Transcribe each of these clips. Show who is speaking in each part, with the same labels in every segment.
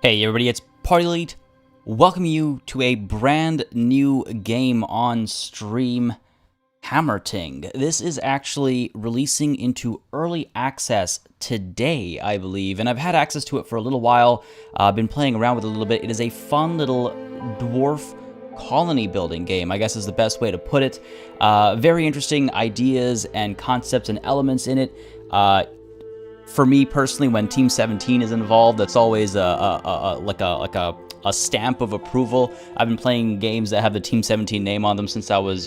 Speaker 1: Hey everybody, it's Party Elite. Welcome you to a brand new game on stream, Hammerting. This is actually releasing into early access today, I believe, and I've had access to it for a little while. I've been playing around with it a little bit. It is a fun little dwarf colony building game, I guess is the best way to put it. Very interesting ideas and concepts and elements in it. For me personally, when Team 17 is involved, that's always a stamp of approval. I've been playing games that have the Team 17 name on them since I was,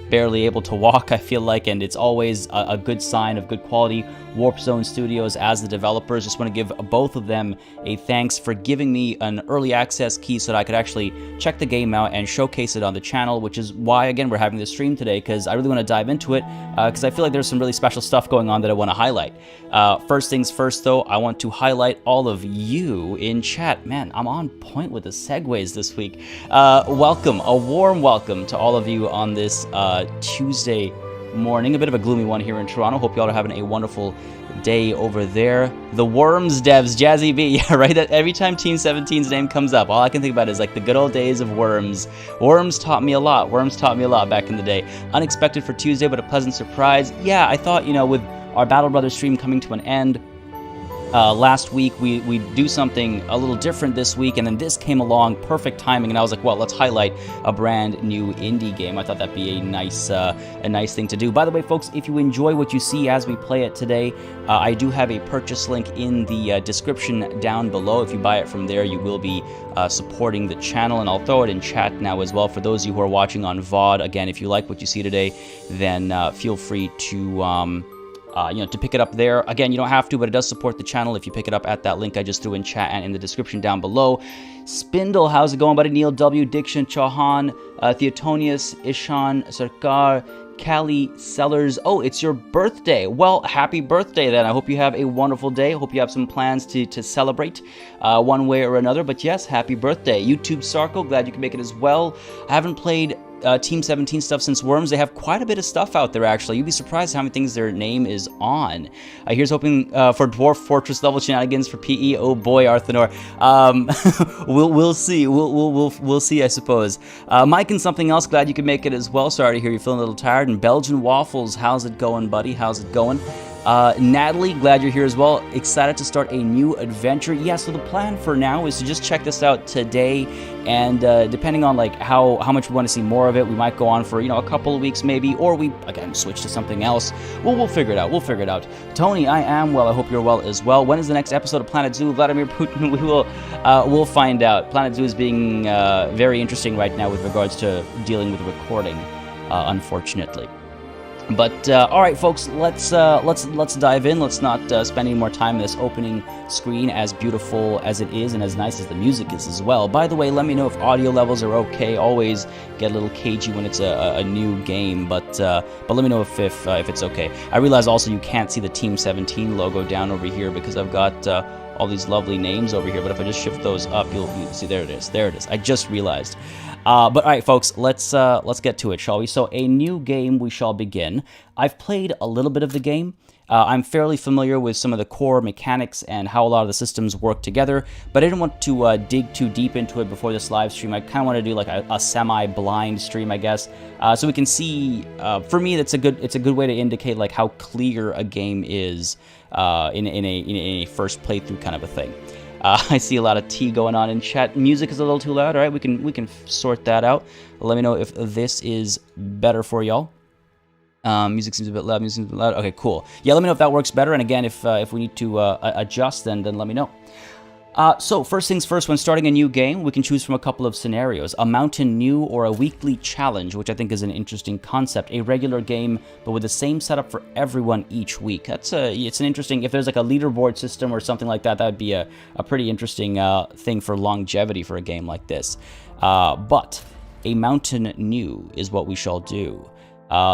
Speaker 1: barely able to walk, I feel like, and it's always a good sign of good quality. Warp Zone Studios, as the developers, just want to give both of them a thanks for giving me an early access key so that I could actually check the game out and showcase it on the channel, which is why, again, we're having this stream today, because I really want to dive into it, because I feel like there's some really special stuff going on that I want to highlight. First things first, though, I want to highlight all of you in chat. Man, I'm on point with the segues this week. Welcome, a warm welcome to all of you on this Tuesday morning. A bit of a gloomy one here in Toronto. Hope y'all are having a wonderful day over there. The Worms devs, Jazzy B, yeah, right? Every time Team 17's name comes up, all I can think about is like the good old days of Worms. Worms taught me a lot. Worms taught me a lot back in the day. Unexpected for Tuesday, but a pleasant surprise. Yeah, I thought, with our Battle Brothers stream coming to an end last week, we do something a little different this week, and then this came along, perfect timing, and I was like, well, let's highlight a brand new indie game. I thought that'd be a nice thing to do. By the way, folks, if you enjoy what you see as we play it today, I do have a purchase link in the description down below. If you buy it from there, you will be supporting the channel, and I'll throw it in chat now as well. For those of you who are watching on VOD, again, if you like what you see today, then feel free to to pick it up there. Again, you don't have to, but it does support the channel if you pick it up at that link I just threw in chat and in the description down below. Spindle, how's it going, buddy? Neil W, Dikshan, Chauhan, Theotonius, Ishan, Sarkar, Callie, Sellers. Oh, it's your birthday. Well, happy birthday then. I hope you have a wonderful day. I hope you have some plans to celebrate one way or another. But yes, happy birthday. YouTube Sarko, glad you can make it as well. I haven't played Team 17 stuff since Worms. They have quite a bit of stuff out there, actually. You'd be surprised how many things their name is on. Here's hoping for Dwarf Fortress level shenanigans for PE. Oh boy, Arthanor. We'll see. We'll see, I suppose. Mike and something else. Glad you could make it as well. Sorry to hear you're feeling a little tired. And Belgian Waffles. How's it going, buddy? How's it going? Natalie, glad you're here as well. Excited to start a new adventure. Yeah, so the plan for now is to just check this out today, and depending on like how much we want to see more of it, we might go on for a couple of weeks maybe, or we again switch to something else. We'll figure it out. We'll figure it out. Tony, I am well. I hope you're well as well. When is the next episode of Planet Zoo? Vladimir Putin. We'll find out. Planet Zoo is being very interesting right now with regards to dealing with recording, unfortunately. But all right, folks, let's dive in. Let's not spend any more time in this opening screen, as beautiful as it is and as nice as the music is as well. By the way, let me know if audio levels are okay. Always get a little cagey when it's a new game, but let me know if it's okay. I realize also you can't see the Team 17 logo down over here because I've got all these lovely names over here. But if I just shift those up, you'll see. There it is. There it is. I just realized. But all right, folks, let's get to it, shall we? So a new game we shall begin. I've played a little bit of the game. I'm fairly familiar with some of the core mechanics and how a lot of the systems work together, but I didn't want to dig too deep into it before this live stream. I kind of want to do like a semi-blind stream, I guess, so we can see. For me, it's a good way to indicate like how clear a game is in a first playthrough kind of a thing. I see a lot of tea going on in chat. Music is a little too loud. All right, we can sort that out. Let me know if this is better for y'all. Music seems a bit loud. Music seems a bit loud. Okay, cool. Yeah, let me know if that works better. And again, if we need to adjust, then let me know. So first things first, when starting a new game, we can choose from a couple of scenarios: a mountain new or a weekly challenge, which I think is an interesting concept. A regular game, but with the same setup for everyone each week. It's an interesting. If there's like a leaderboard system or something like that, that would be a pretty interesting thing for longevity for a game like this. But a mountain new is what we shall do.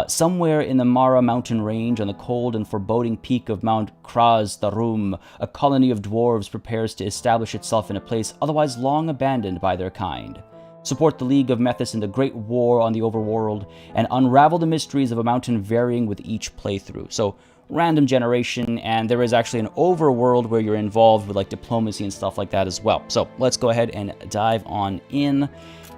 Speaker 1: Somewhere in the Mara mountain range, on the cold and foreboding peak of Mount Kraz Tarum, a colony of dwarves prepares to establish itself in a place otherwise long abandoned by their kind. Support the League of Methys in the great war on the Overworld, and unravel the mysteries of a mountain varying with each playthrough. So random generation, and there is actually an overworld where you're involved with like diplomacy and stuff like that as well. So let's go ahead and dive on in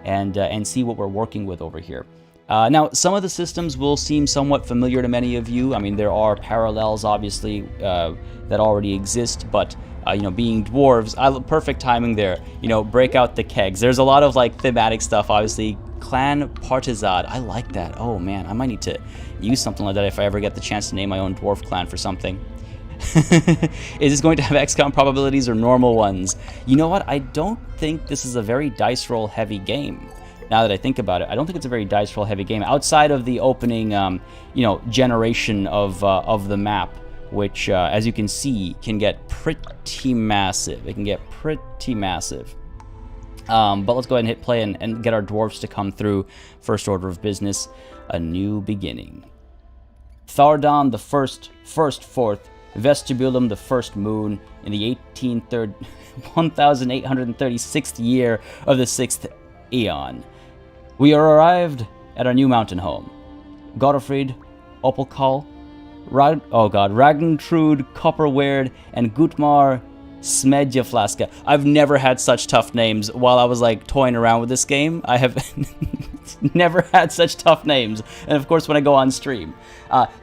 Speaker 1: and see what we're working with over here. Now, some of the systems will seem somewhat familiar to many of you. I mean, there are parallels, obviously, that already exist, but, you know, being dwarves, perfect timing there. You know, break out the kegs. There's a lot of, like, thematic stuff, obviously. Clan Partizan, I like that. Oh, man, I might need to use something like that if I ever get the chance to name my own dwarf clan for something. Is this going to have XCOM probabilities or normal ones? You know what? I don't think this is a very dice roll heavy game. Now that I think about it, I don't think it's a very dice roll heavy game outside of the opening, you know, generation of the map, which, as you can see, can get pretty massive. It can get pretty massive. But let's go ahead and hit play and get our dwarfs to come through. First order of business, a new beginning. Thardon the first fourth, Vestibulum the first moon, in the 1836th year of the 6th Aeon. We are arrived at our new mountain home. Godofrid, Opelkal, Ragntrud, Copperweird, and Gutmar Smedjaflaska. I've never had such tough names while I was like toying around with this game. I have never had such tough names. And of course when I go on stream.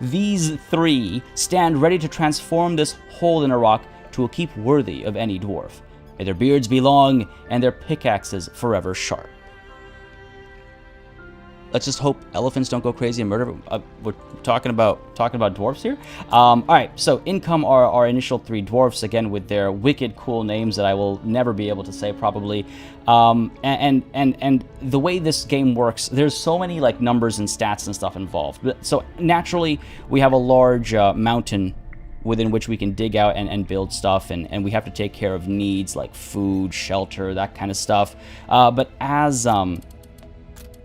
Speaker 1: These three stand ready to transform this hole in a rock to a keep worthy of any dwarf. May their beards be long and their pickaxes forever sharp. Let's just hope elephants don't go crazy and murder. We're talking about dwarfs here. All right, so in come our initial three dwarfs, again with their wicked cool names that I will never be able to say probably. And the way this game works, there's so many like numbers and stats and stuff involved. So naturally, we have a large mountain within which we can dig out and build stuff, and we have to take care of needs like food, shelter, that kind of stuff. But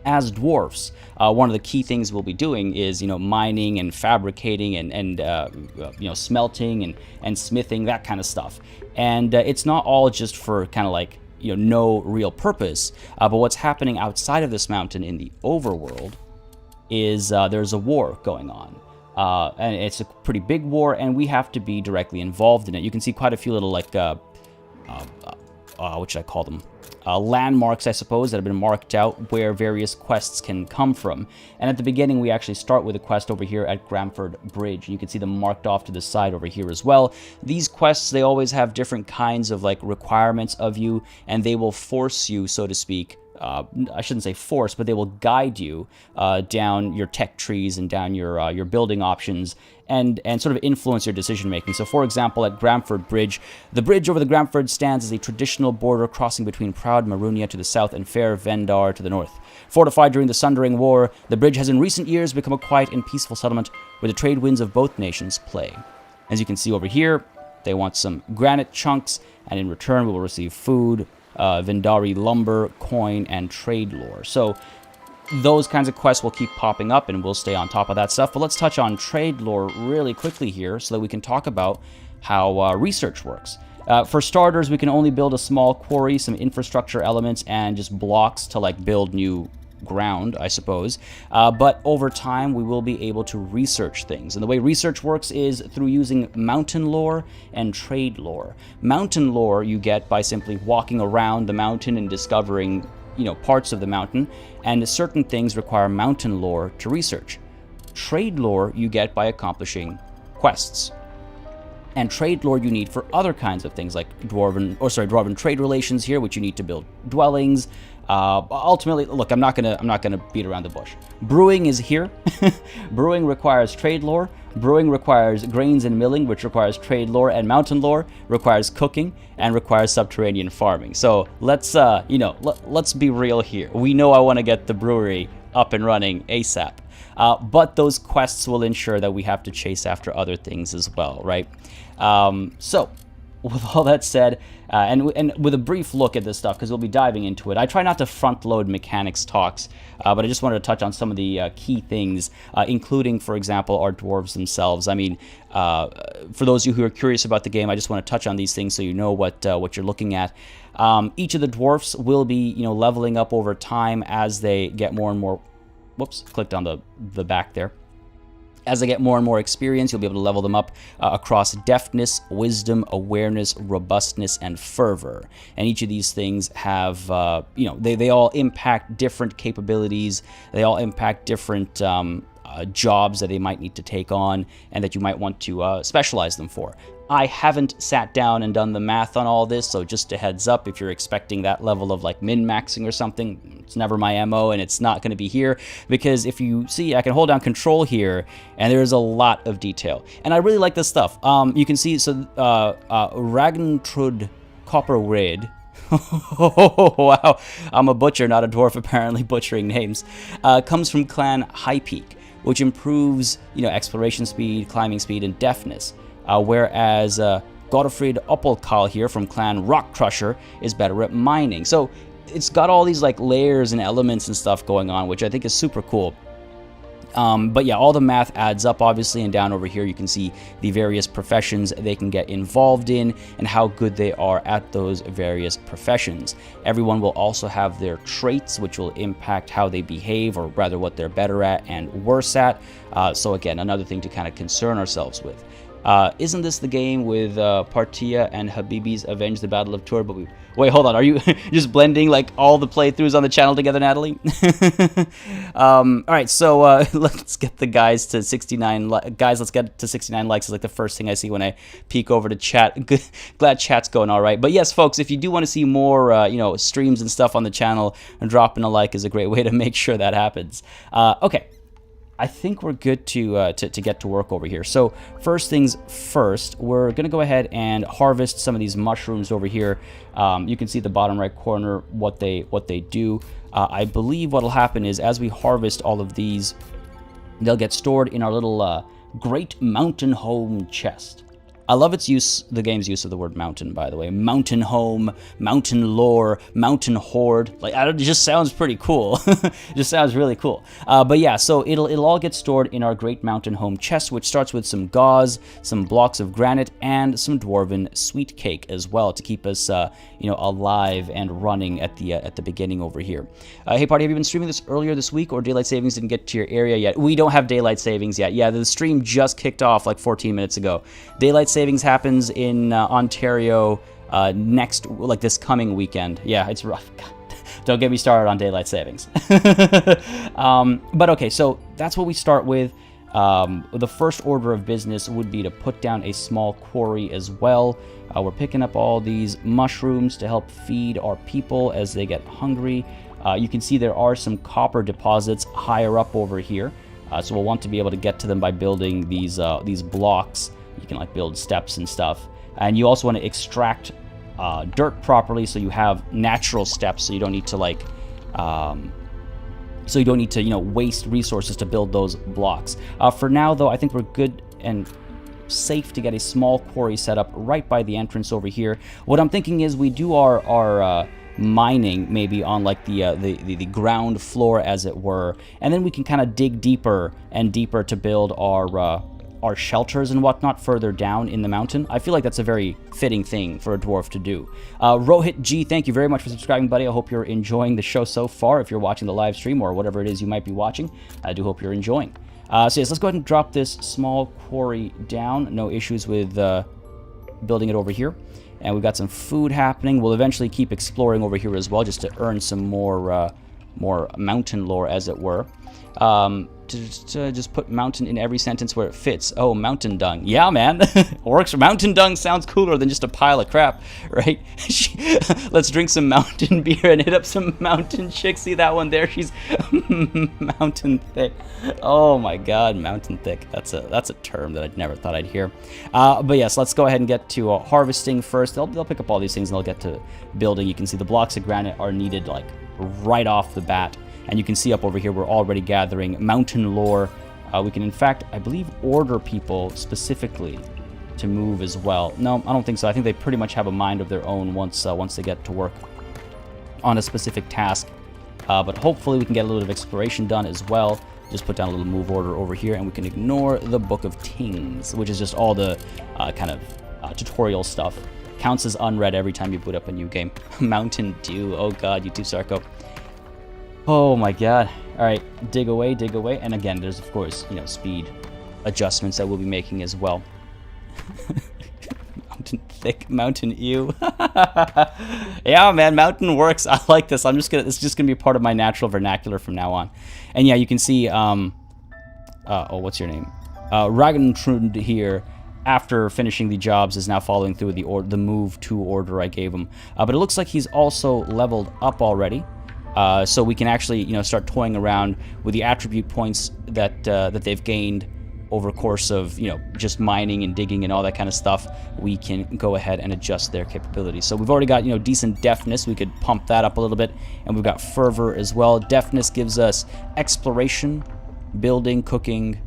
Speaker 1: as dwarfs, one of the key things we'll be doing is, you know, mining and fabricating and you know, smelting and smithing, that kind of stuff. And it's not all just for kind of like, you know, no real purpose. But what's happening outside of this mountain in the overworld is there's a war going on. And it's a pretty big war, and we have to be directly involved in it. You can see quite a few little like what should I call them? Landmarks, I suppose, that have been marked out where various quests can come from. And at the beginning, we actually start with a quest over here at Gramford Bridge. You can see them marked off to the side over here as well. These quests, they always have different kinds of like requirements of you, and they will force you, so to speak, I shouldn't say force, but they will guide you down your tech trees and down your building options and sort of influence your decision making. So for example, at Gramford Bridge, the bridge over the Gramford stands as a traditional border crossing between proud Marunia to the south and fair Vendar to the north. Fortified during the Sundering War, the bridge has in recent years become a quiet and peaceful settlement where the trade winds of both nations play. As you can see over here, they want some granite chunks, and in return we will receive food, Vendari lumber, coin, and trade lore. So those kinds of quests will keep popping up, and we'll stay on top of that stuff. But let's touch on trade lore really quickly here so that we can talk about how research works. For starters, we can only build a small quarry, some infrastructure elements, and just blocks to like build new ground, I suppose. But over time, we will be able to research things. And the way research works is through using mountain lore and trade lore. Mountain lore you get by simply walking around the mountain and discovering, you know, parts of the mountain, and certain things require mountain lore to research. Trade lore you get by accomplishing quests. And trade lore you need for other kinds of things like dwarven trade relations here, which you need to build dwellings. Ultimately, look, I'm not gonna beat around the bush. Brewing is here. Brewing requires trade lore. Brewing requires grains and milling, which requires trade lore, and mountain lore requires cooking and requires subterranean farming. So let's let's be real here. We know I want to get the brewery up and running ASAP. But those quests will ensure that we have to chase after other things as well, right? So, with all that said, and with a brief look at this stuff, because we'll be diving into it, I try not to front-load mechanics talks, but I just wanted to touch on some of the key things, including, for example, our dwarves themselves. I mean, for those of you who are curious about the game, I just want to touch on these things so you know what you're looking at. Each of the dwarfs will be, leveling up over time as they get more and more. Whoops, clicked on the back there. As they get more and more experience, you'll be able to level them up across deftness, wisdom, awareness, robustness, and fervor. And each of these things have, they all impact different capabilities. They all impact different jobs that they might need to take on and that you might want to specialize them for. I haven't sat down and done the math on all this, so just a heads up, if you're expecting that level of like min-maxing or something, it's never my MO and it's not going to be here, because if you see, I can hold down control here and there's a lot of detail. And I really like this stuff. You can see, so Ragntrud Copperwred, wow, I'm a butcher, not a dwarf, apparently, butchering names, comes from clan High Peak, which improves, exploration speed, climbing speed, and deftness. Whereas Godfried Oppelkal here from clan Rock Crusher is better at mining. So it's got all these like layers and elements and stuff going on, which I think is super cool. But yeah, all the math adds up, obviously, and down over here you can see the various professions they can get involved in and how good they are at those various professions. Everyone will also have their traits, which will impact how they behave, or rather what they're better at and worse at. So again, another thing to kind of concern ourselves with. Isn't this the game with Partia and Habibi's Avenge the Battle of Tour? But wait, hold on. Are you just blending like all the playthroughs on the channel together, Natalie? All right, so let's get the guys to 69. Guys, let's get to 69 likes. Is like the first thing I see when I peek over to chat. Glad chat's going all right. But yes, folks, if you do want to see more, streams and stuff on the channel, dropping a like is a great way to make sure that happens. Okay. I think we're good to get to work over here. So first things first, we're going to go ahead and harvest some of these mushrooms over here. You can see the bottom right corner what they do. I believe what will happen is as we harvest all of these, they'll get stored in our little Great Mountain Home chest. I love its use, the game's use of the word mountain, by the way. Mountain home, mountain lore, mountain horde. Like, it just sounds pretty cool. It just sounds really cool. But yeah, so it'll all get stored in our Great Mountain Home chest, which starts with some gauze, some blocks of granite, and some dwarven sweet cake as well to keep us, alive and running at the beginning over here. Hey, party, have you been streaming this earlier this week, or daylight savings didn't get to your area yet? We don't have daylight savings yet. Yeah, the stream just kicked off like 14 minutes ago. Daylight savings happens in Ontario this coming weekend. Yeah, it's rough. God, don't get me started on daylight savings. But okay, so that's what we start with. The first order of business would be to put down a small quarry as well. We're picking up all these mushrooms to help feed our people as they get hungry. You can see there are some copper deposits higher up over here. So we'll want to be able to get to them by building these blocks. You can like build steps and stuff. And you also want to extract dirt properly so you have natural steps, so you don't need to waste resources to build those blocks. For now, though, I think we're good and safe to get a small quarry set up right by the entrance over here. What I'm thinking is we do our mining maybe on like the ground floor, as it were, and then we can kind of dig deeper and deeper to build our shelters and whatnot further down in the mountain. I feel like that's a very fitting thing for a dwarf to do. Rohit G, thank you very much for subscribing, buddy. I hope you're enjoying the show so far. If you're watching the live stream or whatever it is you might be watching, I do hope you're enjoying. So yes, let's go ahead and drop this small quarry down. No issues with building it over here. And we've got some food happening. We'll eventually keep exploring over here as well, just to earn some more mountain lore, as it were. To just put mountain in every sentence where it fits. Oh, mountain dung. Yeah, man. Works. Mountain dung sounds cooler than just a pile of crap, right? Let's drink some mountain beer and hit up some mountain chicks. See that one there? She's mountain thick. Oh my God, mountain thick. That's a term that I never thought I'd hear. But yes, let's go ahead and get to harvesting first. They'll pick up all these things and they'll get to building. You can see the blocks of granite are needed like right off the bat. And you can see up over here, we're already gathering mountain lore. We can, in fact, I believe, order people specifically to move as well. No, I don't think so. I think they pretty much have a mind of their own once they get to work on a specific task. But hopefully we can get a little bit of exploration done as well. Just put down a little move order over here, and we can ignore the Book of Tings, which is just all the kind of tutorial stuff. Counts as unread every time you boot up a new game. Mountain Dew. Oh God, you too, Sarko. Oh my God. All right, dig away. And again, there's of course, speed adjustments that we'll be making as well. Mountain thick, mountain ew. Yeah, man, mountain works. I like this. It's just gonna be part of my natural vernacular from now on. And yeah, you can see oh, what's your name? Ragntrund here, after finishing the jobs, is now following through with the move to order I gave him. But it looks like he's also leveled up already. So we can actually, you know, start toying around with the attribute points that that they've gained over the course of, you know, just mining and digging and all that kind of stuff. We can go ahead and adjust their capabilities. So we've already got, you know, decent deftness. We could pump that up a little bit, and we've got fervor as well. Deftness gives us exploration, building, cooking.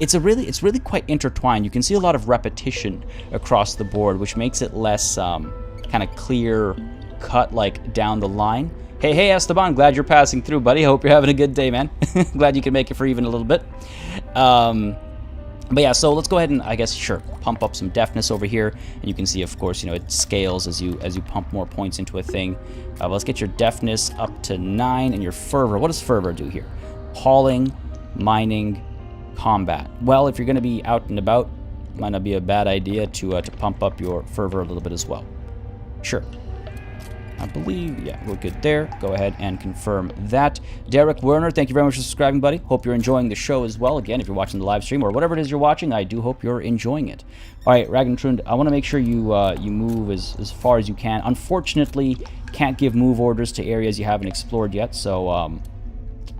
Speaker 1: It's really quite intertwined. You can see a lot of repetition across the board, which makes it less kind of clear cut, like down the line. Hey, Esteban, glad you're passing through, buddy. Hope you're having a good day, man. Glad you can make it for even a little bit. But yeah, so let's go ahead and, I guess, sure, pump up some deftness over here. And you can see, of course, you know, it scales as you pump more points into a thing. Let's get your deftness up to 9 and your fervor. What does fervor do here? Hauling, mining, combat. Well, if you're going to be out and about, it might not be a bad idea to pump up your fervor a little bit as well. Sure. I believe, yeah, we're good there. Go ahead and confirm that. Derek Werner, thank you very much for subscribing, buddy. Hope you're enjoying the show as well. Again, if you're watching the live stream or whatever it is you're watching, I do hope you're enjoying it. All right, Ragntrund, I want to make sure you you move as far as you can. Unfortunately, can't give move orders to areas you haven't explored yet, so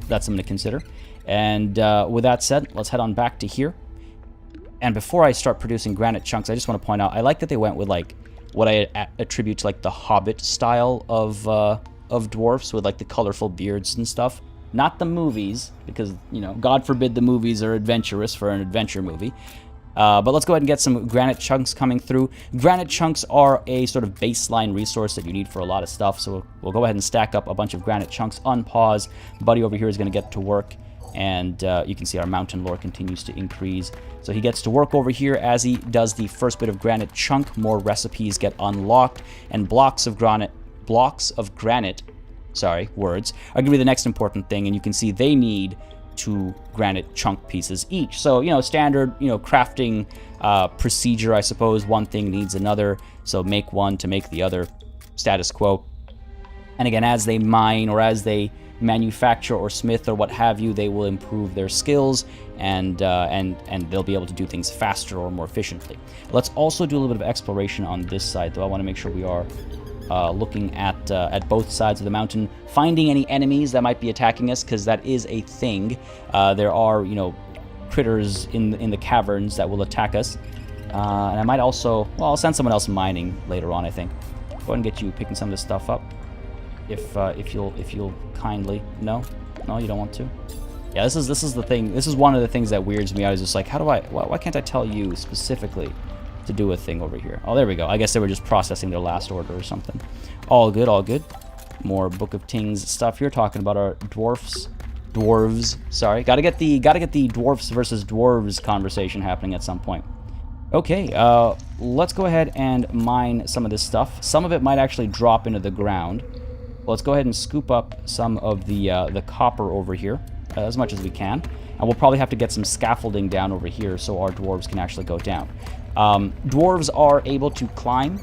Speaker 1: that's something to consider. And with that said, let's head on back to here. And before I start producing granite chunks, I just want to point out, I like that they went with, like, what I attribute to, like, the Hobbit style of dwarfs, with, like, the colorful beards and stuff. Not the movies, because, you know, God forbid the movies are adventurous for an adventure movie. But let's go ahead and get some granite chunks coming through. Granite chunks are a sort of baseline resource that you need for a lot of stuff, so we'll go ahead and stack up a bunch of granite chunks. Unpause. Buddy over here is going to get to work. And you can see our mountain lore continues to increase. So he gets to work over here as he does the first bit of granite chunk. More recipes get unlocked, and blocks of granite, sorry, words, are going to be the next important thing. And you can see they need 2 granite chunk pieces each. So, you know, standard, you know, crafting procedure, I suppose. One thing needs another, so make one to make the other. Status quo. And again, as they mine or as they manufacture or smith or what have you, they will improve their skills, and they'll be able to do things faster or more efficiently. Let's also do a little bit of exploration on this side, though. I want to make sure we are looking at both sides of the mountain, finding any enemies that might be attacking us, because that is a thing. There are, you know, critters in the caverns that will attack us. And I might also, well, I'll send someone else mining later on, I think. Go ahead and get you picking some of this stuff up. If you'll kindly. No, you don't want to. Yeah, this is the thing. This is one of the things that weirds me out. Is just like, why can't I tell you specifically to do a thing over here? Oh, there we go. I guess they were just processing their last order or something. All good, all good. More Book of Tings stuff here, talking about our dwarves. Sorry, gotta get the dwarfs versus dwarves conversation happening at some point. Okay, let's go ahead and mine some of this stuff. Some of it might actually drop into the ground. Let's go ahead and scoop up some of the copper over here, as much as we can. And we'll probably have to get some scaffolding down over here so our dwarves can actually go down. Dwarves are able to climb.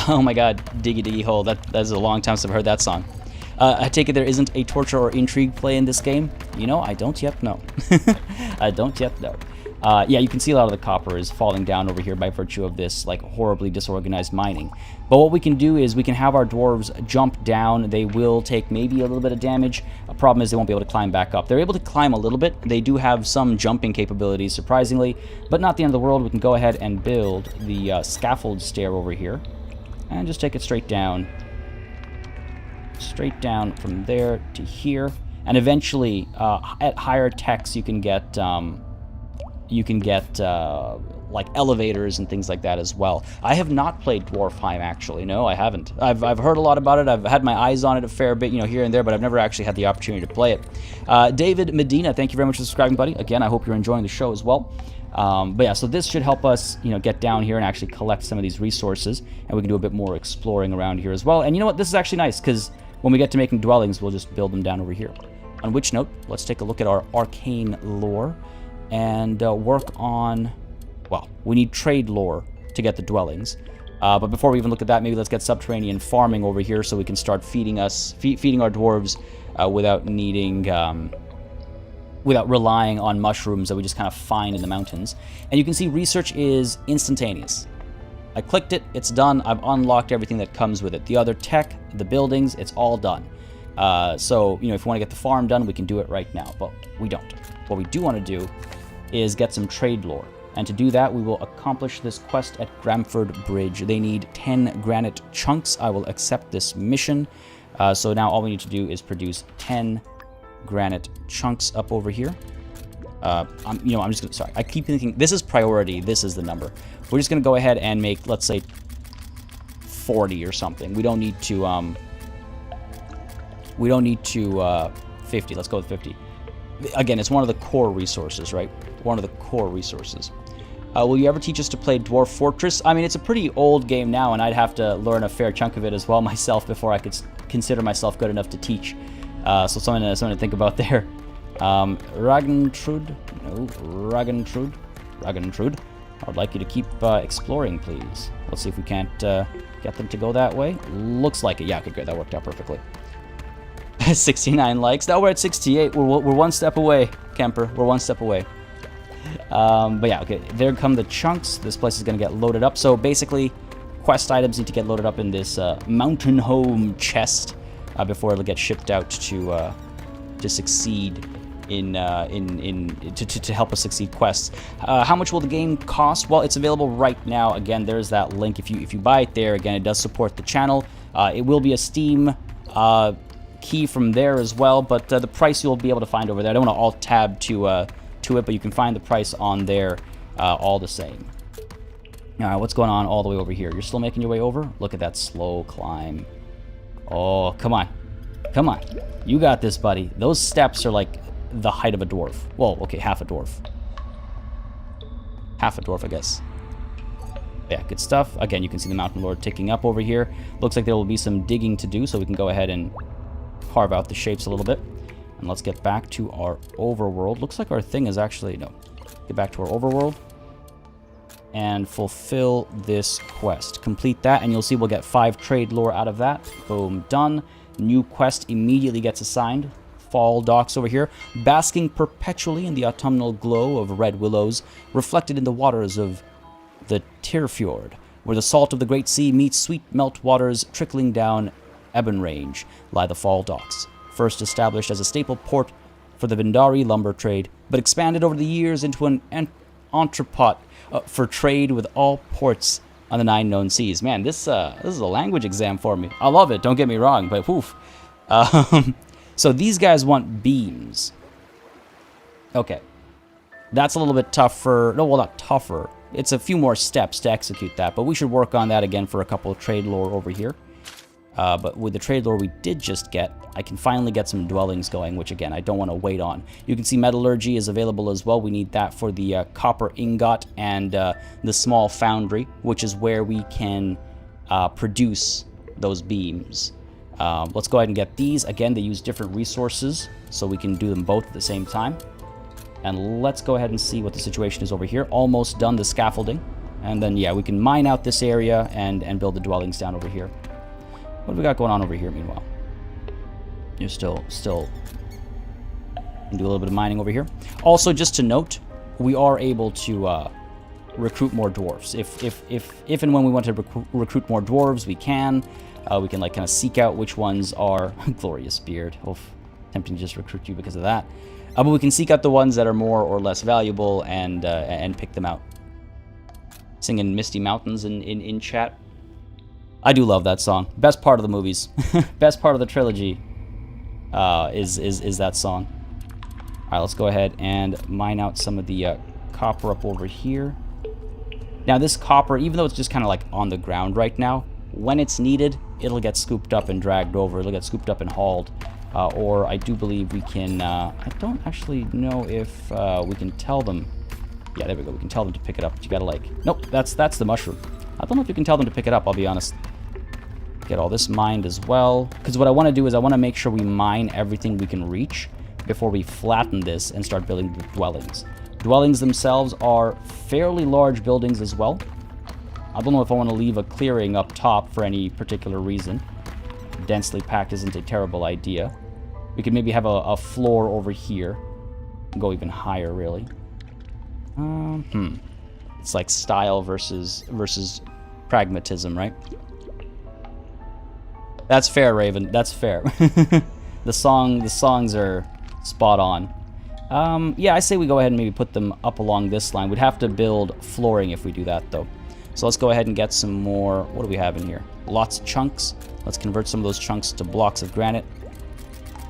Speaker 1: Oh my god, Diggy Diggy Hole. That's a long time since I've heard that song. I take it there isn't a torture or intrigue play in this game? You know, I don't yet know. I don't yet know. Yeah, you can see a lot of the copper is falling down over here by virtue of this, like, horribly disorganized mining. But what we can do is we can have our dwarves jump down. They will take maybe a little bit of damage. A problem is they won't be able to climb back up. They're able to climb a little bit. They do have some jumping capabilities, surprisingly, but not the end of the world. We can go ahead and build the scaffold stair over here and just take it straight down from there to here. And eventually, at higher techs, you can get like elevators and things like that as well. I have not played Dwarfheim, actually. No, I haven't. I've heard a lot about it. I've had my eyes on it a fair bit, you know, here and there, but I've never actually had the opportunity to play it. David Medina, thank you very much for subscribing, buddy. Again, I hope you're enjoying the show as well. But yeah, so this should help us, you know, get down here and actually collect some of these resources, and we can do a bit more exploring around here as well. And you know what? This is actually nice, because when we get to making dwellings, we'll just build them down over here. On which note, let's take a look at our arcane lore. and work on... Well, we need trade lore to get the dwellings. But before we even look at that, maybe let's get subterranean farming over here so we can start feeding our dwarves without needing... without relying on mushrooms that we just kind of find in the mountains. And you can see research is instantaneous. I clicked it, it's done, I've unlocked everything that comes with it. The other tech, the buildings, it's all done. So, if you want to get the farm done, we can do it right now, but we don't. What we do want to do is get some trade lore. And to do that, we will accomplish this quest at Gramford Bridge. They need 10 granite chunks. I will accept this mission. So now all we need to do is produce 10 granite chunks up over here. I'm just gonna, sorry, I keep thinking this is priority, this is the number. We're just gonna go ahead and make, let's say, 40 or something. We don't need to 50. Let's go with 50. Again, it's one of the core resources, right? One of the core resources. Will you ever teach us to play Dwarf Fortress? I mean, it's a pretty old game now, and I'd have to learn a fair chunk of it as well myself before I could consider myself good enough to teach. So something to think about there. Ragntrud? No, Ragntrud. I'd like you to keep exploring, please. Let's see if we can't get them to go that way. Looks like it. Yeah, okay, good. That worked out perfectly. 69 likes. Now we're at 68. We're one step away, Kemper. We're one step away. But yeah, okay. There come the chunks. This place is going to get loaded up. So basically, quest items need to get loaded up in this mountain home chest before it'll get shipped out to succeed to help us succeed quests. How much will the game cost? Well, it's available right now. Again, there's that link. If you buy it there, again, it does support the channel. It will be a Steam key from there as well, but the price you'll be able to find over there. I don't want to alt tab to it, but you can find the price on there all the same. All right, what's going on all the way over here? You're still making your way over? Look at that slow climb. Oh, come on. Come on. You got this, buddy. Those steps are like the height of a dwarf. Well, okay, half a dwarf. Half a dwarf, I guess. Yeah, good stuff. Again, you can see the mountain lord ticking up over here. Looks like there will be some digging to do, so we can go ahead and carve out the shapes a little bit. And let's get back to our overworld. Looks like our thing is actually... No. Get back to our overworld. And fulfill this quest. Complete that, and you'll see we'll get 5 trade lore out of that. Boom, done. New quest immediately gets assigned. Fall docks over here, basking perpetually in the autumnal glow of red willows, reflected in the waters of the Tyrfjord, where the salt of the great sea meets sweet melt waters trickling down Eben Range, lie the fall docks. First established as a staple port for the Vindari lumber trade, but expanded over the years into an entrepot for trade with all ports on the 9 known seas. Man, this is a language exam for me. I love it, don't get me wrong, but woof. So these guys want beams. Okay. That's a little bit tougher. No, well, not tougher. It's a few more steps to execute that, but we should work on that again for a couple of trade lore over here. But with the trade lore we did just get, I can finally get some dwellings going, which again, I don't want to wait on. You can see metallurgy is available as well. We need that for the copper ingot and the small foundry, which is where we can produce those beams. Let's go ahead and get these. Again, they use different resources, so we can do them both at the same time. And let's go ahead and see what the situation is over here. Almost done the scaffolding. And then, yeah, we can mine out this area and build the dwellings down over here. What do we got going on over here, meanwhile? You're still do a little bit of mining over here. Also, just to note, we are able to recruit more dwarves. If and when we want to recruit more dwarves, we can. We can like kind of seek out which ones are glorious beard. Oof, tempting to just recruit you because of that. But we can seek out the ones that are more or less valuable and pick them out. Singing Misty Mountains in chat. I do love that song. Best part of the movies. Best part of the trilogy is that song. All right, let's go ahead and mine out some of the copper up over here. Now this copper, even though it's just kind of like on the ground right now, when it's needed, it'll get scooped up and dragged over. It'll get scooped up and hauled. Or I do believe we can... I don't actually know if we can tell them... Yeah, there we go. We can tell them to pick it up. But you gotta like... Nope, that's the mushroom. I don't know if you can tell them to pick it up, I'll be honest. Get all this mined as well. Because what I want to do is I want to make sure we mine everything we can reach before we flatten this and start building the dwellings. Dwellings themselves are fairly large buildings as well. I don't know if I want to leave a clearing up top for any particular reason. Densely packed isn't a terrible idea. We could maybe have a floor over here. Go even higher, really. It's like style versus pragmatism, right? That's fair, Raven. That's fair. The songs are spot on. Yeah, I say we go ahead and maybe put them up along this line. We'd have to build flooring if we do that, though. So let's go ahead and get some more. What do we have in here? Lots of chunks. Let's convert some of those chunks to blocks of granite,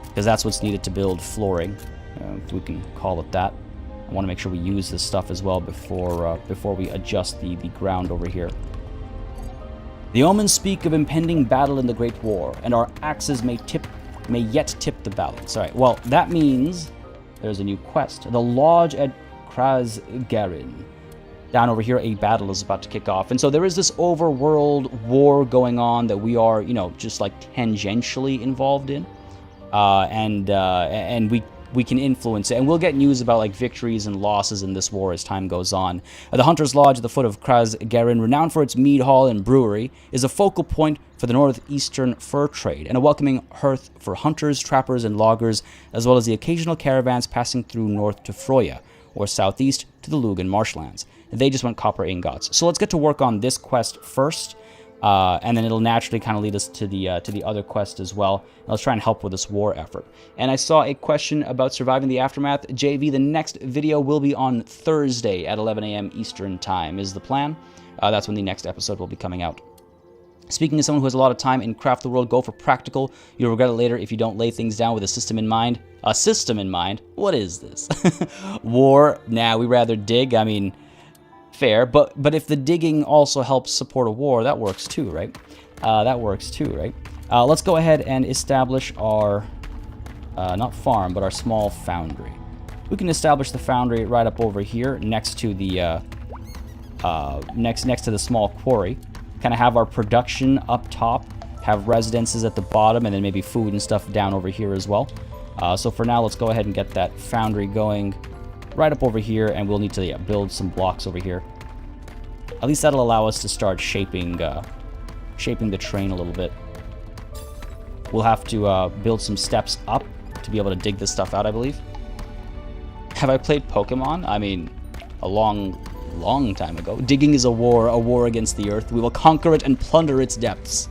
Speaker 1: because that's what's needed to build flooring, if we can call it that. I want to make sure we use this stuff as well before we adjust the ground over here. The omens speak of impending battle in the Great War, and our axes may yet tip the balance. All right, well, that means there's a new quest. The Lodge at Krazgarin. Down over here, a battle is about to kick off. And so there is this overworld war going on that we are, you know, just like tangentially involved in. And we can influence it. And we'll get news about like victories and losses in this war as time goes on. The Hunter's Lodge at the foot of Krazgarin, renowned for its mead hall and brewery, is a focal point for the northeastern fur trade and a welcoming hearth for hunters, trappers, and loggers, as well as the occasional caravans passing through north to Froya, or southeast to the Lugan marshlands. They just want copper ingots. So let's get to work on this quest first, and then it'll naturally kind of lead us to the other quest as well. And let's try and help with this war effort. And I saw a question about surviving the aftermath. JV, the next video will be on Thursday at 11 a.m. Eastern Time is the plan. That's when the next episode will be coming out. Speaking as someone who has a lot of time in Craft the World, go for practical. You'll regret it later if you don't lay things down with a system in mind. A system in mind? What is this? War? Nah, we rather dig. I mean, fair. But if the digging also helps support a war, that works too, right? Let's go ahead and establish our, not farm, but our small foundry. We can establish the foundry right up over here next to the, next to the small quarry. Kind of have our production up top, have residences at the bottom, and then maybe food and stuff down over here as well. So for now, let's go ahead and get that foundry going right up over here, and we'll need to build some blocks over here. At least that'll allow us to start shaping the terrain a little bit. We'll have to build some steps up to be able to dig this stuff out, I believe. Have I played Pokemon? I mean, a long time ago. Digging is a war against the earth. We will conquer it and plunder its depths.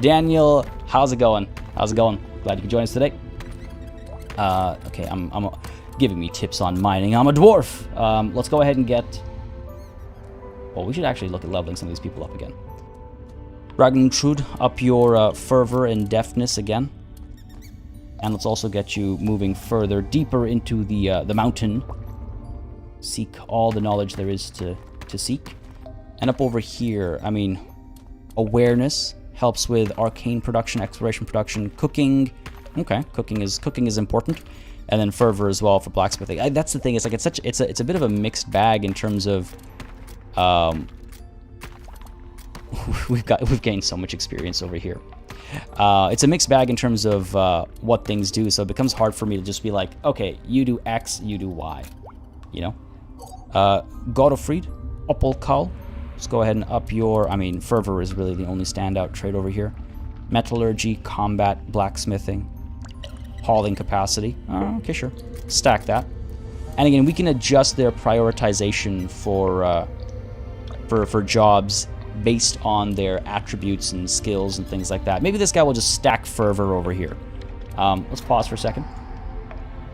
Speaker 1: Daniel, how's it going? Glad you could join us today. Okay, I'm giving me tips on mining. I'm a dwarf. Let's go ahead and get... Well, we should actually look at leveling some of these people up again. Ragntrud, up your fervor and deftness again. And let's also get you moving further, deeper into the mountain. Seek all the knowledge there is to seek. And up over here, I mean, awareness helps with arcane production, exploration production, cooking. Okay, cooking is important. And then fervor as well for blacksmithing. That's the thing. It's like it's a bit of a mixed bag in terms of we've gained so much experience over here. It's a mixed bag in terms of what things do, so it becomes hard for me to just be like, okay, you do X, you do Y, you know? Godofried, Opalkal. Let's go ahead and up your... I mean, fervor is really the only standout trait over here. Metallurgy, combat, blacksmithing, hauling capacity. Okay, sure. Stack that. And again, we can adjust their prioritization for jobs based on their attributes and skills and things like that. Maybe this guy will just stack fervor over here. Let's pause for a second.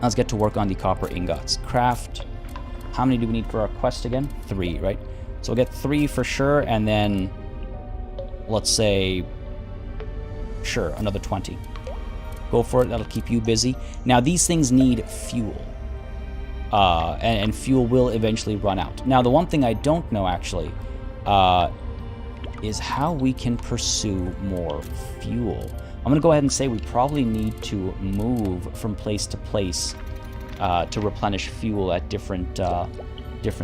Speaker 1: Let's get to work on the copper ingots. Craft. How many do we need for our quest again? 3, right? So we'll get 3 for sure, and then let's say, sure, another 20. Go for it. That'll keep you busy. Now, these things need fuel. And fuel will eventually run out. Now, the one thing I don't know, actually, is how we can pursue more fuel. I'm going to go ahead and say we probably need to move from place to place to replenish fuel at different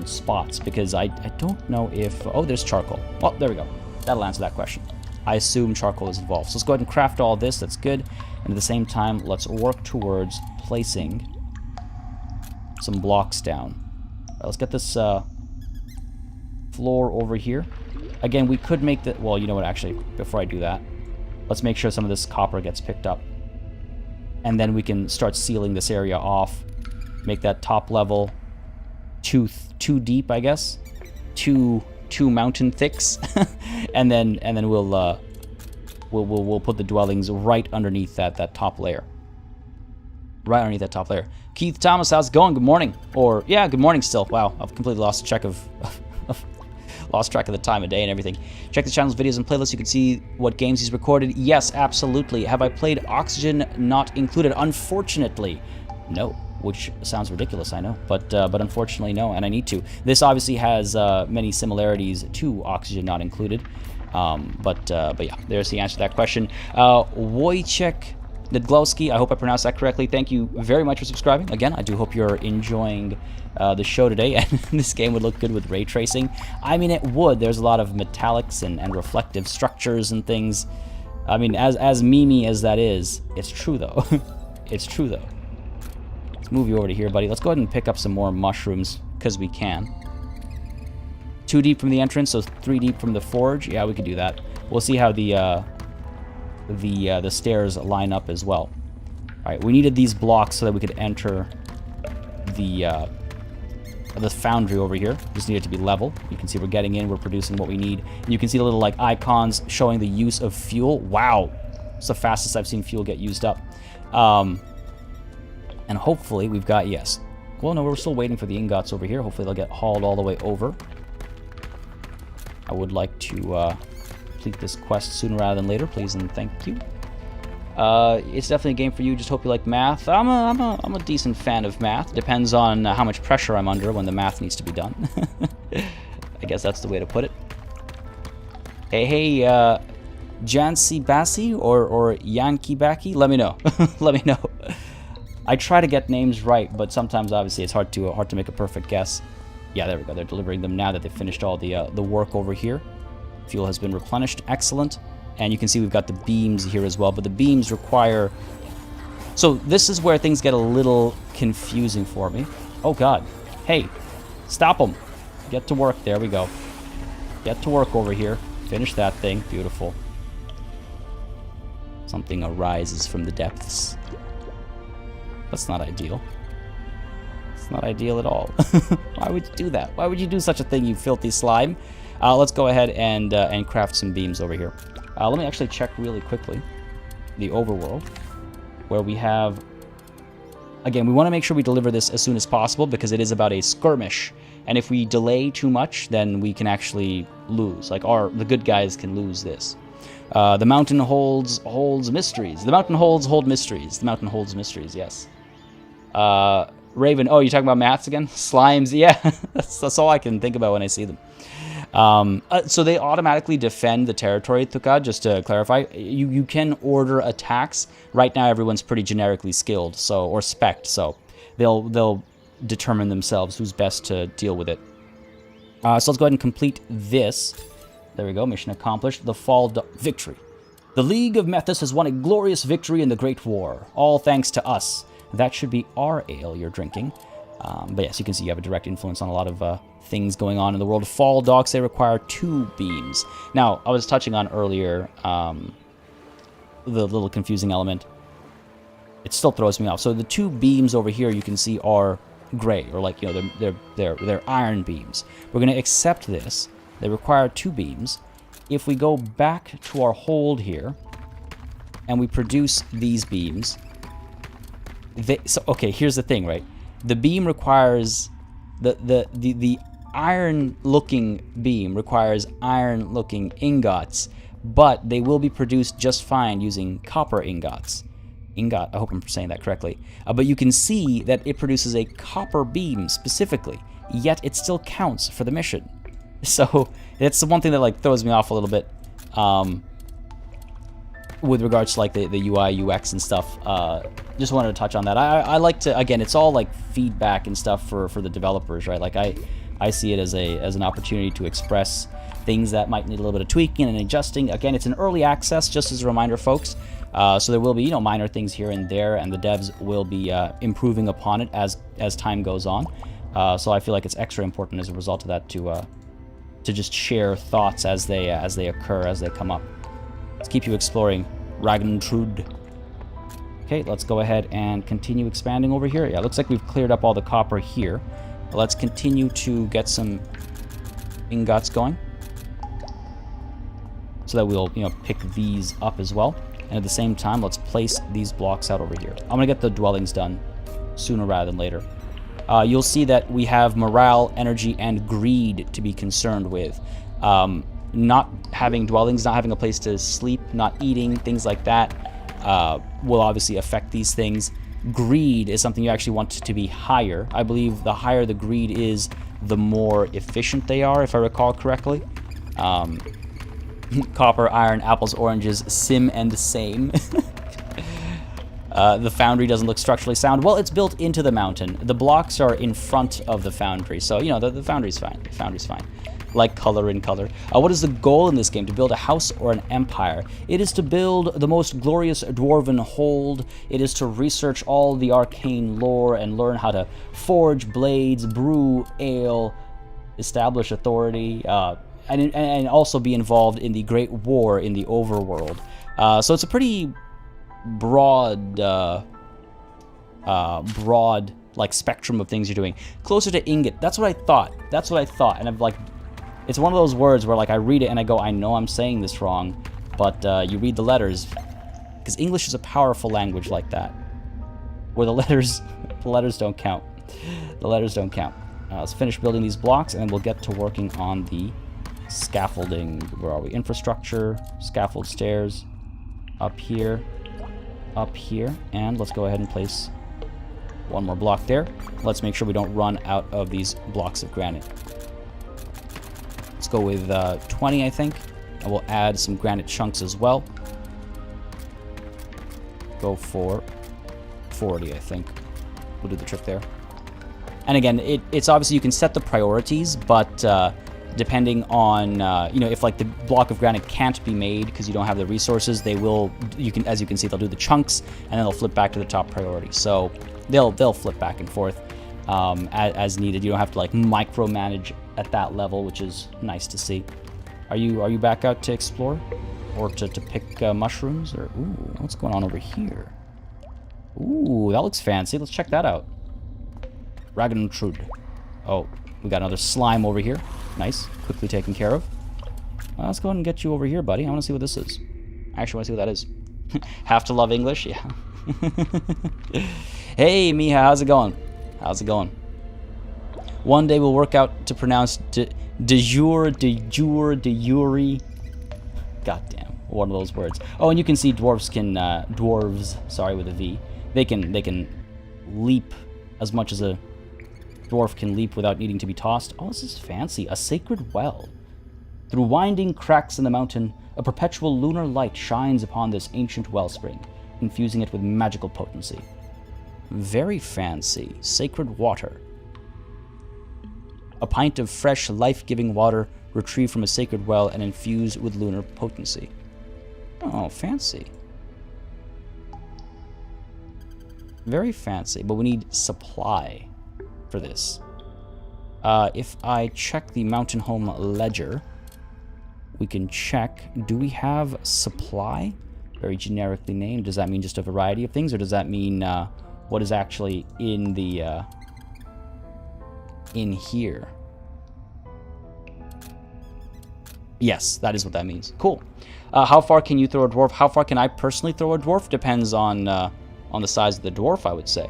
Speaker 1: spots, because I don't know if... Oh, there's charcoal. Oh, there we go. That'll answer that question. I assume charcoal is involved. So let's go ahead and craft all this. That's good. And at the same time, let's work towards placing some blocks down. let's get this floor over here. Again, we could make the... Well, you know what, actually, before I do that, let's make sure some of this copper gets picked up. And then we can start sealing this area off. Make that top level too deep, I guess. Two mountain thicks. and then we'll put the dwellings right underneath that top layer. Right underneath that top layer. Keith Thomas, how's it going? Good morning. Or, yeah, good morning still. Wow, I've completely lost track of the time of day and everything. Check the channel's videos and playlists. You can see what games he's recorded. Yes, absolutely. Have I played Oxygen Not Included? Unfortunately, no. Which sounds ridiculous, I know. But unfortunately, no, and I need to. This obviously has many similarities to Oxygen Not Included. But yeah, there's the answer to that question. Wojciech Nedglowski, I hope I pronounced that correctly. Thank you very much for subscribing. Again, I do hope you're enjoying the show today, and this game would look good with ray tracing. I mean, it would. There's a lot of metallics and reflective structures and things. I mean, as memey as that is, it's true, though. It's true, though. Let's move you over to here, buddy. Let's go ahead and pick up some more mushrooms, because we can. 2 deep from the entrance, so 3 deep from the forge. Yeah, we could do that. We'll see how the stairs line up as well. All right, we needed these blocks so that we could enter the foundry over here. Just needed to be level. You can see we're getting in, we're producing what we need. And you can see the little like icons showing the use of fuel. Wow, it's the fastest I've seen fuel get used up. And hopefully we've got, yes. Well, no, we're still waiting for the ingots over here. Hopefully they'll get hauled all the way over. I would like to complete this quest sooner rather than later, please and thank you. It's definitely a game for you. Just hope you like math. I'm a decent fan of math. Depends on how much pressure I'm under when the math needs to be done. I guess that's the way to put it. Hey, Jancy Bassi or Yankee Backy? Let me know. Let me know. I try to get names right, but sometimes obviously it's hard to make a perfect guess. Yeah, there we go. They're delivering them now that they've finished all the work over here. Fuel has been replenished. Excellent. And you can see we've got the beams here as well, but the beams require... So this is where things get a little confusing for me. Oh, God. Hey, stop them. Get to work. There we go. Get to work over here. Finish that thing. Beautiful. Something arises from the depths. That's not ideal. It's not ideal at all. Why would you do that? Why would you do such a thing, you filthy slime? Let's go ahead and craft some beams over here. Let me actually check really quickly the overworld, where we have... Again, we want to make sure we deliver this as soon as possible because it is about a skirmish. And if we delay too much, then we can actually lose. Like, the good guys can lose this. The mountain holds mysteries. The mountain hold mysteries. The mountain holds mysteries, yes. Raven, oh, you're talking about maths again? Slimes, yeah. that's all I can think about when I see them. So they automatically defend the territory, Tukad, just to clarify. You can order attacks. Right now, everyone's pretty generically skilled, so or spec'd, so they'll determine themselves who's best to deal with it. So let's go ahead and complete this. There we go, mission accomplished. The fall victory. The League of Methus has won a glorious victory in the Great War, all thanks to us. That should be our ale you're drinking. But yes, you can see you have a direct influence on a lot of things going on in the world of Fall Dogs. They require 2 beams. Now, I was touching on earlier the little confusing element. It still throws me off. So the 2 beams over here you can see are gray, or like, you know, they're iron beams. We're going to accept this. They require 2 beams. If we go back to our hold here and we produce these beams, so okay, here's the thing, right? The beam requires the iron-looking beam requires iron-looking ingots, but they will be produced just fine using copper ingots. I hope I'm saying that correctly. But you can see that it produces a copper beam specifically, yet it still counts for the mission. So that's the one thing that like throws me off a little bit with regards to like the UI, UX and stuff. Just wanted to touch on that. I like to, again, it's all like feedback and stuff for the developers, right? Like I see it as an opportunity to express things that might need a little bit of tweaking and adjusting. Again, it's an early access, just as a reminder, folks. So there will be, minor things here and there, and the devs will be improving upon it as time goes on. So I feel like it's extra important as a result of that to just share thoughts as they occur, as they come up. Let's keep you exploring, Ragntrud. Okay, let's go ahead and continue expanding over here. Yeah, looks like we've cleared up all the copper here. Let's continue to get some ingots going, so that we'll, you know, pick these up as well. And at the same time, let's place these blocks out over here. I'm gonna get the dwellings done sooner rather than later. You'll see that we have morale, energy, and greed to be concerned with. Not having dwellings, not having a place to sleep, not eating, things like that will obviously affect these things. Greed is something you actually want to be higher. I believe the higher the greed is, the more efficient they are, if I recall correctly. Copper, iron, apples, oranges, sim and the same. The foundry doesn't look structurally sound. Well, it's built into the mountain. The blocks are in front of the foundry, so, you know, the foundry's fine. The foundry's fine. Like color in color. What is the goal in this game? To build a house or an empire? It is to build the most glorious dwarven hold. It is to research all the arcane lore and learn how to forge blades, brew ale, establish authority, and also be involved in the Great War in the Overworld. So it's a pretty broad like spectrum of things you're doing. Closer to ingot. That's what I thought. That's what I thought. And I'm like, it's one of those words where, like, I read it and I go, I know I'm saying this wrong, but you read the letters, because English is a powerful language like that, where the letters don't count. The letters don't count. Let's finish building these blocks, and then we'll get to working on the scaffolding. Where are we? Infrastructure, scaffold stairs, up here, and let's go ahead and place one more block there. Let's make sure we don't run out of these blocks of granite. Let's go with 20, I think, and we'll add some granite chunks as well. Go for 40, I think. We'll do the trick there. And again, it's obviously you can set the priorities, but depending on you know, if like the block of granite can't be made because you don't have the resources, they will. As you can see, they'll do the chunks, and then they'll flip back to the top priority. So they'll flip back and forth as needed. You don't have to like micromanage at that level, which is nice to see. Are you back out to explore, or to pick mushrooms? Or ooh, what's going on over here? Ooh, that looks fancy. Let's check that out. Ragntrud. Oh, we got another slime over here. Nice, quickly taken care of. Well, let's go ahead and get you over here, buddy. I want to see what this is. I actually want to see what that is. Have to love English, yeah. Hey, Miha, how's it going? How's it going? One day we'll work out to pronounce de jure, goddamn, one of those words. Oh, and you can see dwarves can dwarves, sorry, with a V. They can leap as much as a dwarf can leap without needing to be tossed. Oh, this is fancy. A sacred well. Through winding cracks in the mountain, a perpetual lunar light shines upon this ancient wellspring, infusing it with magical potency. Very fancy. Sacred water. A pint of fresh, life-giving water retrieved from a sacred well and infused with lunar potency. Oh, fancy. Very fancy, but we need supply for this. If I check the Mountain Home ledger, we can check, do we have supply? Very generically named. Does that mean just a variety of things, or does that mean what is actually in the in here? Yes, that is what that means. Cool. How far can you throw a dwarf? How far can I personally throw a dwarf? Depends on the size of the dwarf, I would say.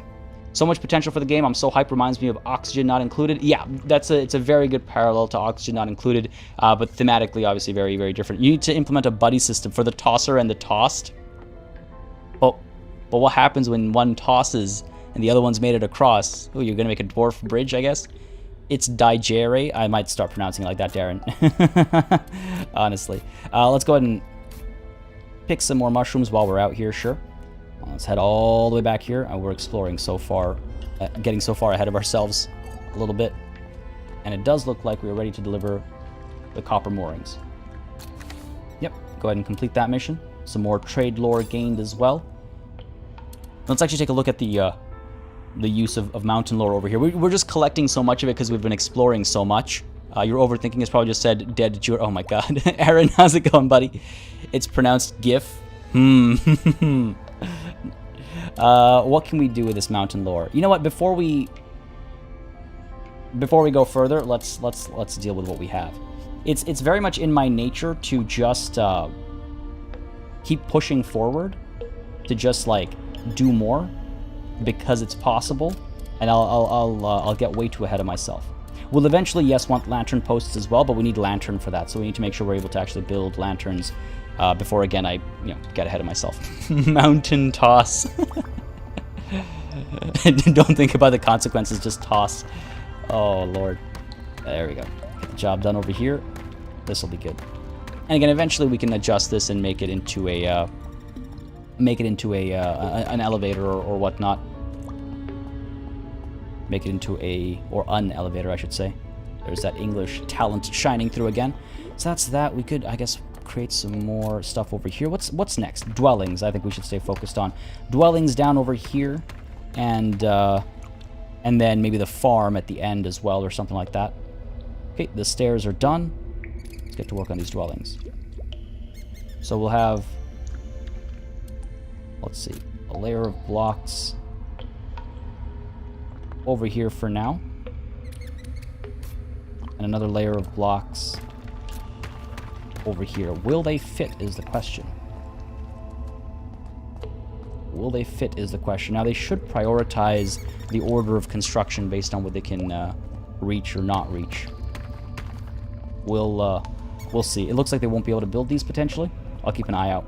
Speaker 1: So much potential for the game. I'm so hyped. Reminds me of Oxygen Not Included. Yeah, it's a very good parallel to Oxygen Not Included, but thematically, obviously, very, very different. You need to implement a buddy system for the tosser and the tossed. But what happens when one tosses and the other one's made it across? Oh, you're gonna make a dwarf bridge, I guess. It's digere. I might start pronouncing it like that, Darren. Honestly. Let's go ahead and pick some more mushrooms while we're out here, sure. Let's head all the way back here. We're exploring so far, getting so far ahead of ourselves a little bit. And it does look like we're ready to deliver the copper moorings. Yep, go ahead and complete that mission. Some more trade lore gained as well. Let's actually take a look at the the use of mountain lore over here. We're just collecting so much of it because we've been exploring so much. Your overthinking has probably just said dead Jew. Oh my god. Aaron, how's it going, buddy? It's pronounced GIF. What can we do with this mountain lore? You know what? Before we go further, let's deal with what we have. It's very much in my nature to just keep pushing forward, to just like do more because it's possible, and I'll get way too ahead of myself. We'll eventually, yes, want lantern posts as well, but we need lantern for that, so we need to make sure we're able to actually build lanterns before, again, I get ahead of myself. Mountain toss. Don't think about the consequences, just toss. Oh, Lord. There we go. Get the job done over here. This will be good. And again, eventually we can adjust this and make it into an elevator or whatnot. Make it into an elevator, I should say. There's that English talent shining through again. So that's that. We could, I guess, create some more stuff over here. What's next? Dwellings. I think we should stay focused on dwellings down over here, and then maybe the farm at the end as well, or something like that. Okay, the stairs are done. Let's get to work on these dwellings. So we'll have, let's see, a layer of blocks over here for now, and another layer of blocks over here. Will they fit is the question. Will they fit is the question. Now, they should prioritize the order of construction based on what they can reach or not reach. We'll see. It looks like they won't be able to build these potentially. I'll keep an eye out,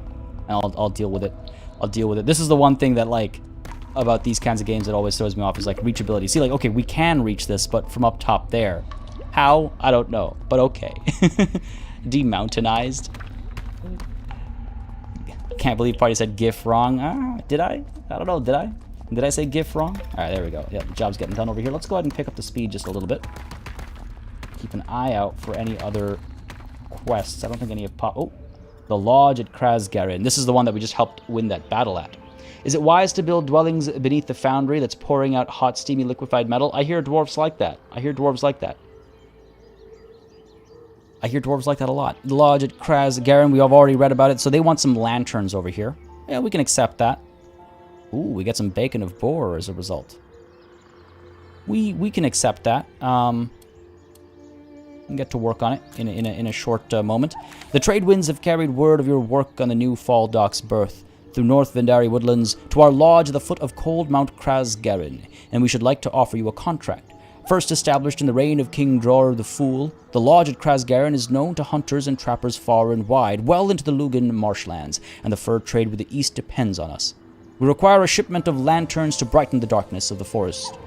Speaker 1: and I'll deal with it. I'll deal with it. This is the one thing that, like, about these kinds of games that always throws me off, is like reachability. See, like, okay, we can reach this, but from up top there. How? I don't know, but okay. Demountainized. Can't believe Party said GIF wrong. Did I? I don't know, did I? Did I say GIF wrong? Alright, there we go. Yeah, the job's getting done over here. Let's go ahead and pick up the speed just a little bit. Keep an eye out for any other quests. I don't think any have popped. Oh, the Lodge at Krasgarin. This is the one that we just helped win that battle at. Is it wise to build dwellings beneath the foundry that's pouring out hot, steamy, liquefied metal? I hear dwarfs like that. I hear dwarves like that. I hear dwarves like that a lot. The Lodge at Krasgarin, we have already read about it, so they want some lanterns over here. Yeah, we can accept that. Ooh, we get some bacon of boar as a result. We can accept that. And get to work on it in a short moment. The trade winds have carried word of your work on the new Fall Dock's birth through North Vendari woodlands to our lodge at the foot of Cold Mount Krasgarin, and we should like to offer you a contract. First established in the reign of King Dror the Fool, the lodge at Krasgarin is known to hunters and trappers far and wide, well into the Lugan marshlands, and the fur trade with the east depends on us. We require a shipment of lanterns to brighten the darkness of the forest.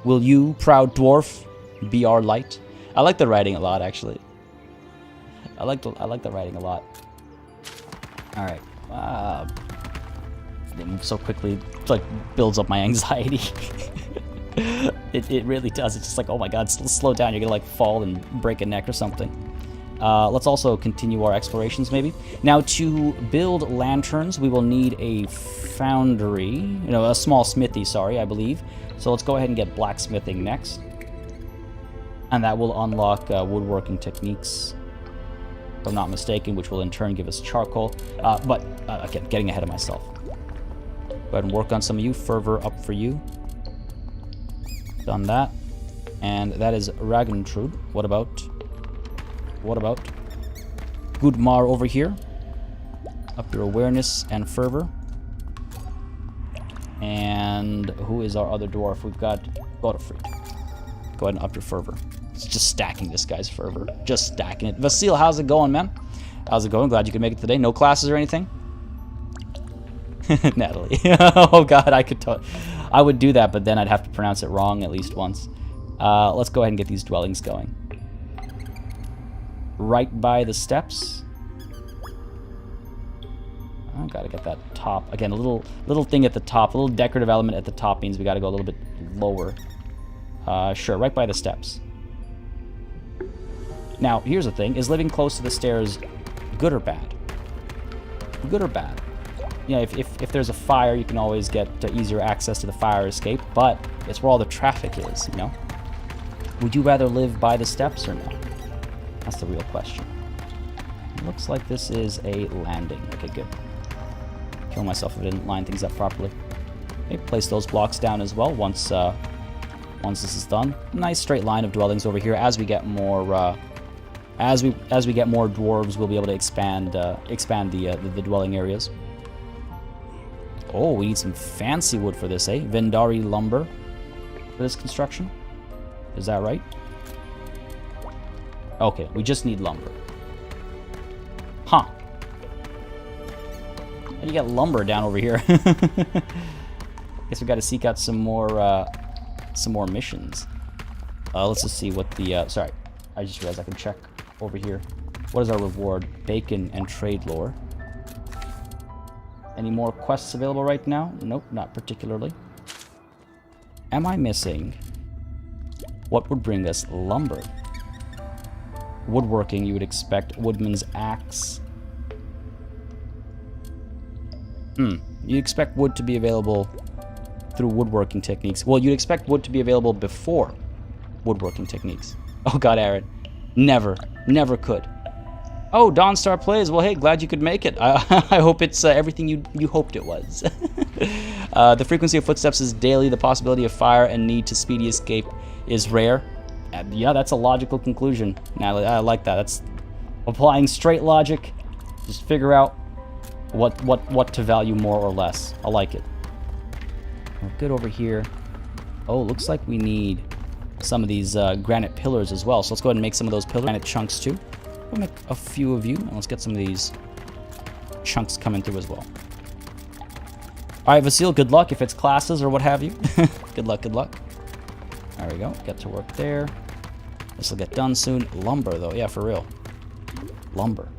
Speaker 1: Will you, proud dwarf, be our light? I like the writing a lot, actually. I like the writing a lot. All right. They move so quickly, it like builds up my anxiety. It really does. It's just like, oh my god, slow down. You're gonna like fall and break a neck or something. Let's also continue our explorations, maybe. Now, to build lanterns, we will need a foundry, a small smithy, sorry, I believe. So let's go ahead and get blacksmithing next. And that will unlock woodworking techniques, if I'm not mistaken, which will in turn give us charcoal. But again, getting ahead of myself. Go ahead and work on some of you. Fervor up for you. Done that. And that is Ragntrud. What about Gudmar over here? Up your awareness and fervor. And who is our other dwarf? We've got Godfrey. Go ahead and up your fervor. It's just stacking this guy's fervor. Just stacking it. Vasil, how's it going, man? How's it going? Glad you could make it today. No classes or anything? Natalie. Oh god, I would do that, but then I'd have to pronounce it wrong at least once. Let's go ahead and get these dwellings going. Right by the steps. Oh, gotta get that top. Again, a little thing at the top. A little decorative element at the top means we gotta go a little bit lower. Sure, right by the steps. Now, here's the thing. Is living close to the stairs good or bad? Good or bad? you know, if there's a fire, you can always get easier access to the fire escape, but it's where all the traffic is, you know? Would you rather live by the steps or not? That's the real question. It looks like this is a landing. Okay, good. Kill myself if I didn't line things up properly. Okay, place those blocks down as well once this is done. Nice straight line of dwellings over here. As we get more as we get more dwarves, we'll be able to expand the dwelling areas. Oh, we need some fancy wood for this, eh? Vendari lumber for this construction. Is that right? Okay, we just need lumber. Huh. How do you get lumber down over here? Guess we got to seek out some more missions. Let's just see what the sorry, I just realized I can check over here. What is our reward? Bacon and trade lore. Any more quests available right now? Nope, not particularly. Am I missing? What would bring us lumber? Woodworking, you would expect woodman's axe. You'd expect wood to be available through woodworking techniques. Well, you'd expect wood to be available before woodworking techniques. Oh god, Aaron. Never could. Oh, Dawnstar Plays. Well, hey, glad you could make it. I hope it's everything you hoped it was. The frequency of footsteps is daily. The possibility of fire and need to speedy escape is rare. Yeah, that's a logical conclusion. Now, I like that. That's applying straight logic. Just figure out what to value more or less. I like it. We're good over here. Oh, looks like we need some of these granite pillars as well. So let's go ahead and make some of those granite chunks too. We'll make a few of you, and let's get some of these chunks coming through as well. All right, Vasil, good luck if it's classes or what have you. Good luck, good luck. There we go. Get to work there. This will get done soon. Lumber, though. Yeah, for real. Lumber.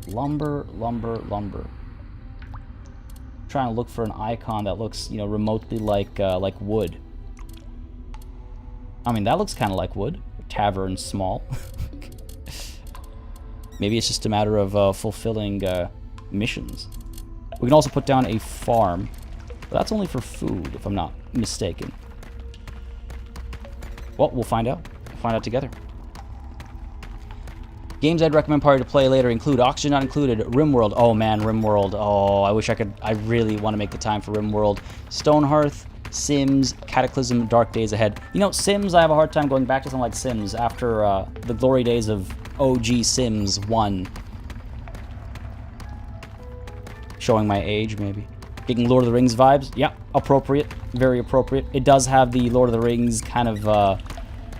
Speaker 1: Lumber. Trying to look for an icon that looks, you know, remotely like wood. I mean, that looks kind of like wood. Tavern small. Maybe it's just a matter of fulfilling missions. We can also put down a farm. But that's only for food, if I'm not mistaken. Well, we'll find out. We'll find out together. Games I'd recommend party to play later include Oxygen Not Included, RimWorld. Oh man, RimWorld. Oh, I wish I could. I really want to make the time for RimWorld. Stonehearth, Sims, Cataclysm, Dark Days Ahead. You know, Sims, I have a hard time going back to something like Sims after the glory days of OG Sims 1. Showing my age, maybe. Getting Lord of the Rings vibes. Yeah, appropriate. Very appropriate. It does have the Lord of the Rings kind of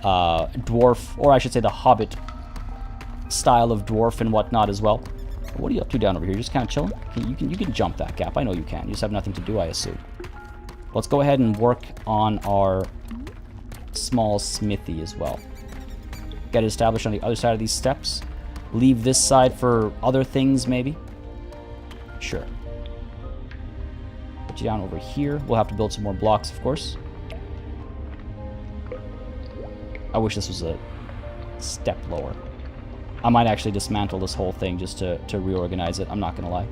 Speaker 1: dwarf, or I should say the Hobbit style of dwarf and whatnot as well. What are you up to down over here? Just kind of chilling? You can jump that gap. I know you can. You just have nothing to do, I assume. Let's go ahead and work on our small smithy as well. Get it established on the other side of these steps. Leave this side for other things, maybe. Sure. Put you down over here. We'll have to build some more blocks, of course. I wish this was a step lower. I might actually dismantle this whole thing just to reorganize it. I'm not going to lie.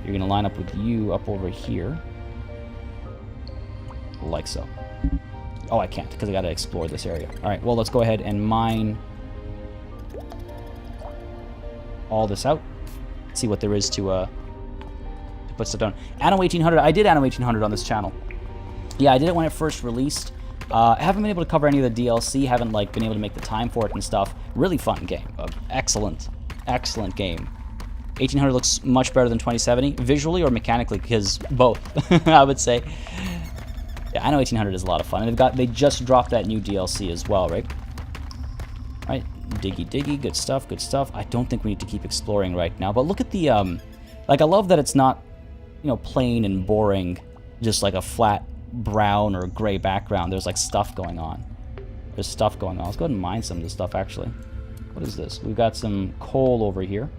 Speaker 1: You're going to line up with you up over here. Like so. Oh, I can't, because I got to explore this area. All right, well, let's go ahead and mine all this out. See what there is to put stuff down. Anno 1800. I did Anno 1800 on this channel. Yeah, I did it when it first released. I haven't been able to cover any of the DLC. Haven't like been able to make the time for it and stuff. Really fun game. Excellent game. 1800 looks much better than 2070, visually or mechanically, because both, I would say. Yeah, I know 1800 is a lot of fun. And they just dropped that new DLC as well, right? All right, diggy, good stuff. I don't think we need to keep exploring right now, but look at the like, I love that it's not, you know, plain and boring, just like a flat brown or gray background. There's like stuff going on. Let's go ahead and mine some of this stuff, actually. What is this? We've got some coal over here.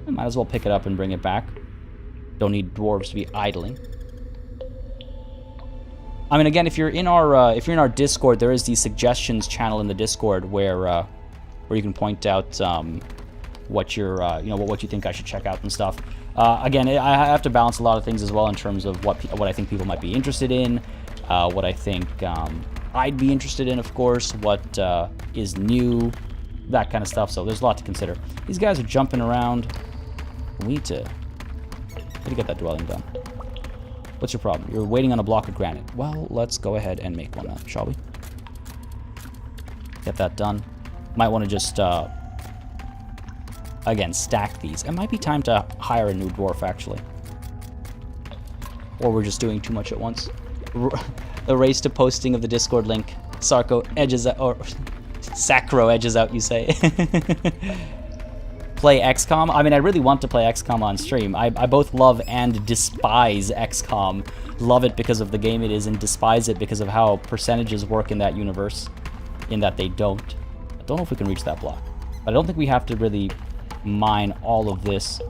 Speaker 1: I might as well pick it up and bring it back. Don't need dwarves to be idling. I mean, again, if you're in our Discord, there is the suggestions channel in the Discord where you can point out what you're what you think I should check out and stuff. Again, I have to balance a lot of things as well in terms of what I think people might be interested in, what I think I'd be interested in, of course, what is new, that kind of stuff. So there's a lot to consider. These guys are jumping around. We need to get that dwelling done. What's your problem? You're waiting on a block of granite. Well, let's go ahead and make one up, shall we? Get that done. Might want to just, again, stack these. It might be time to hire a new dwarf, actually. Or we're just doing too much at once. The race to posting of the Discord link. Sarko edges out, or Sacro edges out, you say. Play XCOM. I mean, I really want to play XCOM on stream. I both love and despise XCOM. Love it because of the game it is, and despise it because of how percentages work in that universe, in that they don't. I don't know if we can reach that block, but I don't think we have to really mine all of this.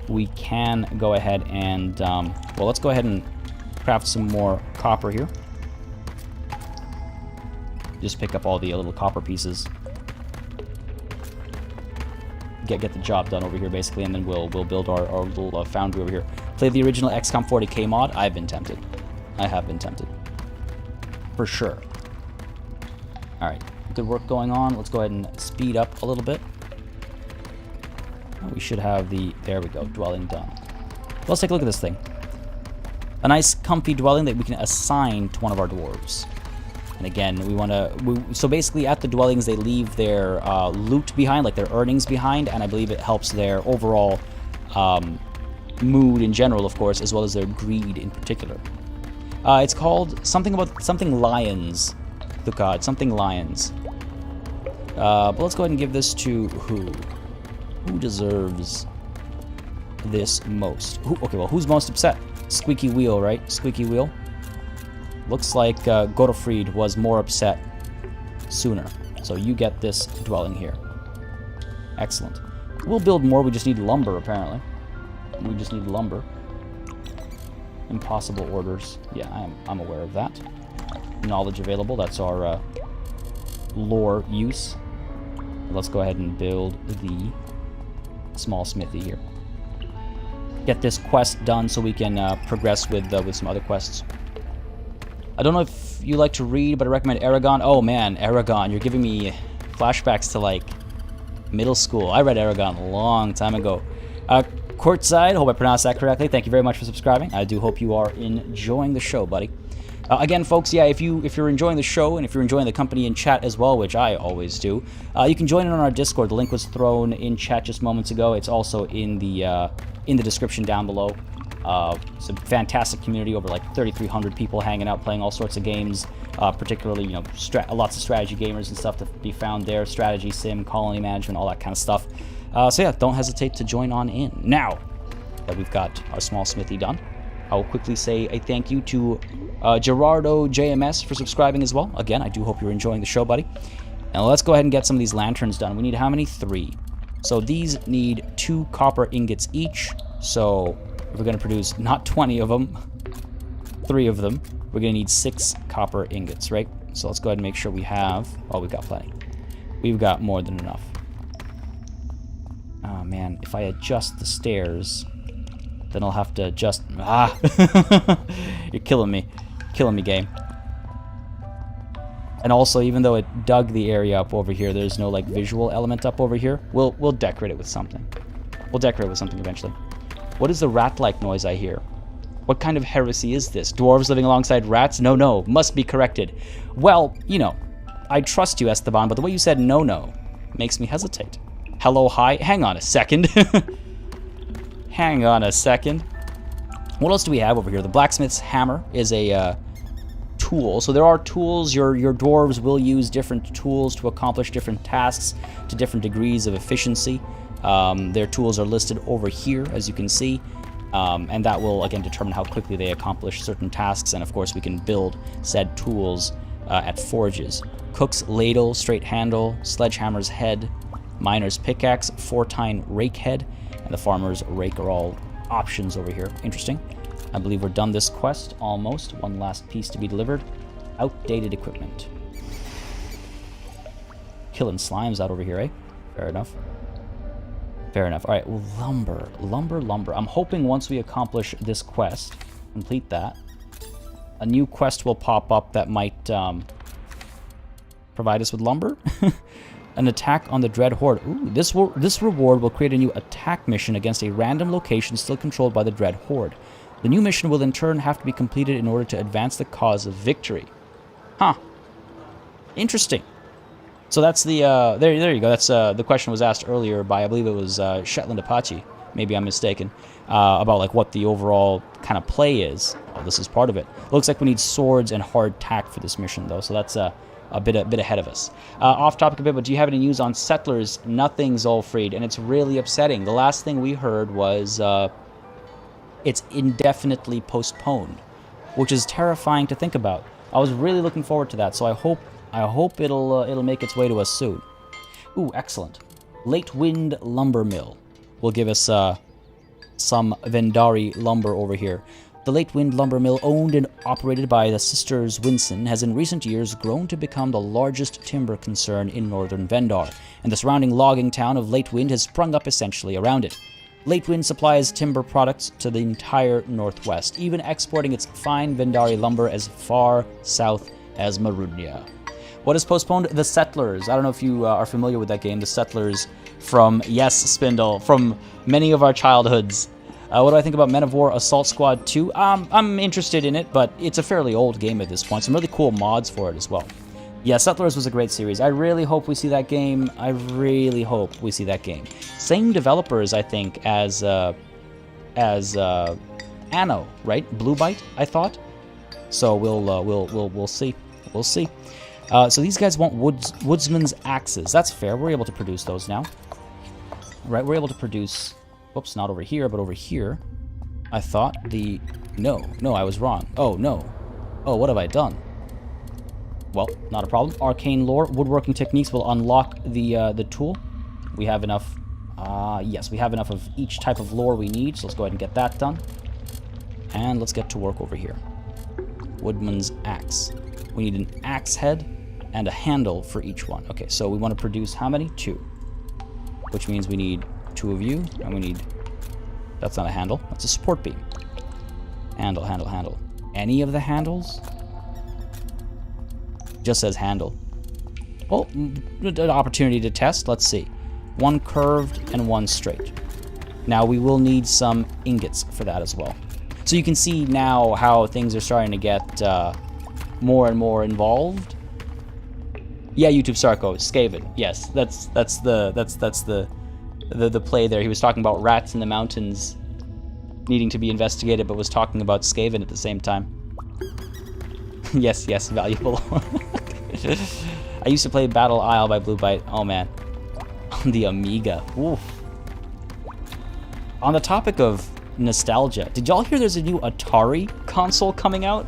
Speaker 1: We can go ahead and, well, let's go ahead and craft some more copper here. Just pick up all the little copper pieces. Get the job done over here, basically, and then we'll build our little foundry over here. Play the original XCOM 40k mod. I've been tempted. I have been tempted. For sure. Alright, good work going on. Let's go ahead and speed up a little bit. We should have the, there we go, dwelling done. Let's take a look at this thing. A nice comfy dwelling that we can assign to one of our dwarves. And again, we want to, so basically at the dwellings they leave their loot behind, like their earnings behind, and I believe it helps their overall mood in general, of course, as well as their greed in particular. It's called something lions. The god, something lions. But let's go ahead and give this to who? Who deserves this most? Okay, well, who's most upset? Squeaky wheel, right? Squeaky wheel. Looks like Godofried was more upset sooner. So you get this dwelling here. Excellent. We'll build more, we just need lumber, apparently. We just need lumber. Impossible orders. Yeah, I'm aware of that. Knowledge available, that's our lore use. Let's go ahead and build the small smithy here. Get this quest done so we can progress with some other quests. I don't know if you like to read, but I recommend Aragon. Oh man, Aragon, you're giving me flashbacks to like middle school. I read Aragon a long time ago. Courtside, hope I pronounced that correctly. Thank you very much for subscribing. I do hope you are enjoying the show, buddy. Again, folks, yeah, if you're enjoying the show and if you're enjoying the company in chat as well, which I always do, you can join in on our Discord. The link was thrown in chat just moments ago. It's also in the description down below. It's a fantastic community, over like 3,300 people hanging out, playing all sorts of games, particularly, you know, lots of strategy gamers and stuff to be found there, strategy, sim, colony management, all that kind of stuff. So yeah, don't hesitate to join on in. Now that we've got our small smithy done, I will quickly say a thank you to Gerardo JMS for subscribing as well. Again, I do hope you're enjoying the show, buddy. Now let's go ahead and get some of these lanterns done. We need how many? 3. So these need 2 copper ingots each. So if we're going to produce not 20 of them, 3 of them, we're going to need 6 copper ingots, right? So let's go ahead and make sure we have... Oh, we've got plenty. We've got more than enough. Oh, man. If I adjust the stairs, then I'll have to adjust... Ah! You're killing me. Killing me, game. And also, even though it dug the area up over here, there's no, like, visual element up over here. We'll decorate it with something. We'll decorate it with something eventually. What is the rat-like noise I hear? What kind of heresy is this? Dwarves living alongside rats? No, must be corrected. Well, you know, I trust you, Esteban, but the way you said no makes me hesitate. Hello, hi? Hang on a second. Hang on a second. What else do we have over here? The blacksmith's hammer is a tool. So there are tools. Your dwarves will use different tools to accomplish different tasks to different degrees of efficiency. Their tools are listed over here, as you can see, and that will, again, determine how quickly they accomplish certain tasks, and of course we can build said tools at forges. Cook's ladle, straight handle, sledgehammer's head, miner's pickaxe, 4-tine rake head, and the farmer's rake are all options over here. Interesting. I believe we're done this quest, almost. One last piece to be delivered. Outdated equipment. Killing slimes out over here, eh? Fair enough. Fair enough. All right, lumber, lumber, lumber. I'm hoping once we accomplish this quest, complete that, a new quest will pop up that might provide us with lumber. An attack on the Dread Horde. Ooh, this reward will create a new attack mission against a random location still controlled by the Dread Horde. The new mission will in turn have to be completed in order to advance the cause of victory. Huh. Interesting. So that's the, there you go. That's, the question was asked earlier by, I believe it was, Shetland Apache. Maybe I'm mistaken. About, like, what the overall kind of play is. Oh, this is part of it. Looks like we need swords and hard tack for this mission, though. So that's, a bit ahead of us. Off topic a bit, but do you have any news on Settlers? Nothing, Zolfried, and it's really upsetting. The last thing we heard was, it's indefinitely postponed, which is terrifying to think about. I was really looking forward to that, so I hope it'll make its way to us soon. Ooh, excellent. Late Wind Lumber Mill will give us some Vendari lumber over here. The Late Wind Lumber Mill, owned and operated by the Sisters Winson, has in recent years grown to become the largest timber concern in northern Vendar, and the surrounding logging town of Late Wind has sprung up essentially around it. Late Wind supplies timber products to the entire northwest, even exporting its fine Vendari lumber as far south as Marunia. What is postponed? The Settlers. I don't know if you are familiar with that game. The Settlers from, yes, Spindle, from many of our childhoods. What do I think about Men of War Assault Squad 2? I'm interested in it, but it's a fairly old game at this point. Some really cool mods for it as well. Yeah, Settlers was a great series. I really hope we see that game. I really hope we see that game. Same developers, I think, as Anno, right? Blue Byte, I thought. So we'll see. We'll see. So these guys want woodsman's axes. That's fair. We're able to produce those now. Right, we're able to produce... Oops, not over here, but over here. I thought the... No, I was wrong. Oh, no. Oh, what have I done? Well, not a problem. Arcane lore, woodworking techniques will unlock the tool. We have enough... yes, we have enough of each type of lore we need, so let's go ahead and get that done. And let's get to work over here. Woodman's axe. We need an axe head and a handle for each one. Okay, so we want to produce how many? 2. Which means we need 2 of you, and we need... That's not a handle. That's a support beam. Handle, handle, handle. Any of the handles? Just says handle. Well, an opportunity to test. Let's see. 1 curved and 1 straight. Now, we will need some ingots for that as well. So you can see now how things are starting to get more and more involved. Yeah, YouTube Sarko, Skaven. Yes, that's the play there. He was talking about rats in the mountains needing to be investigated, but was talking about Skaven at the same time. yes, valuable. I used to play Battle Isle by Blue Byte. Oh man, on the Amiga. Oof. On the topic of nostalgia, did y'all hear there's a new Atari console coming out?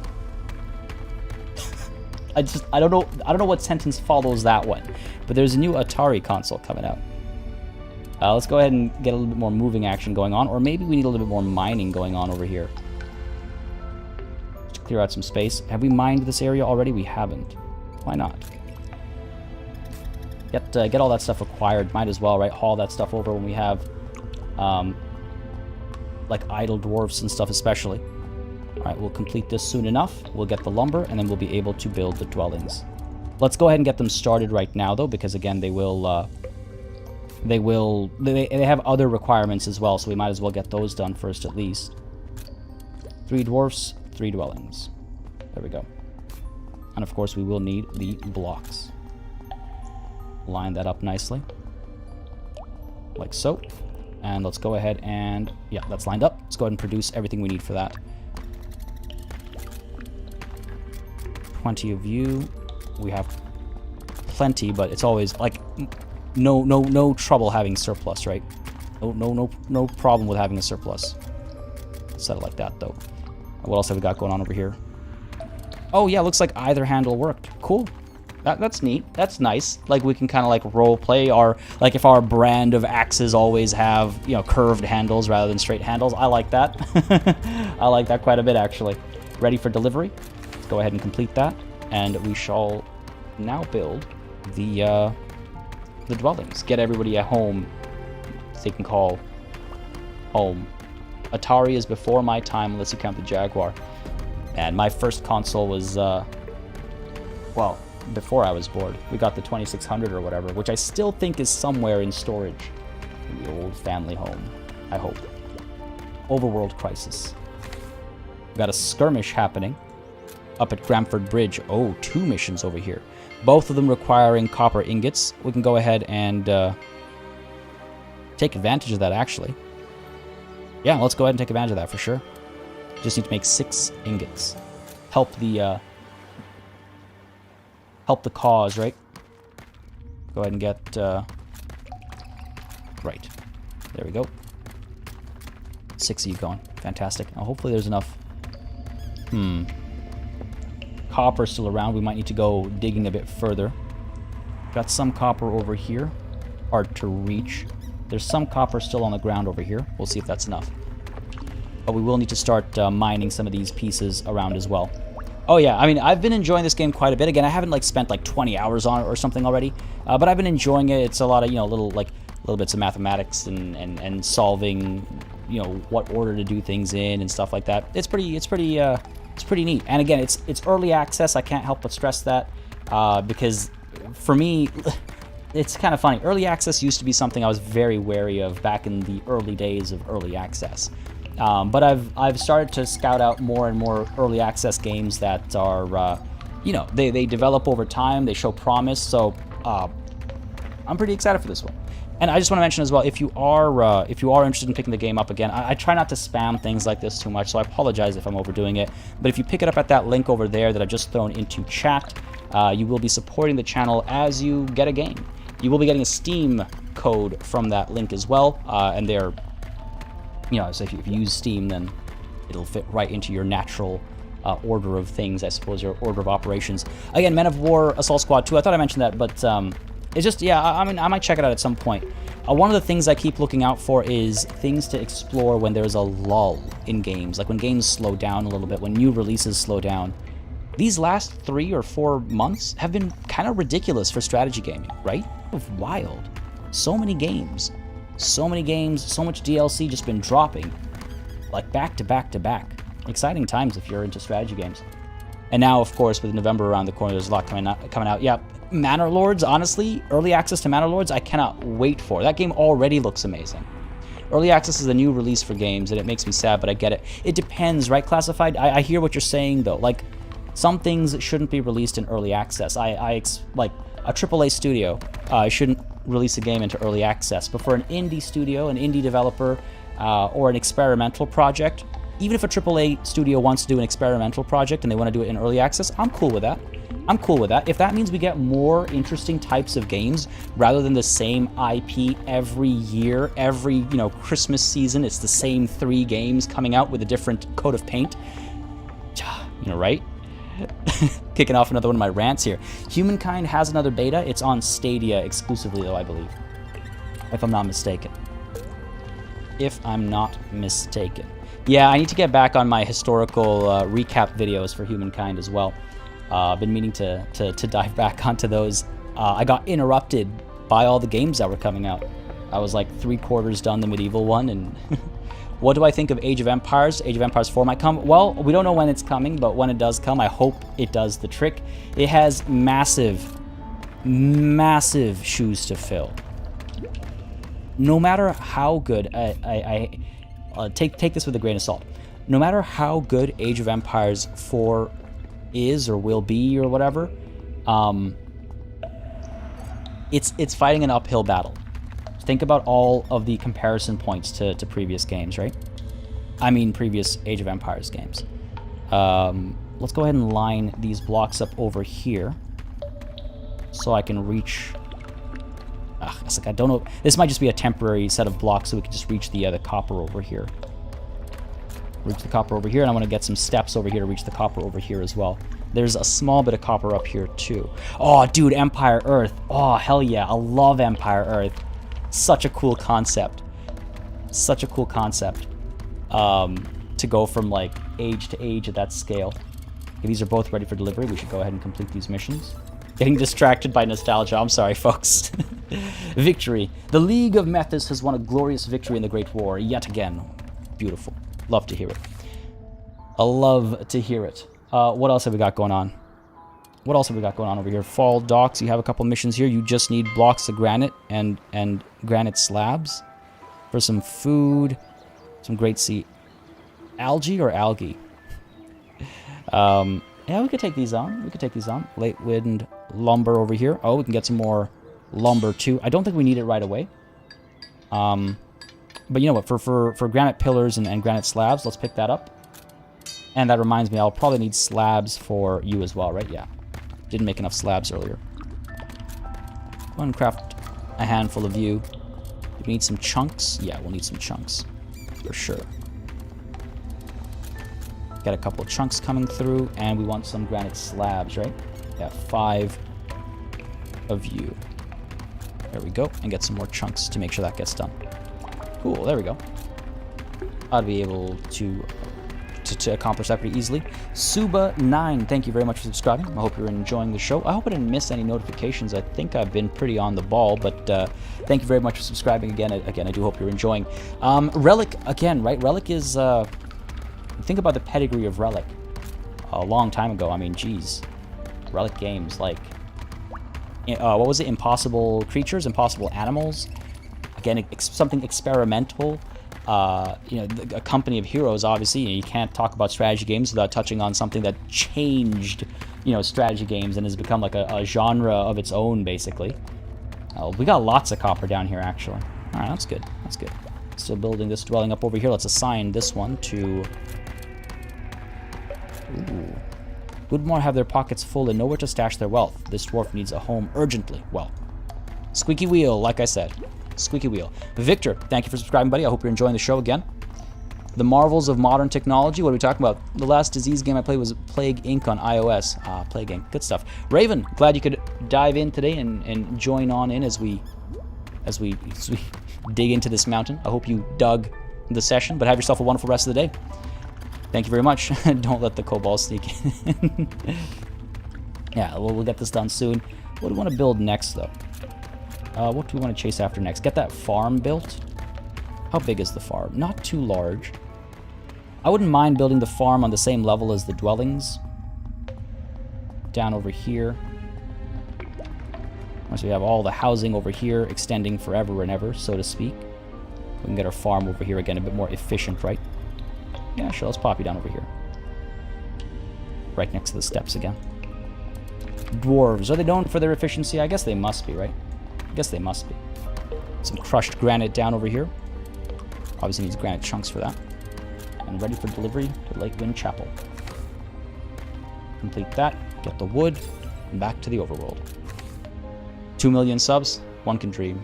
Speaker 1: I don't know what sentence follows that one, but there's a new Atari console coming out. Let's go ahead and get a little bit more moving action going on, or maybe we need a little bit more mining going on over here. Just to clear out some space. Have we mined this area already? We haven't. Why not? Get all that stuff acquired. Might as well, right? Haul that stuff over when we have, like idle dwarfs and stuff especially. Alright, we'll complete this soon enough. We'll get the lumber, and then we'll be able to build the dwellings. Let's go ahead and get them started right now, though, because again, they have other requirements as well, so we might as well get those done first at least. 3 dwarfs, 3 dwellings. There we go. And of course, we will need the blocks. Line that up nicely. Like so. And let's go ahead and... Yeah, that's lined up. Let's go ahead and produce everything we need for that. 20 of you. We have plenty, but it's always like no trouble having surplus, right? No problem with having a surplus. Set it like that though. What else have we got going on over here? Oh yeah, looks like either handle worked. Cool. That's neat. That's nice. Like we can kind of like role play our, like if our brand of axes always have, you know, curved handles rather than straight handles. I like that. I like that quite a bit actually. Ready for delivery? Let's go ahead and complete that, and we shall now build the dwellings. Get everybody a home they can call home. Atari is before my time, unless you count the Jaguar. And my first console was, well, before I was born. We got the 2600 or whatever, which I still think is somewhere in storage in the old family home, I hope. Overworld Crisis. We got a skirmish happening up at Gramford Bridge. Oh, 2 missions over here. Both of them requiring copper ingots. We can go ahead and take advantage of that, actually. Yeah, let's go ahead and take advantage of that for sure. Just need to make 6 ingots. Help the cause, right? Go ahead and get right. There we go. 6 of you going. Fantastic. Now, hopefully there's enough. Copper still around. We might need to go digging a bit further. Got some copper over here. Hard to reach. There's some copper still on the ground over here. We'll see if that's enough. But we will need to start mining some of these pieces around as well. Oh yeah, I mean, I've been enjoying this game quite a bit. Again, I haven't like spent like 20 hours on it or something already, but I've been enjoying it. It's a lot of, you know, little bits of mathematics and solving, you know, what order to do things in and stuff like that. It's pretty neat. And again, it's early access. I can't help but stress that because for me, it's kind of funny. Early access used to be something I was very wary of back in the early days of early access. But I've started to scout out more and more early access games that are, you know, they develop over time. They show promise. So I'm pretty excited for this one. And I just want to mention as well, if you are interested in picking the game up again, I try not to spam things like this too much, so I apologize if I'm overdoing it. But if you pick it up at that link over there that I've just thrown into chat, you will be supporting the channel as you get a game. You will be getting a Steam code from that link as well, and they're, you know, so if you use Steam, then it'll fit right into your natural order of things, I suppose, your order of operations. Again, Men of War Assault Squad 2, I thought I mentioned that, but it's just, yeah, I mean, I might check it out at some point. One of the things I keep looking out for is things to explore when there's a lull in games, like when games slow down a little bit, when new releases slow down. These last 3 or 4 months have been kind of ridiculous for strategy gaming, right? Wild. So many games, so much DLC just been dropping, like back to back to back. Exciting times if you're into strategy games. And now, of course, with November around the corner, there's a lot coming out. Yeah, Manor Lords, honestly, early access to Manor Lords, I cannot wait for. That game already looks amazing. Early access is a new release for games, and it makes me sad, but I get it. It depends, right, Classified? I hear what you're saying, though. Like, some things shouldn't be released in early access. Like, a AAA studio shouldn't release a game into early access. But for an indie studio, an indie developer, or an experimental project, even if a AAA studio wants to do an experimental project and they want to do it in early access, I'm cool with that. I'm cool with that. If that means we get more interesting types of games rather than the same IP every year, every, you know, Christmas season, it's the same 3 games coming out with a different coat of paint. You know, right? Kicking off another one of my rants here. Humankind has another beta. It's on Stadia exclusively, though, I believe. If I'm not mistaken. Yeah, I need to get back on my historical recap videos for Humankind as well. I've been meaning to dive back onto those. I got interrupted by all the games that were coming out. I was like 3/4 done the medieval one, and what do I think of Age of Empires? Age of Empires 4 might come. Well, we don't know when it's coming, but when it does come, I hope it does the trick. It has massive shoes to fill. No matter how good, take this with a grain of salt. No matter how good Age of Empires 4 is or will be or whatever, it's fighting an uphill battle. Think about all of the comparison points to previous games, right? I mean previous Age of Empires games. Let's go ahead and line these blocks up over here so I can reach... it's like, I don't know. This might just be a temporary set of blocks so we can just reach the copper over here. Reach the copper over here, and I want to get some steps over here to reach the copper over here as well. There's a small bit of copper up here too. Oh, dude, Empire Earth. Oh, hell yeah. I love Empire Earth. Such a cool concept. Such a cool concept. To go from, like, age to age at that scale. Okay, these are both ready for delivery. We should go ahead and complete these missions. Getting distracted by nostalgia. I'm sorry, folks. Victory. The League of Methus has won a glorious victory in the Great War yet again. Beautiful. Love to hear it. I love to hear it. What else have we got going on? What else have we got going on over here? Fall Docks. You have a couple missions here. You just need blocks of granite and granite slabs for some food. Some great sea algae or algae. Yeah, we could take these on. We could take these on. Late wind lumber over here. Oh, we can get some more lumber too. I don't think we need it right away. But you know what? For granite pillars and granite slabs, let's pick that up. And that reminds me, I'll probably need slabs for you as well, right? Yeah. Didn't make enough slabs earlier. Go and craft a handful of you. Do we need some chunks? Yeah, we'll need some chunks. For sure. Got a couple of chunks coming through, and we want some granite slabs, right? Yeah, 5 of you. There we go, and get some more chunks to make sure that gets done. Cool, there we go. I'll be able to accomplish that pretty easily. Suba9, thank you very much for subscribing. I hope you're enjoying the show. I hope I didn't miss any notifications. I think I've been pretty on the ball, but thank you very much for subscribing again. Again, I do hope you're enjoying. Relic, again, right? Relic is... think about the pedigree of Relic. A long time ago, I mean, geez. Relic games, like... what was it? Impossible Creatures? Impossible Animals? Again, something experimental. You know, a company of heroes, obviously. You can't talk about strategy games without touching on something that changed, you know, strategy games and has become like a genre of its own, basically. We got lots of copper down here, actually. Alright, that's good. That's good. Still building this dwelling up over here. Let's assign this one to... Ooh. Woodmore have their pockets full and nowhere to stash their wealth. This dwarf needs a home urgently. Well, squeaky wheel, like I said. Squeaky wheel. Victor, thank you for subscribing, buddy. I hope you're enjoying the show again. The marvels of modern technology. What are we talking about? The last disease game I played was Plague Inc. on iOS. Plague Inc. Good stuff. Raven, glad you could dive in today and join on in as we dig into this mountain. I hope you dug the session, but have yourself a wonderful rest of the day. Thank you very much. Don't let the kobold sneak in. Yeah, we'll get this done soon. What do we want to build next, though? What do we want to chase after next? Get that farm built. How big is the farm? Not too large. I wouldn't mind building the farm on the same level as the dwellings. Down over here. Once we have all the housing over here extending forever and ever, so to speak. We can get our farm over here again, a bit more efficient, right? Yeah, sure, let's pop you down over here. Right next to the steps again. Dwarves, are they known for their efficiency? I guess they must be, right? I guess they must be. Some crushed granite down over here. Obviously needs granite chunks for that. And ready for delivery to Lakewind Chapel. Complete that, get the wood, and back to the Overworld. 2 million subs? One can dream.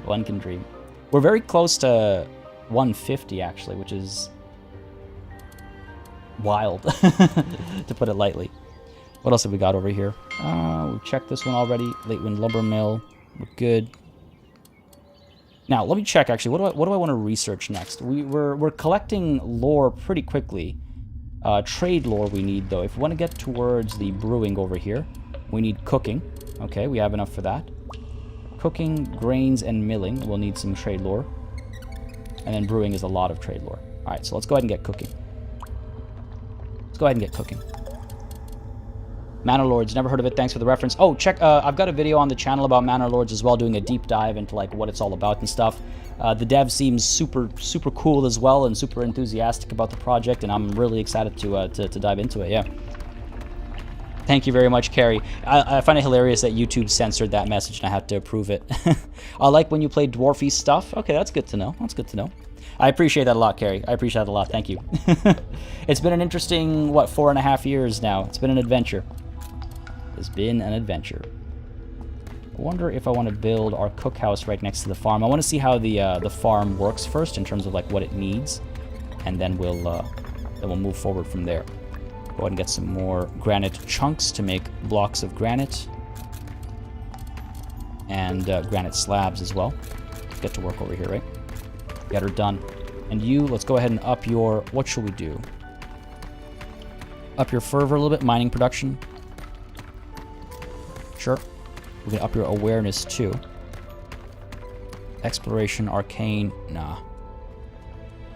Speaker 1: One can dream. We're very close to 150, actually, which is wild, to put it lightly. What else have we got over here? We've checked this one already. Latewind Lumber Mill. We're good. Now, let me check, actually. What do I want to research next? We're collecting lore pretty quickly. Trade lore we need, though. If we want to get towards the brewing over here, we need cooking. Okay, we have enough for that. Cooking, grains, and milling. We'll need some trade lore. And then brewing is a lot of trade lore. Alright, so let's go ahead and get cooking. Let's go ahead and get cooking. Manor Lords, never heard of it. Thanks for the reference. Oh, check, I've got a video on the channel about Manor Lords as well, doing a deep dive into like what it's all about and stuff. The dev seems super cool as well and super enthusiastic about the project, and I'm really excited to dive into it, yeah. Thank you very much, Carrie. I find it hilarious that YouTube censored that message and I had to approve it. I like when you play dwarfy stuff. Okay, that's good to know. That's good to know. I appreciate that a lot, Carrie. I appreciate that a lot. Thank you. It's been an interesting, what, 4.5 years now. It's been an adventure. It's been an adventure. I wonder if I want to build our cookhouse right next to the farm. I want to see how the farm works first in terms of like what it needs, and then we'll move forward from there. Go ahead and get some more granite chunks to make blocks of granite, and granite slabs as well. Get to work over here, right? Get her done. And you, let's go ahead and up your, what shall we do? Up your fervor a little bit, mining production. Sure. We can up your awareness too. Exploration, arcane, nah.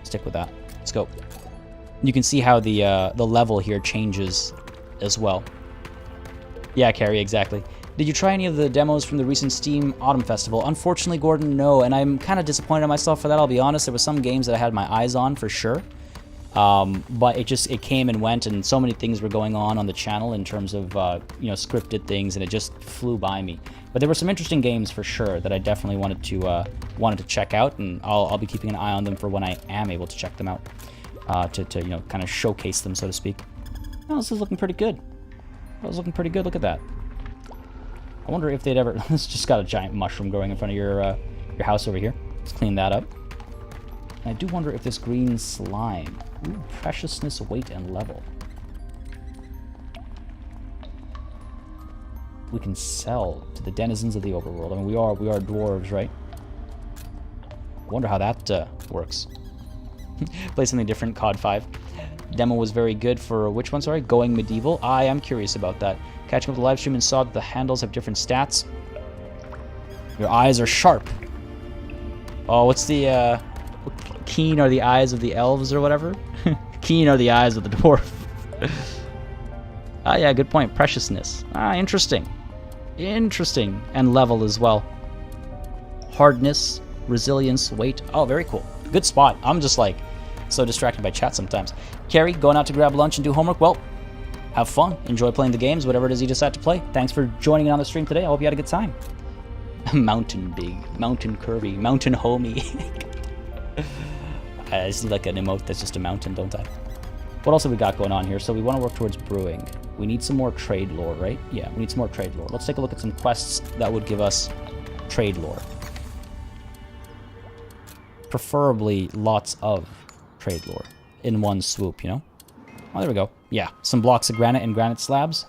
Speaker 1: Stick with that. Let's go. You can see how the level here changes as well. Yeah, Carrie, exactly. Did you try any of the demos from the recent Steam Autumn Festival? Unfortunately, Gordon, no, and I'm kind of disappointed in myself for that, I'll be honest. There were some games that I had my eyes on for sure. But it came and went, and so many things were going on the channel in terms of, you know, scripted things, and it just flew by me. But there were some interesting games for sure that I definitely wanted to check out, and I'll be keeping an eye on them for when I am able to check them out, to you know, kind of showcase them, so to speak. Oh, this is looking pretty good. That was looking pretty good. Look at that. I wonder if they'd ever... This just got a giant mushroom growing in front of your house over here. Let's clean that up. And I do wonder if this green slime... Ooh, preciousness, weight, and level. We can sell to the denizens of the overworld. I mean, we are dwarves, right? I wonder how that works. Play something different, COD 5. Demo was very good for which one, sorry? Going Medieval? I am curious about that. Catching up the live stream and saw that the handles have different stats. Your eyes are sharp. Oh, what's the, keen are the eyes of the elves or whatever? Keen are the eyes of the dwarf. Ah, yeah, good point. Preciousness. Ah, interesting. Interesting. And level as well. Hardness, resilience, weight. Oh, very cool. Good spot. I'm just like so distracted by chat sometimes. Carrie, going out to grab lunch and do homework? Well, have fun. Enjoy playing the games, whatever it is you decide to play. Thanks for joining in on the stream today. I hope you had a good time. Mountain big, mountain curvy, mountain homie. I just need like an emote that's just a mountain, don't I? What else have we got going on here? So we want to work towards brewing. We need some more trade lore, right? Yeah, we need some more trade lore. Let's take a look at some quests that would give us trade lore. Preferably lots of trade lore in one swoop, you know? Oh, there we go. Yeah, some blocks of granite and granite slabs.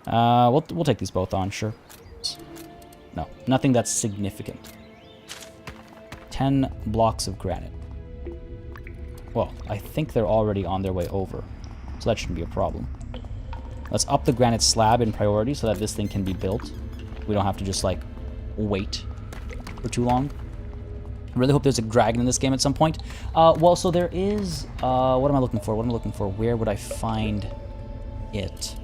Speaker 1: We'll take these both on, sure. No, nothing that's significant. 10 blocks of granite. Well, I think they're already on their way over, so that shouldn't be a problem. Let's up the granite slab in priority so that this thing can be built. We don't have to just, like, wait for too long. I really hope there's a dragon in this game at some point. Well, so there is... what am I looking for? What am I looking for? Where would I find it?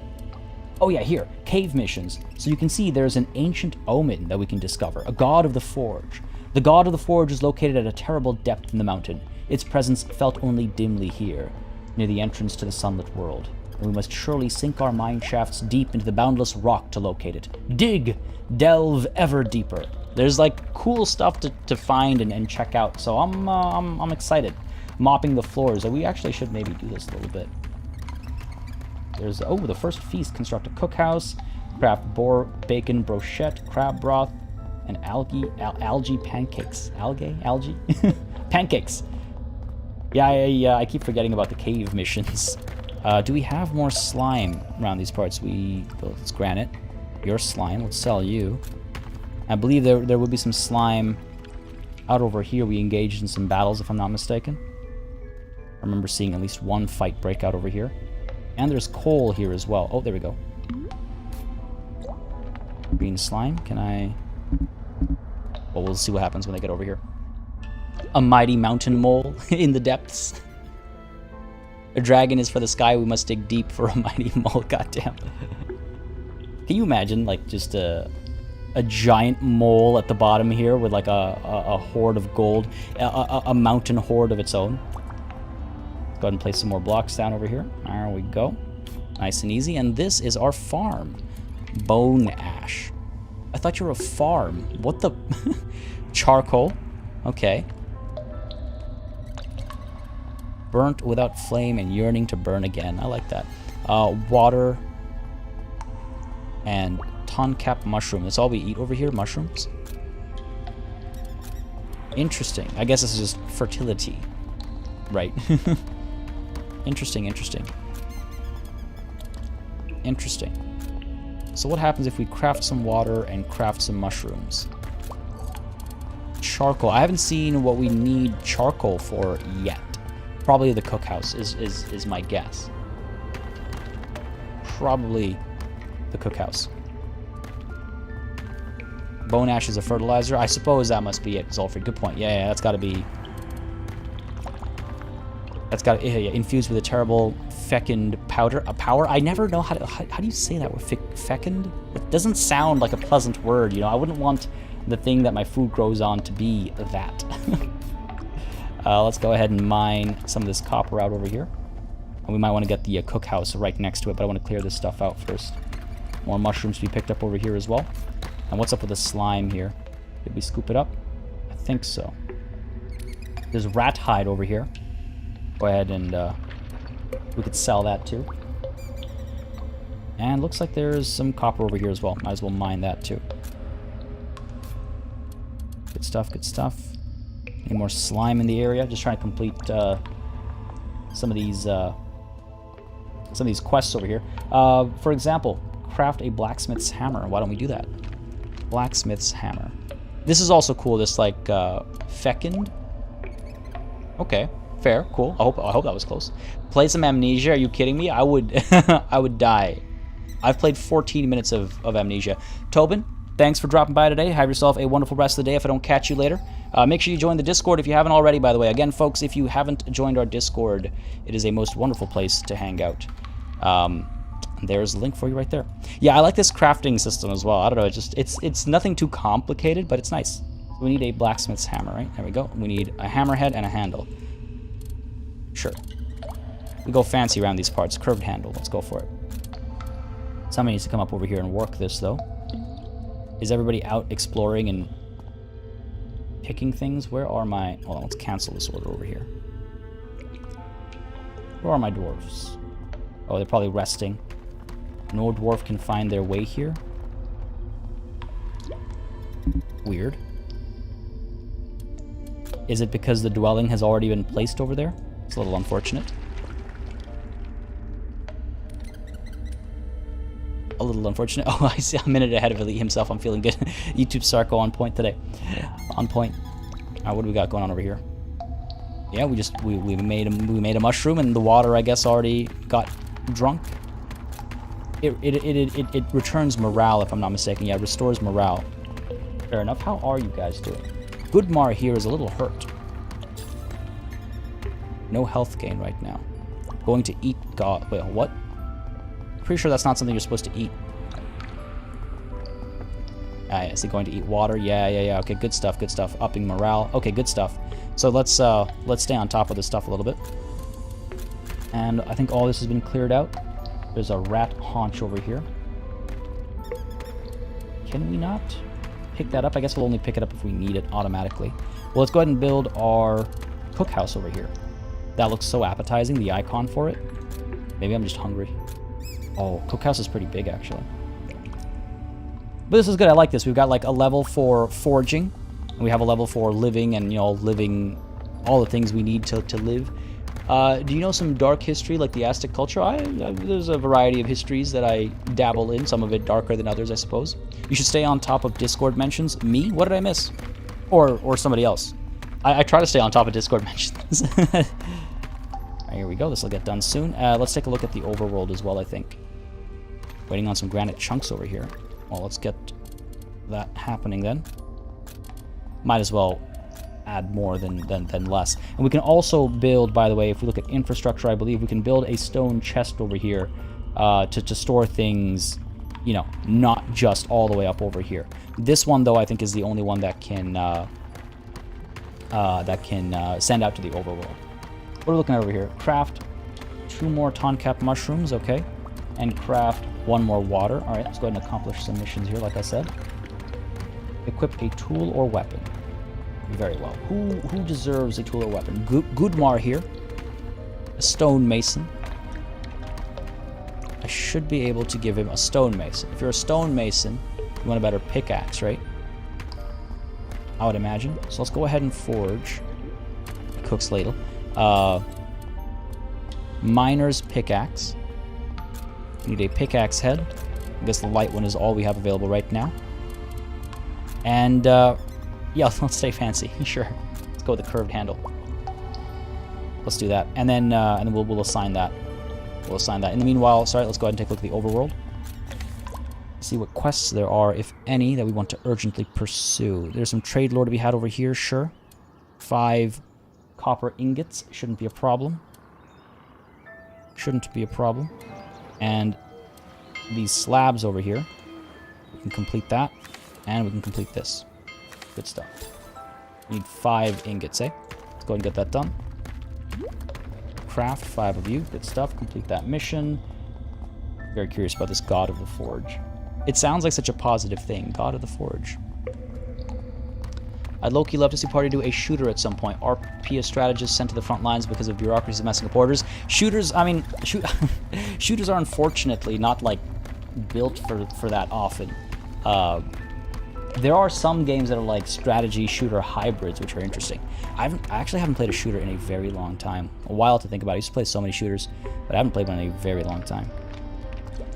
Speaker 1: Oh, yeah, here. Cave missions. So you can see there's an ancient omen that we can discover. A god of the forge. The god of the forge is located at a terrible depth in the mountain. Its presence felt only dimly here, near the entrance to the sunlit world. And we must surely sink our mine shafts deep into the boundless rock to locate it. Dig! Delve ever deeper. There's like cool stuff to find and check out, so I'm excited. Mopping the floors. We actually should maybe do this a little bit. There's the first feast. Construct a cookhouse, craft boar bacon brochette, crab broth, and algae pancakes. Algae pancakes. Yeah, I keep forgetting about the cave missions. Do we have more slime around these parts? It's granite. Your slime. Let's sell you. I believe there would be some slime out over here. We engaged in some battles, if I'm not mistaken. I remember seeing at least one fight break out over here. And there's coal here as well. Oh, there we go. Green slime. Can I... Well, we'll see what happens when they get over here. A mighty mountain mole in the depths. A dragon is for the sky. We must dig deep for a mighty mole. Goddamn. Can you imagine, like, just a giant mole at the bottom here with like a hoard of gold, a mountain hoard of its own? Let's go ahead and place some more blocks down over here. There we go. Nice and easy. And this is our farm. Bone ash. I thought you were a farm. What the? Charcoal. Okay. Burnt without flame and yearning to burn again. I like that. Water and ton-cap mushroom. That's all we eat over here, mushrooms. Interesting. I guess this is just fertility. Right. Interesting. So what happens if we craft some water and craft some mushrooms? Charcoal. I haven't seen what we need charcoal for yet. Probably the cookhouse is my guess. Probably the cookhouse. Bone ash is a fertilizer. I suppose that must be it, Zulfrid. Good point. Yeah, that's got to be... That's got to... Yeah, infused with a terrible fecund powder. A power? I never know how to... How do you say that word? Fecund? It doesn't sound like a pleasant word, you know? I wouldn't want the thing that my food grows on to be that. Let's go ahead and mine some of this copper out over here. And we might want to get the cookhouse right next to it, but I want to clear this stuff out first. More mushrooms to be picked up over here as well. And what's up with the slime here? Did we scoop it up? I think so. There's rat hide over here. Go ahead and we could sell that too. And looks like there's some copper over here as well. Might as well mine that too. Good stuff, good stuff. Any more slime in the area? Just trying to complete some of these quests over here. For example, craft a blacksmith's hammer. Why don't we do that? Blacksmith's hammer. This is also cool. This like fecund. Okay, fair, cool. I hope that was close. Play some Amnesia. Are you kidding me? I would I would die. I've played 14 minutes of Amnesia. Tobin, thanks for dropping by today. Have yourself a wonderful rest of the day. If I don't catch you later, make sure you join the Discord if you haven't already. By the way, again, folks, if you haven't joined our Discord, it is a most wonderful place to hang out. There's a link for you right there. Yeah, I like this crafting system as well. I don't know, it's nothing too complicated, but it's nice. We need a blacksmith's hammer, right? There we go. We need a hammerhead and a handle. Sure. We go fancy around these parts. Curved handle. Let's go for it. Somebody needs to come up over here and work this, though. Is everybody out exploring and picking things? Where are my... Hold on, let's cancel this order over here. Where are my dwarves? Oh, they're probably resting. No dwarf can find their way here. Weird. Is it because the dwelling has already been placed over there? It's a little unfortunate. A little unfortunate. Oh, I see. A minute ahead of himself. I'm feeling good. YouTube Sarko on point today. On point. Alright, what do we got going on over here? Yeah, we made a mushroom, and the water, I guess, already got drunk. It returns morale, if I'm not mistaken. Yeah, it restores morale. Fair enough. How are you guys doing? Goodmar here is a little hurt. No health gain right now. Going to eat God. Wait, what? Pretty sure that's not something you're supposed to eat. Ah, is he going to eat water? Yeah. Okay, good stuff, good stuff. Upping morale. Okay, good stuff. So let's stay on top of this stuff a little bit. And I think all this has been cleared out. There's a rat haunch over here. Can we not pick that up? I guess we'll only pick it up if we need it automatically. Well, let's go ahead and build our cookhouse over here. That looks so appetizing, the icon for it. Maybe I'm just hungry. Oh, cookhouse is pretty big, actually. But this is good. I like this. We've got like a level for foraging. And we have a level for living and, you know, living all the things we need to live. Do you know some dark history like the Aztec culture? There's a variety of histories that I dabble in, some of it darker than others, I suppose. You should stay on top of Discord mentions. Me? What did I miss? Or somebody else. I try to stay on top of Discord mentions. Alright, here we go. This will get done soon. Let's take a look at the overworld as well, I think. Waiting on some granite chunks over here. Well, let's get that happening then. Might as well add more than less. And we can also build, by the way, if we look at infrastructure, I believe we can build a stone chest over here to store things, you know, not just all the way up over here. This one, though, I think is the only one that can send out to the overworld. What are we looking at over here? Craft 2 more Tonkat mushrooms, okay. And craft 1 more water. Alright, let's go ahead and accomplish some missions here, like I said. Equip a tool or weapon. Very well. Who deserves a tool or weapon? Goodmar here. A stone mason. I should be able to give him a stone mason. If you're a stone mason, you want a better pickaxe, right? I would imagine. So let's go ahead and forge a cook's ladle. Miner's pickaxe. Need a pickaxe head. I guess the light one is all we have available right now. And yeah, let's stay fancy. Sure. Let's go with the curved handle. Let's do that. And then we'll assign that. We'll assign that. In the meanwhile, sorry, let's go ahead and take a look at the overworld. see what quests there are, if any, that we want to urgently pursue. There's some trade lore to be had over here, sure. 5 copper ingots shouldn't be a problem. Shouldn't be a problem. And these slabs over here, we can complete that, and we can complete this. Good stuff. We need 5 ingots, eh? Let's go ahead and get that done. Craft 5 of you. Good stuff. Complete that mission. Very curious about this God of the Forge. It sounds like such a positive thing. God of the Forge. I'd low-key love to see party do a shooter at some point. RP strategist sent to the front lines because of bureaucracy messing up orders. Shooters, I mean, shooters are unfortunately not, like, built for that often. There are some games that are like strategy shooter hybrids, which are interesting. I actually haven't played a shooter in a very long time. A while to think about it. I used to play so many shooters, but I haven't played one in a very long time.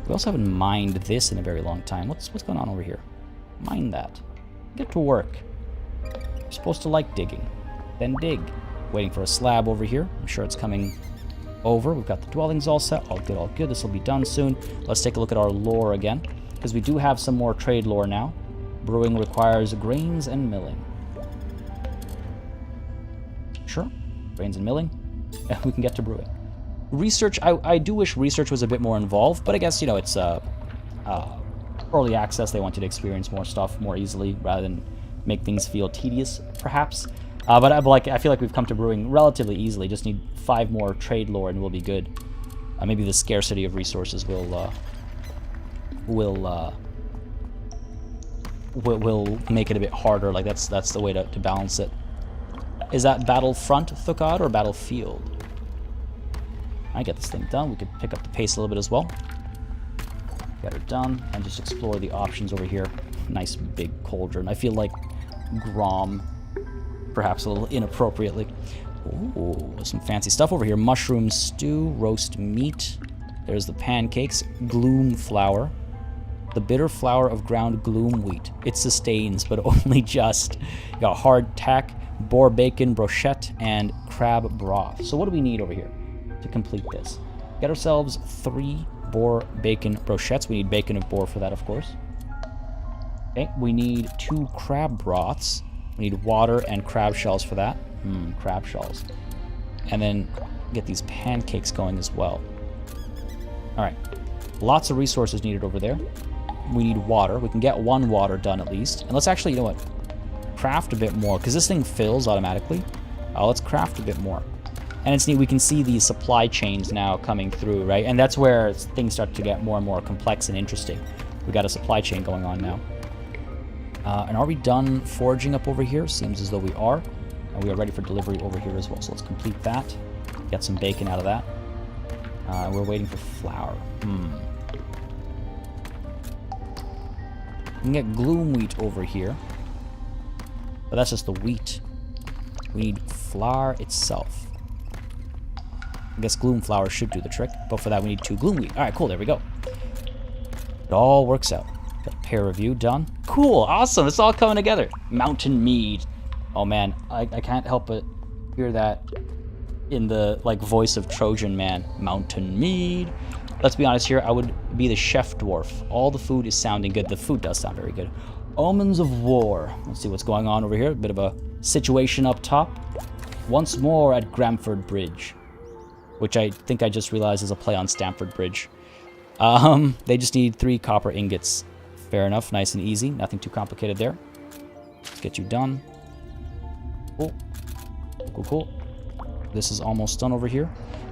Speaker 1: We also haven't mined this in a very long time. What's going on over here? Mine that. Get to work. You're supposed to like digging. Then dig. Waiting for a slab over here. I'm sure it's coming over. We've got the dwellings all set. All good, all good. This will be done soon. Let's take a look at our lore again, because we do have some more trade lore now. Brewing requires grains and milling. Sure, grains and milling. We can get to brewing. Research, I do wish research was a bit more involved, but I guess, you know, it's early access. They want you to experience more stuff more easily rather than make things feel tedious, perhaps. But I feel like we've come to brewing relatively easily. Just need 5 more trade lore and we'll be good. Maybe the scarcity of resources will make it a bit harder. Like that's the way to balance it. Is that Battlefront, Thukad, or Battlefield? I get this thing done. We could pick up the pace a little bit as well. Get her done and just explore the options over here. Nice big cauldron. I feel like Grom, perhaps a little inappropriately. Ooh, there's some fancy stuff over here. Mushroom stew, roast meat. There's the pancakes, gloom flour. The bitter flour of ground gloom wheat. It sustains, but only just. You got hardtack, boar bacon, brochette, and crab broth. So what do we need over here to complete this? Get ourselves 3 boar bacon brochettes. We need bacon of boar for that, of course. Okay, we need 2 crab broths. We need water and crab shells for that. Crab shells. And then get these pancakes going as well. All right, lots of resources needed over there. We need water. We can get 1 water done at least. And let's actually, you know what, craft a bit more, because this thing fills automatically. Let's craft a bit more. And it's neat, we can see these supply chains now coming through, right? And that's where things start to get more and more complex and interesting. We got a supply chain going on now. And are we done foraging up over here? Seems as though we are. And we are ready for delivery over here as well. So let's complete that. Get some bacon out of that. We're waiting for flour. We can get gloom wheat over here. But that's just the wheat. We need flour itself. I guess gloom flour should do the trick. But for that we need 2 gloom wheat. Alright, cool, there we go. It all works out. Got a peer review done. Cool, awesome, it's all coming together. Mountain mead. Oh man, I can't help but hear that in the like voice of Trojan man. Mountain mead. Let's be honest here, I would be the chef dwarf. All the food is sounding good. The food does sound very good. Omens of war. Let's see what's going on over here. A bit of a situation up top. Once more at Gramford Bridge, which I think I just realized is a play on Stamford Bridge. They just need 3 copper ingots. Fair enough, nice and easy. Nothing too complicated there. Let's get you done. Cool. Cool, cool. This is almost done over here.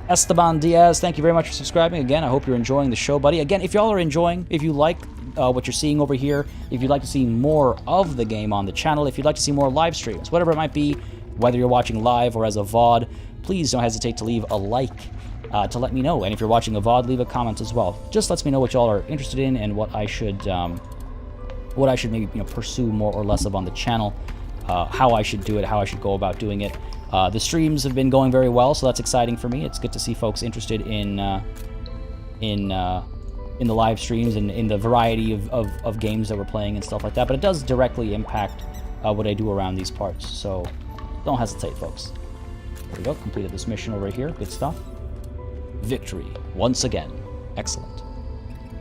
Speaker 1: Esteban Diaz, thank you very much for subscribing. Again, I hope you're enjoying the show, buddy. Again, if y'all are enjoying, if you like what you're seeing over here, if you'd like to see more of the game on the channel, if you'd like to see more live streams, whatever it might be, whether you're watching live or as a VOD, please don't hesitate to leave a like to let me know. And if you're watching a VOD, leave a comment as well. Just lets me know what y'all are interested in and what I should maybe pursue more or less of on the channel, how I should do it, how I should go about doing it. The streams have been going very well, so that's exciting for me. It's good to see folks interested in the live streams and in the variety of games that we're playing and stuff like that. But it does directly impact what I do around these parts, so don't hesitate, folks. There we go, completed this mission over here. Good stuff. Victory, once again. Excellent.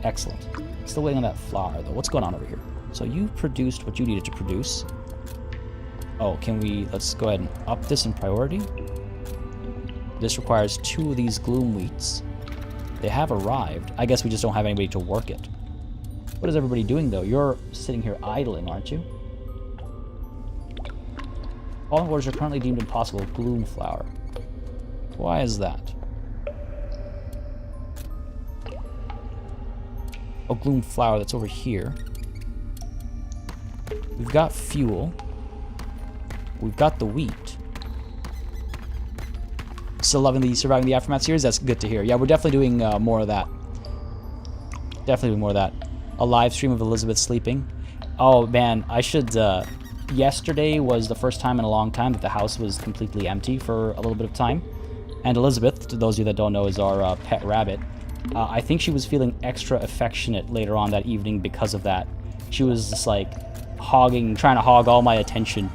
Speaker 1: Excellent. Still waiting on that flower, though. What's going on over here? So you produced what you needed to produce. Oh, can we... Let's go ahead and up this in priority. This requires 2 of these gloom wheats. They have arrived. I guess we just don't have anybody to work it. What is everybody doing, though? You're sitting here idling, aren't you? Falling orders are currently deemed impossible with gloom flower. Why is that? Oh, gloom flower, that's over here. We've got fuel. We've got the wheat. Still loving the Surviving the Aftermath series? That's good to hear. Yeah, we're definitely doing more of that. Definitely doing more of that. A live stream of Elizabeth sleeping. Oh, man, I should... yesterday was the first time in a long time that the house was completely empty for a little bit of time. And Elizabeth, to those of you that don't know, is our pet rabbit. I think she was feeling extra affectionate later on that evening because of that. She was just like trying to hog all my attention.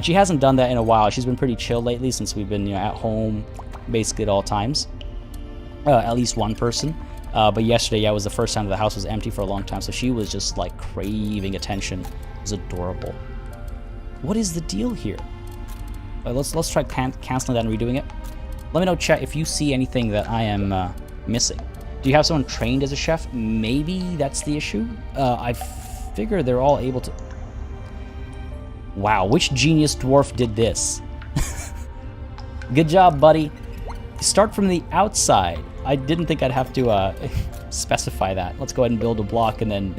Speaker 1: She hasn't done that in a while. She's been pretty chill lately since we've been, at home basically at all times. At least one person. But yesterday, yeah, was the first time that the house was empty for a long time. So she was just like craving attention. It was adorable. What is the deal here? Let's try canceling that and redoing it. Let me know, chat, if you see anything that I am missing. Do you have someone trained as a chef? Maybe that's the issue. I figure they're all able to... Wow, which genius dwarf did this? Good job, buddy. Start from the outside. I didn't think I'd have to specify that. Let's go ahead and build a block and then...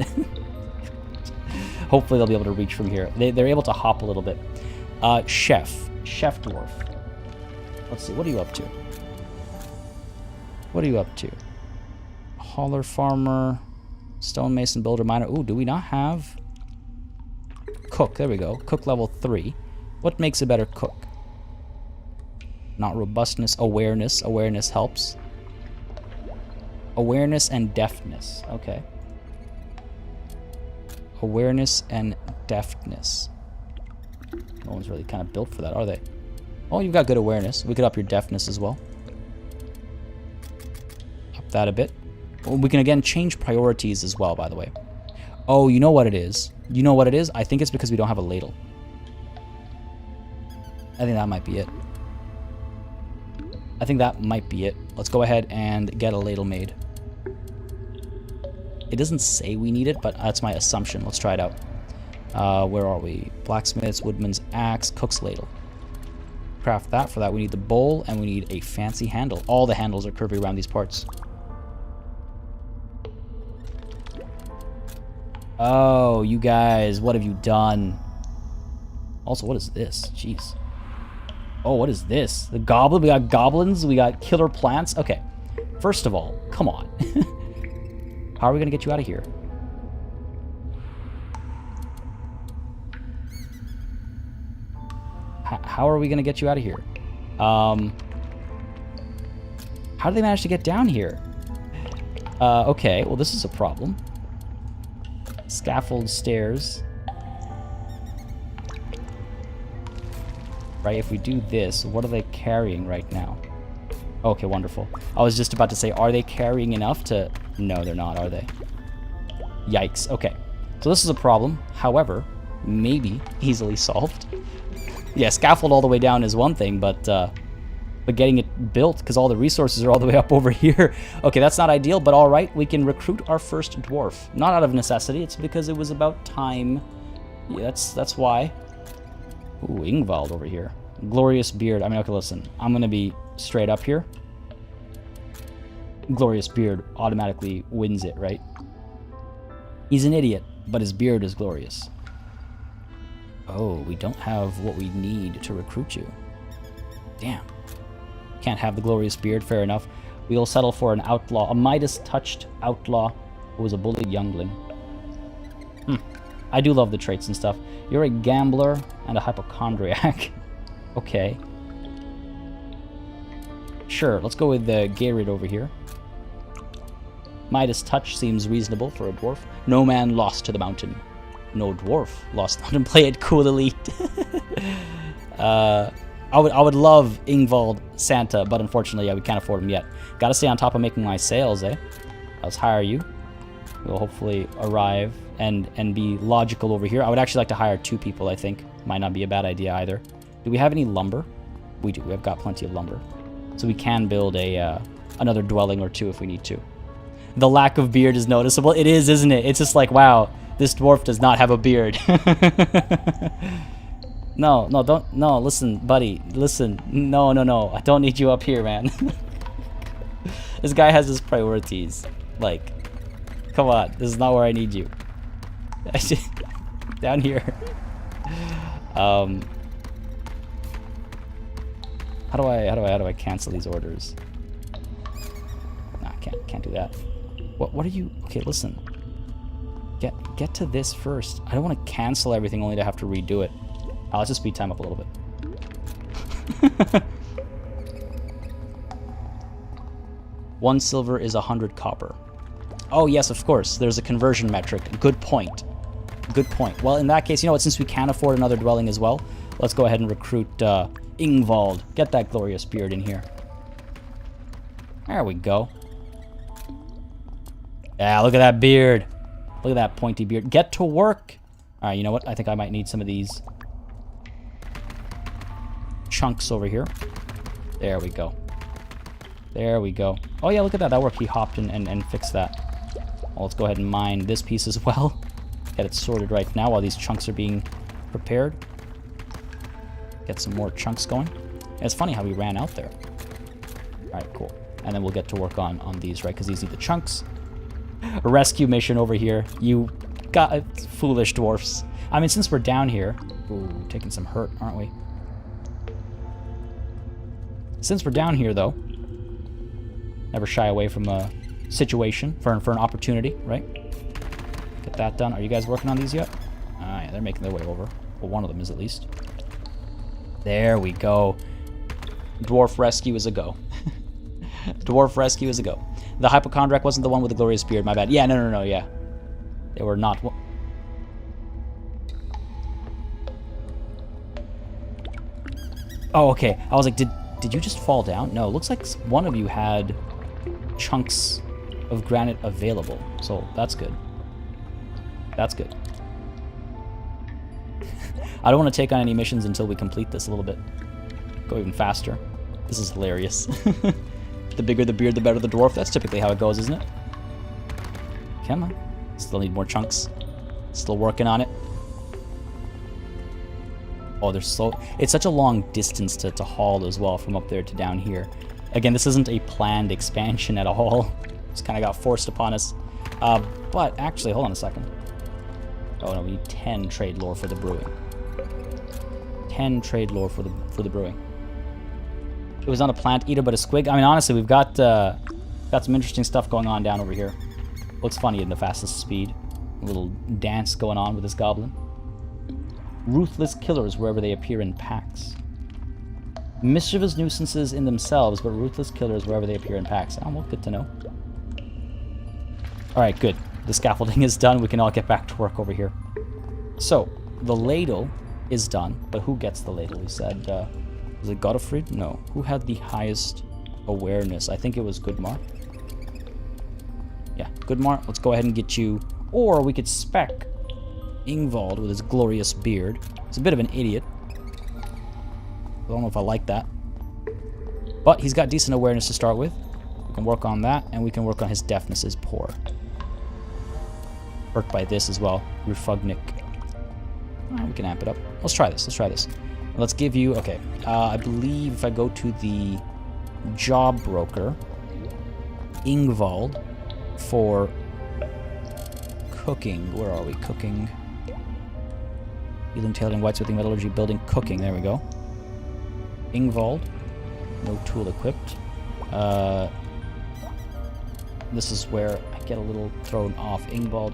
Speaker 1: Hopefully they'll be able to reach from here. They're able to hop a little bit. Chef dwarf. Let's see, what are you up to? What are you up to? Hauler farmer, stonemason builder miner. Ooh, do we not have... Cook, there we go. Cook level 3. What makes a better cook? Not robustness, awareness. Awareness helps. Awareness and deftness. Okay. Awareness and deftness. No one's really kind of built for that, are they? Oh, you've got good awareness. We could up your deftness as well. Up that a bit. Well, we can again change priorities as well, by the way. Oh, you know what it is? You know what it is? I think it's because we don't have a ladle. I think that might be it. I think that might be it. Let's go ahead and get a ladle made. It doesn't say we need it, but that's my assumption. Let's try it out. Where are we? Blacksmith's, woodman's axe, cook's ladle. Craft that. For that we need the bowl, and we need a fancy handle. All the handles are curvy around these parts. Oh, you guys, what have you done? Also, what is this? Jeez. Oh, what is this? The goblin? We got goblins? We got killer plants? Okay. First of all, come on. How are we going to get you out of here? How are we going to get you out of here? How did they manage to get down here? Okay, well, this is a problem. Scaffold stairs. Right, if we do this, what are they carrying right now? Okay, wonderful. I was just about to say, are they carrying enough to... No, they're not, are they? Yikes. Okay. So this is a problem. However, maybe easily solved. Yeah, scaffold all the way down is one thing, but getting it built, because all the resources are all the way up over here. Okay, that's not ideal, but all right. We can recruit our first dwarf. Not out of necessity. It's because it was about time. Yeah, that's why. Ooh, Ingvald over here. Glorious beard. I mean, okay, listen. I'm going to be straight up here. Glorious beard automatically wins it, right? He's an idiot, but his beard is glorious. Oh, we don't have what we need to recruit you. Damn. Can't have the glorious beard, fair enough. We'll settle for an outlaw, a Midas-touched outlaw who was a bullied youngling. I do love the traits and stuff. You're a gambler and a hypochondriac. Okay. Sure, let's go with Garrett over here. Midas touch seems reasonable for a dwarf. No man lost to the mountain. No dwarf lost the mountain. Play it cool, elite. I would love Ingvald Santa, but unfortunately, yeah, we can't afford him yet. Gotta stay on top of making my sales, eh? Let's hire you. We'll hopefully arrive and be logical over here. I would actually like to hire 2 people, I think. Might not be a bad idea either. Do we have any lumber? We do. We've got plenty of lumber. So we can build a another dwelling or 2 if we need to. The lack of beard is noticeable. It is, isn't it? It's just like, wow, this dwarf does not have a beard. No, don't. No, listen, buddy. Listen. No. I don't need you up here, man. This guy has his priorities. Like, come on. This is not where I need you. Down here. How do I cancel these orders? Nah, can't do that. What are you? Okay, listen. Get to this first. I don't want to cancel everything only to have to redo it. Let's just speed time up a little bit. 1 silver is 100 copper. Oh yes, of course. There's a conversion metric. Good point. Good point. Well, in that case, you know what? Since we can't afford another dwelling as well, let's go ahead and recruit Ingvald. Get that glorious beard in here. There we go. Yeah, look at that beard. Look at that pointy beard. Get to work. All right, you know what? I think I might need some of these chunks over here. There we go. There we go. Oh yeah, look at that. That worked. He hopped in and fixed that. Well, let's go ahead and mine this piece as well. Get it sorted right now while these chunks are being prepared. Get some more chunks going. And it's funny how we ran out there. All right, cool. And then we'll get to work on these, right? Because these need the chunks. A rescue mission over here. You got foolish dwarfs. I mean, since we're down here... Ooh, taking some hurt, aren't we? Since we're down here, though, never shy away from a situation for an opportunity, right? Get that done. Are you guys working on these yet? Ah, yeah, they're making their way over. Well, one of them is at least. There we go. Dwarf rescue is a go. Dwarf rescue is a go. The hypochondriac wasn't the one with the glorious beard, my bad. Yeah, no, yeah. They were not... Oh, okay. I was like, did you just fall down? No, looks like one of you had chunks of granite available. So that's good. That's good. I don't want to take on any missions until we complete this a little bit. Go even faster. This is hilarious. The bigger the beard, the better the dwarf. That's typically how it goes, isn't it? Come on. Still need more chunks. Still working on it. Oh, they're so... It's such a long distance to haul as well from up there to down here. Again, this isn't a planned expansion at all. Just kind of got forced upon us. But actually, hold on a second. Oh no, we need 10 trade lore for the brewing. 10 trade lore for the brewing. It was not a plant eater, but a squig. I mean, honestly, we've got some interesting stuff going on down over here. Looks funny in the fastest speed. A little dance going on with this goblin. Ruthless killers wherever they appear in packs. Mischievous nuisances in themselves, but ruthless killers wherever they appear in packs. Oh, well, good to know. Alright, good. The scaffolding is done. We can all get back to work over here. So, the ladle is done, but who gets the ladle? We said, was it Godofrid? No. Who had the highest awareness? I think it was Goodmar. Yeah, Goodmar. Let's go ahead and get you. Or we could spec Ingvald with his glorious beard. He's a bit of an idiot. I don't know if I like that. But he's got decent awareness to start with. We can work on that, and we can work on his deafness is poor. Hurt by this as well. Rufugnik. Oh, we can amp it up. Let's try this. Let's try this. Let's give you... Okay. I believe if I go to the job broker, Ingvald, for cooking. Where are we? Cooking. Healing, tailoring, whitesmithing, metallurgy, building, cooking. There we go. Ingvald. No tool equipped. This is where I get a little thrown off. Ingvald.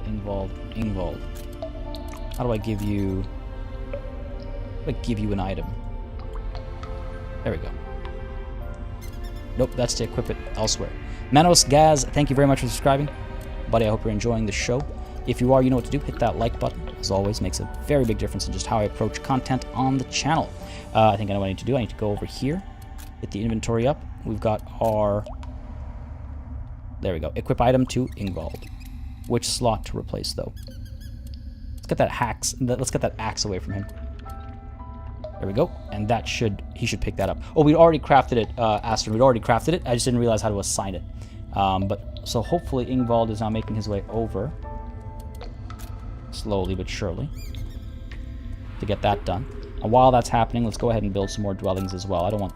Speaker 1: How do I give you... How do I give you an item? There we go. Nope, that's to equip it elsewhere. Manos Gaz, thank you very much for subscribing. Buddy, I hope you're enjoying the show. If you are, you know what to do. Hit that like button. As always, makes a very big difference in just how I approach content on the channel. I think I know what I need to do. I need to go over here. Hit the inventory up. We've got our... There we go. Equip item to Ingvald. which slot to replace, though. Let's get that axe away from him. There we go. And he should pick that up. Oh, we'd already crafted it, Aston. We'd already crafted it. I just didn't realize how to assign it. So hopefully Ingvald is now making his way over. Slowly but surely. To get that done. And while that's happening, let's go ahead and build some more dwellings as well. I don't want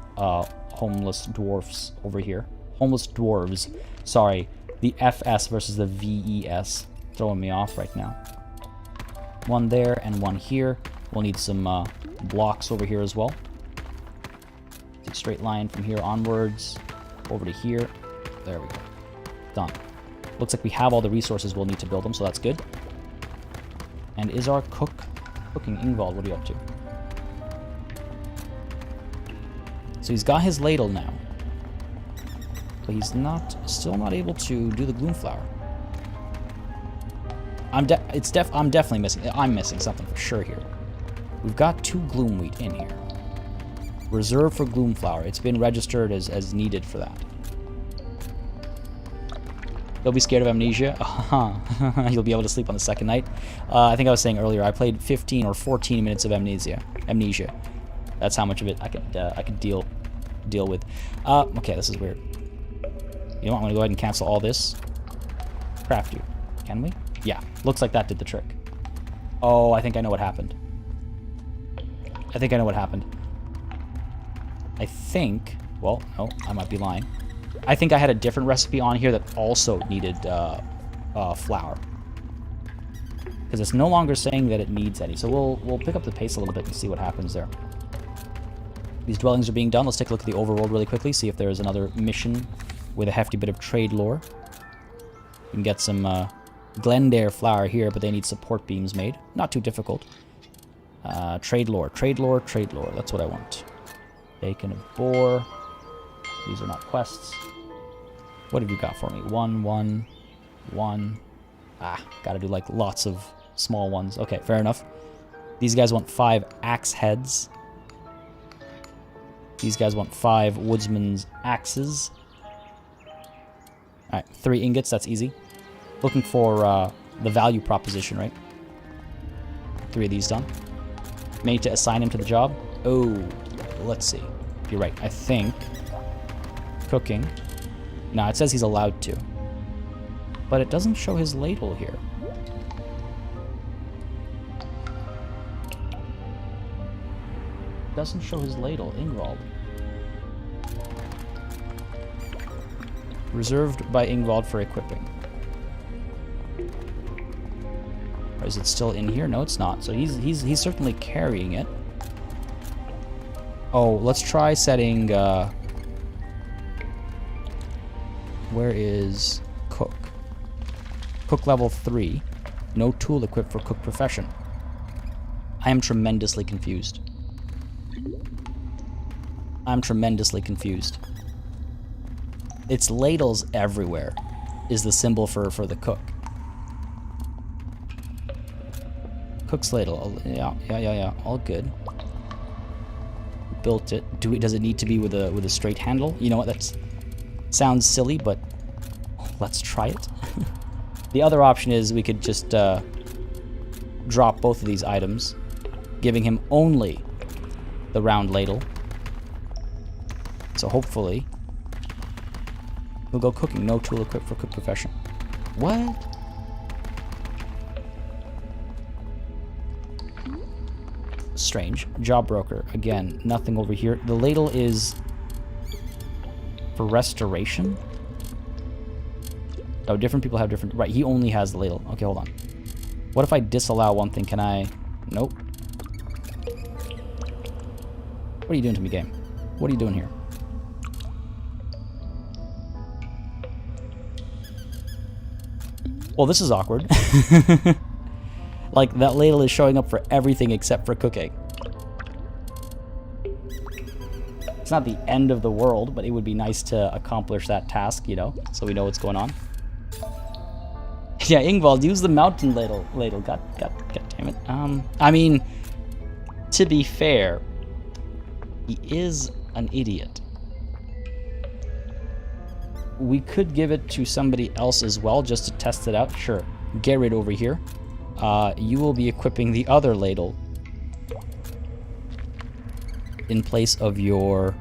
Speaker 1: homeless dwarfs over here. Homeless dwarves. Sorry. The FS versus the VES. Throwing me off right now. One there and one here. We'll need some blocks over here as well. Straight line from here onwards. Over to here. There we go. Done. Looks like we have all the resources we'll need to build them, so that's good. And is our cooking Ingvald? What are you up to? So he's got his ladle now. But he's still not able to do the gloomflower. I'm definitely missing. I'm missing something for sure here. We've got 2 gloom wheat in here. Reserved for gloomflower. It's been registered as needed for that. You'll be scared of amnesia. You'll be able to sleep on the second night. I think I was saying earlier, I played 15 or 14 minutes of amnesia. That's how much of it I could deal with. Okay, this is weird. You know what? I'm gonna go ahead and cancel all this. Craft you. Can we? Yeah. Looks like that did the trick. Oh, I think I know what happened. Well, no, I might be lying. I think I had a different recipe on here that also needed flour. Because it's no longer saying that it needs any. So we'll pick up the pace a little bit and see what happens there. These dwellings are being done. Let's take a look at the overworld really quickly, see if there is another mission with a hefty bit of trade lore. We can get some Glendare flour here, but they need support beams made. Not too difficult. Trade lore. That's what I want. Bacon of boar. These are not quests. What have you got for me? 1, 1, 1. Gotta do like lots of small ones. Okay, fair enough. These guys want 5 axe heads. These guys want 5 woodsman's axes. Alright, 3 ingots, that's easy. Looking for the value proposition, right? 3 of these done. May need to assign him to the job. Oh, let's see. You're right, I think cooking. No, it says he's allowed to. But it doesn't show his ladle here. Doesn't show his ladle, Ingvald. Reserved by Ingvald for equipping. Or is it still in here? No, it's not. So he's certainly carrying it. Oh, let's try setting where is cook? Cook level 3. No tool equipped for cook profession. I am tremendously confused. It's ladles everywhere is the symbol for the cook. Cook's ladle. Yeah. All good. Built it. Does it need to be with a straight handle? You know what? That sounds silly, but let's try it. The other option is we could just drop both of these items, giving him only the round ladle. So hopefully we'll go cooking. No tool equipped for cook profession. What? Strange. Job broker. Again, nothing over here. The ladle is for restoration. Oh, different people have different... Right, he only has the ladle. Okay, hold on. What if I disallow one thing? Can I... Nope. What are you doing to me, game? What are you doing here? Well, this is awkward. Like, that ladle is showing up for everything except for cooking. It's not the end of the world, but it would be nice to accomplish that task, you know, so we know what's going on. Yeah, Ingvald, use the mountain ladle. God damn it. I mean, to be fair, he is an idiot. We could give it to somebody else as well, just to test it out. Sure. Garrett over here, you will be equipping the other ladle in place of your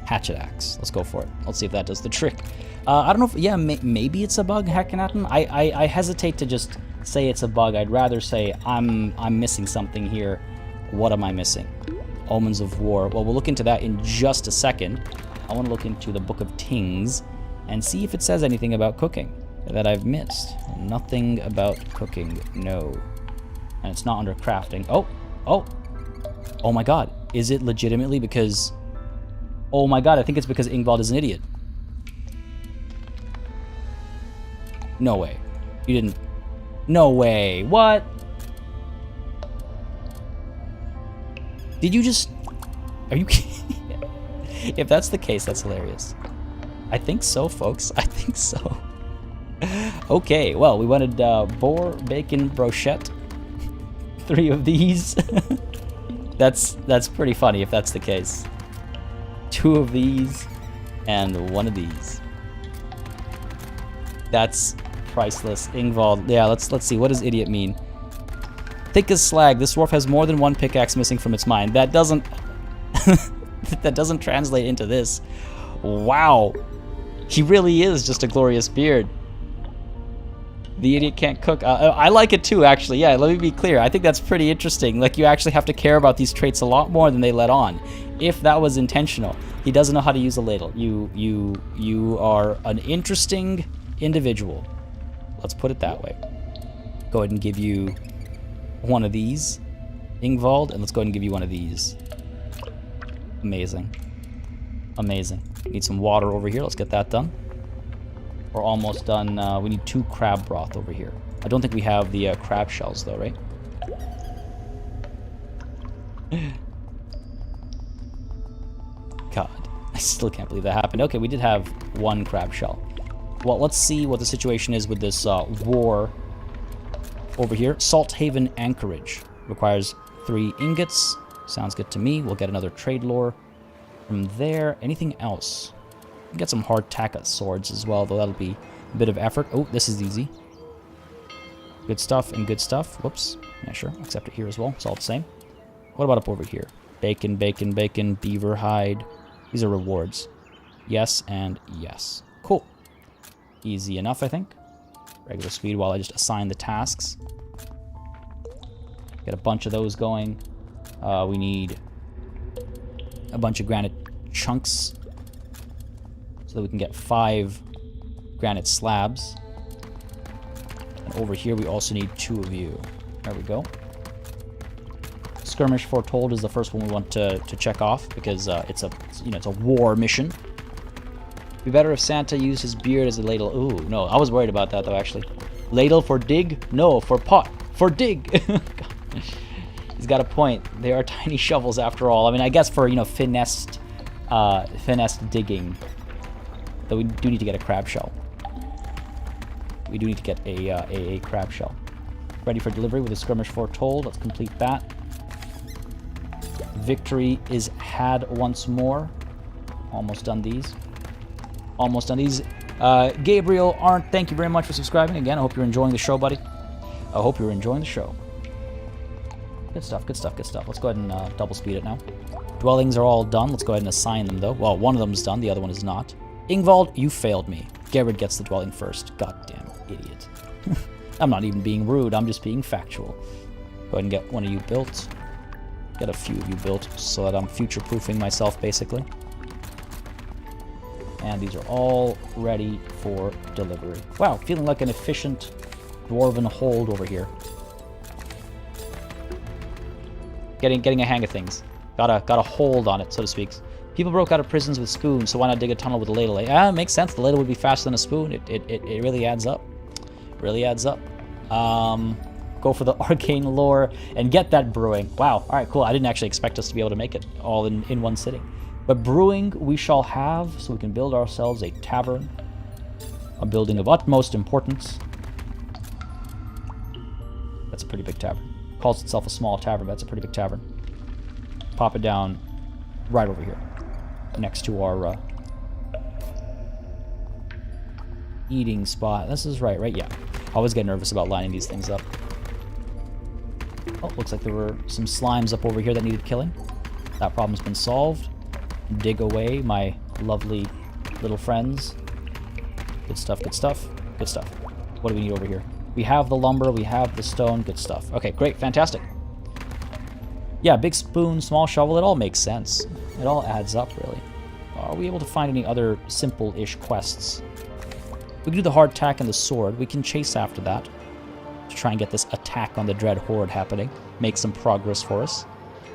Speaker 1: hatchet axe. Let's go for it. Let's see if that does the trick. I don't know if, yeah, maybe it's a bug, Hackenatin. I hesitate to just say it's a bug. I'd rather say I'm missing something here. What am I missing? Omens of War. Well, we'll look into that in just a second. I want to look into the Book of Tings and see if it says anything about cooking that I've missed. Nothing about cooking, no. And it's not under crafting. Oh my god. Is it legitimately because... Oh my god, I think it's because Ingvald is an idiot. No way. You didn't... No way. What? Did you just... Are you kidding? If that's the case, that's hilarious. I think so, folks. I think so. Okay, well, we wanted boar, bacon, brochette. 3 of these. That's pretty funny if that's the case. 2 of these and 1 of these. That's priceless. Ingvald. Yeah, let's see. What does idiot mean? Thick as slag. This dwarf has more than 1 pickaxe missing from its mind. That doesn't that doesn't translate into this. Wow. He really is just a glorious beard. The idiot can't cook. I like it too, actually. Yeah, let me be clear. I think that's pretty interesting. Like, you actually have to care about these traits a lot more than they let on. If that was intentional. He doesn't know how to use a ladle. You are an interesting individual. Let's put it that way. Go ahead and give you 1 of these, Ingvald, and let's go ahead and give you 1 of these. Amazing. Amazing. Need some water over here. Let's get that done. We're almost done. We need 2 crab broth over here. I don't think we have the crab shells, though, right? God, I still can't believe that happened. Okay, we did have 1 crab shell. Well, let's see what the situation is with this war over here. Salt Haven Anchorage. Requires 3 ingots. Sounds good to me. We'll get another trade lore from there. Anything else? Get some hardtack swords as well, though that'll be a bit of effort. Oh, this is easy. Good stuff and good stuff. Whoops. Yeah, sure. Accept it here as well. It's all the same. What about up over here? Bacon, bacon, bacon, beaver hide. These are rewards. Yes and yes. Cool. Easy enough, I think. Regular speed while I just assign the tasks. Get a bunch of those going. We need a bunch of granite chunks so that we can get 5 granite slabs. And over here we also need 2 of you. There we go. Skirmish Foretold is the first one we want to check off because it's a war mission. Be better if Santa used his beard as a ladle. Ooh, no, I was worried about that though actually. Ladle for dig? No, for pot. For dig. He's got a point. They are tiny shovels after all. I mean, I guess for, finessed digging. Though we do need to get a crab shell. We do need to get a crab shell. Ready for delivery with a skirmish foretold. Let's complete that. Victory is had once more. Almost done these. Almost done these. Gabriel Arndt, thank you very much for subscribing again. I hope you're enjoying the show, buddy. I hope you're enjoying the show. Good stuff, good stuff, good stuff. Let's go ahead and double speed it now. Dwellings are all done. Let's go ahead and assign them, though. Well, one of them is done. The other one is not. Ingvald, you failed me. Gerard gets the dwelling first. Goddamn idiot. I'm not even being rude. I'm just being factual. Go ahead and get one of you built. Get a few of you built so that I'm future-proofing myself, basically. And these are all ready for delivery. Wow, feeling like an efficient dwarven hold over here. Getting a hang of things. Got a hold on it, so to speak. People broke out of prisons with spoons, so why not dig a tunnel with a ladle? Yeah, it makes sense. The ladle would be faster than a spoon. It really adds up. Really adds up. Go for the arcane lore and get that brewing. Wow. All right, cool. I didn't actually expect us to be able to make it all in one sitting. But brewing we shall have, so we can build ourselves a tavern. A building of utmost importance. That's a pretty big tavern. Calls itself a small tavern, but that's a pretty big tavern. Pop it down right over here. Next to our eating spot. This is right? Yeah. Always get nervous about lining these things up. Oh, looks like there were some slimes up over here that needed killing. That problem's been solved. Dig away, my lovely little friends. Good stuff, good stuff, good stuff. What do we need over here? We have the lumber, we have the stone, good stuff. Okay, great, fantastic. Yeah, big spoon, small shovel, it all makes sense. It all adds up, really. Are we able to find any other simple-ish quests? We can do the hard tack and the sword. We can chase after that to try and get this attack on the Dread Horde happening. Make some progress for us.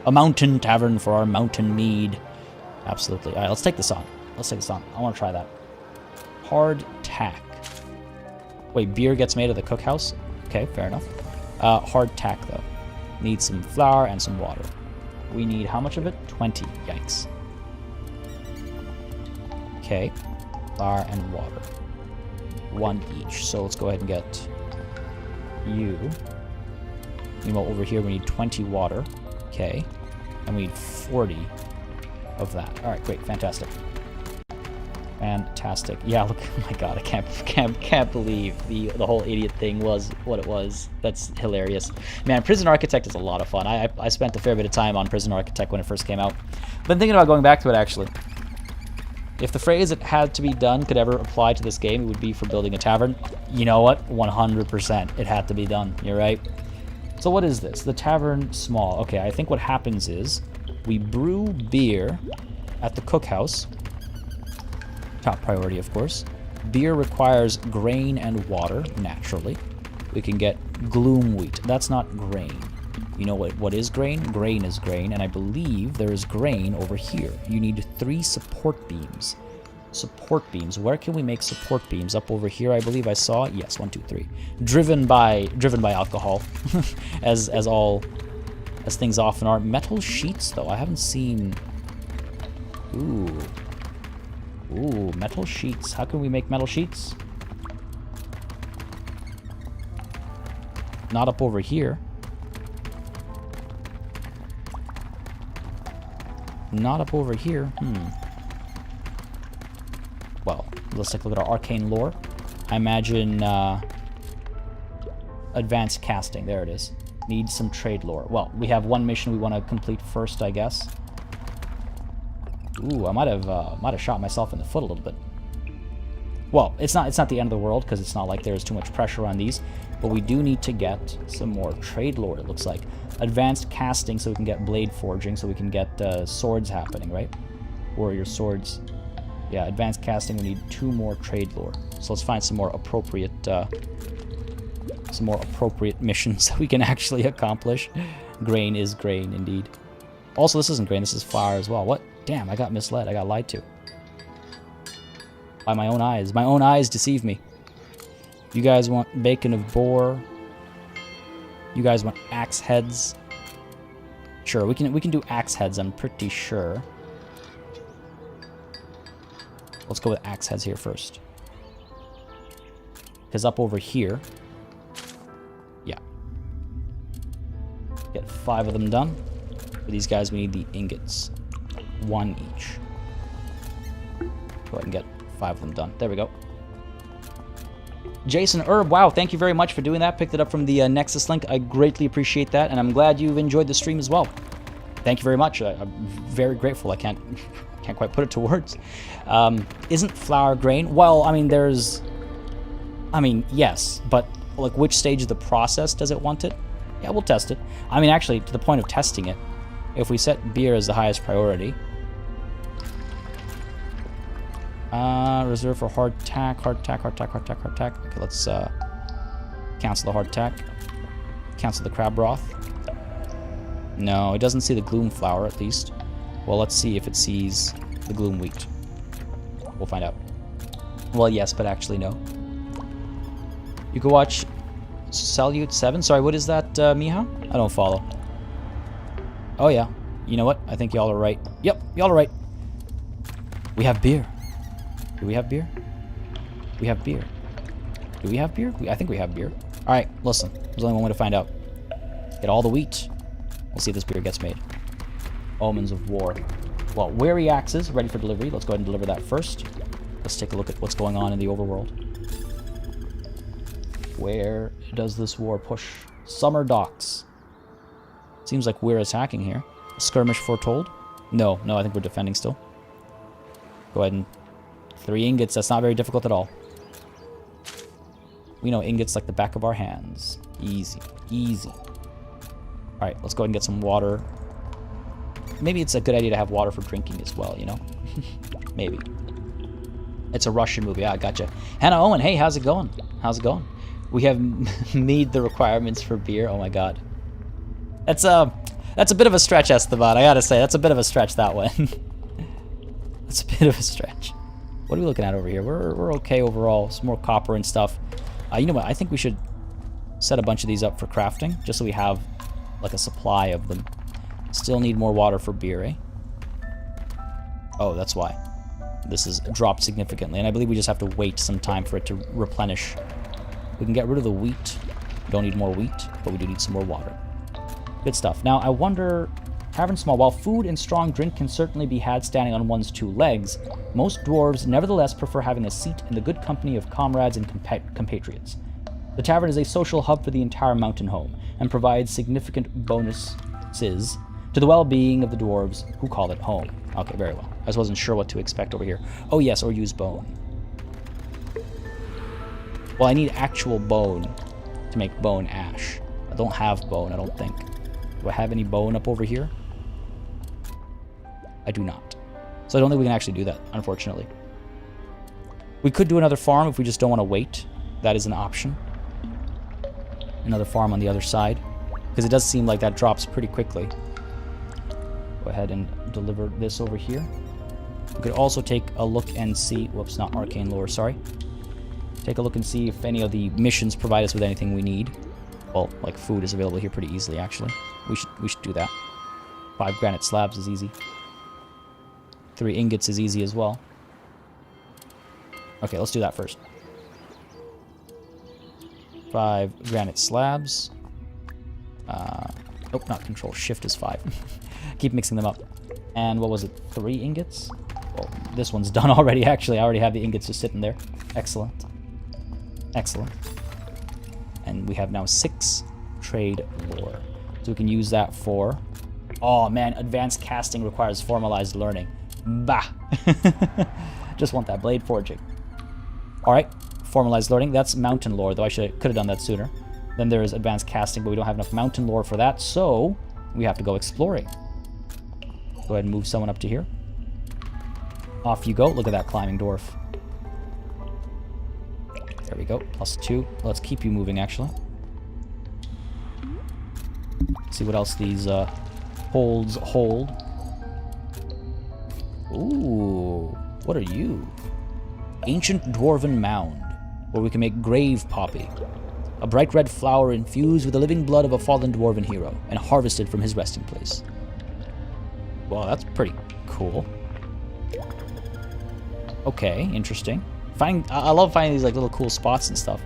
Speaker 1: A mountain tavern for our mountain mead. Absolutely. All right, let's take this on. Let's take this on. I want to try that. Hard tack. Wait, beer gets made at the cookhouse? Okay, fair enough. Hard tack, though. Need some flour and some water. We need how much of it? 20. Yikes. Okay. Flour and water. 1 each. So let's go ahead and get you. Meanwhile, over here we need 20 water. Okay. And we need 40 of that. All right, great, fantastic. Fantastic. Yeah, look, oh my god, I can't believe the whole idiot thing was what it was. That's hilarious. Man, Prison Architect is a lot of fun. I spent a fair bit of time on Prison Architect when it first came out. Been thinking about going back to it, actually. If the phrase "it had to be done" could ever apply to this game, it would be for building a tavern. You know what? 100%. It had to be done. You're right. So what is this? The tavern small. Okay, I think what happens is we brew beer at the cookhouse. Top priority, of course. Beer requires grain and water, naturally. We can get gloom wheat. That's not grain. You know what is grain? Grain is grain, and I believe there is grain over here. You need 3 support beams. Support beams. Where can we make support beams? Up over here, I believe I saw. Yes, 1, 2, 3. Driven by alcohol, as things often are. Metal sheets, though. I haven't seen. Ooh, metal sheets. How can we make metal sheets? Not up over here. Not up over here. Well, let's take a look at our arcane lore. I imagine advanced casting. There it is. Need some trade lore. Well, we have one mission we want to complete first, I guess. Ooh, I might have shot myself in the foot a little bit. Well, it's not the end of the world, because it's not like there's too much pressure on these, but we do need to get some more trade lore, it looks like. Advanced casting, so we can get blade forging, so we can get swords happening, right? Warrior swords. Yeah, advanced casting, we need 2 more trade lore. So let's find some more appropriate missions that we can actually accomplish. Grain is grain, indeed. Also, this isn't grain, this is fire as well. What? Damn, I got misled. I got lied to. By my own eyes. My own eyes deceive me. You guys want bacon of boar. You guys want axe heads. Sure, we can do axe heads, I'm pretty sure. Let's go with axe heads here first. Because up over here... Yeah. Get 5 of them done. For these guys, we need the ingots. 1 each. Go ahead and get 5 of them done. There we go. Jason Herb, wow, thank you very much for doing that. Picked it up from the Nexus link. I greatly appreciate that, and I'm glad you've enjoyed the stream as well. Thank you very much. I'm very grateful. I can't quite put it to words. Isn't flour grain? Well, I mean, yes, but like which stage of the process does it want it? Yeah, we'll test it. I mean, actually, to the point of testing it, if we set beer as the highest priority, reserve for hard tack. Okay, let's cancel the hard tack. Cancel the crab broth. No, it doesn't see the gloom flour, at least. Well, let's see if it sees the gloom wheat. We'll find out. Well, yes, but actually no. You can watch Salute 7. Sorry, what is that, Miha? I don't follow. Oh, yeah. You know what? I think y'all are right. Yep, y'all are right. We have beer. Do we have beer? We have beer. Do we have beer? I think we have beer. Alright, listen. There's only one way to find out. Get all the wheat. We'll see if this beer gets made. Omens of War. Well, Weary Axes, ready for delivery. Let's go ahead and deliver that first. Let's take a look at what's going on in the Overworld. Where does this war push? Summer docks. Seems like we're attacking here. Skirmish foretold? No, I think we're defending still. Go ahead and... 3 ingots, that's not very difficult at all. We know ingots like the back of our hands. Easy, easy. Alright, let's go ahead and get some water. Maybe it's a good idea to have water for drinking as well, you know? Maybe. It's a Russian movie. I gotcha. Hannah Owen, hey, how's it going? How's it going? We have made the requirements for beer. Oh my god. That's a bit of a stretch, Esteban. I gotta say, that's a bit of a stretch, that one. That's a bit of a stretch. What are we looking at over here? We're okay overall. Some more copper and stuff. You know what? I think we should set a bunch of these up for crafting, just so we have like a supply of them. Still need more water for beer, eh? Oh, that's why. This has dropped significantly, and I believe we just have to wait some time for it to replenish. We can get rid of the wheat. We don't need more wheat, but we do need some more water. Good stuff. Now, I wonder... Tavern small. While food and strong drink can certainly be had standing on one's 2 legs, most dwarves nevertheless prefer having a seat in the good company of comrades and compatriots. The tavern is a social hub for the entire mountain home, and provides significant bonuses to the well-being of the dwarves who call it home. Okay, very well. I just wasn't sure what to expect over here. Oh yes, or use bone. Well, I need actual bone to make bone ash. I don't have bone, I don't think. Do I have any bone up over here? I do not. So I don't think we can actually do that, unfortunately. We could do another farm if we just don't want to wait. That is an option. Another farm on the other side. Because it does seem like that drops pretty quickly. Go ahead and deliver this over here. We could also take a look and see... Whoops, not arcane lore, sorry. Take a look and see if any of the missions provide us with anything we need. Well, like food is available here pretty easily, actually. We should do that. 5 granite slabs is easy. 3 ingots is easy as well. Okay, let's do that first. 5 granite slabs. Nope, not control. Shift is 5. Keep mixing them up. And what was it? 3 ingots? Well, this one's done already, actually. I already have the ingots just sitting there. Excellent. Excellent. And we have now 6 trade lore. So we can use that for... Oh, man, advanced casting requires formalized learning. Bah! Just want that blade forging. Alright, formalized learning. That's mountain lore, though I could have done that sooner. Then there is advanced casting, but we don't have enough mountain lore for that, so we have to go exploring. Go ahead and move someone up to here. Off you go. Look at that climbing dwarf. There we go. +2. Let's keep you moving, actually. See what else these holds hold. Ooh, what are you? Ancient dwarven mound, where we can make grave poppy. A bright red flower infused with the living blood of a fallen dwarven hero, and harvested from his resting place. Well, that's pretty cool. Okay, interesting. I love finding these like little cool spots and stuff.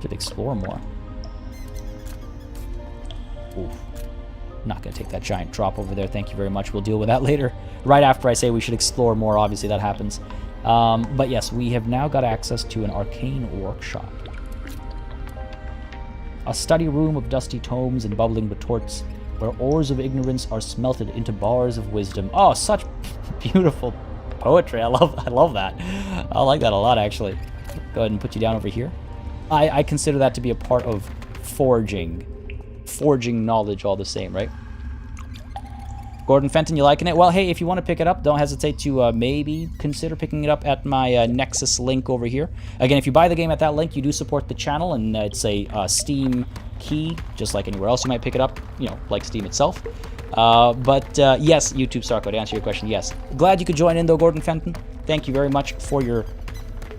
Speaker 1: Should explore more. Ooh. Not gonna take that giant drop over there. Thank you very much. We'll deal with that later. Right after I say we should explore more, obviously that happens. But yes, we have now got access to an arcane workshop. A study room of dusty tomes and bubbling retorts, where ores of ignorance are smelted into bars of wisdom. Oh, such beautiful poetry. I love that. I like that a lot, actually. Go ahead and put you down over here. I consider that to be a part of forging. Forging knowledge all the same, right? Gordon Fenton, you liking it? Well, hey, if you want to pick it up, don't hesitate to maybe consider picking it up at my Nexus link over here. Again, if you buy the game at that link, you do support the channel, and it's a Steam key, just like anywhere else you might pick it up, you know, like Steam itself. Yes, YouTube Sarko, to answer your question, yes. Glad you could join in, though, Gordon Fenton. Thank you very much for your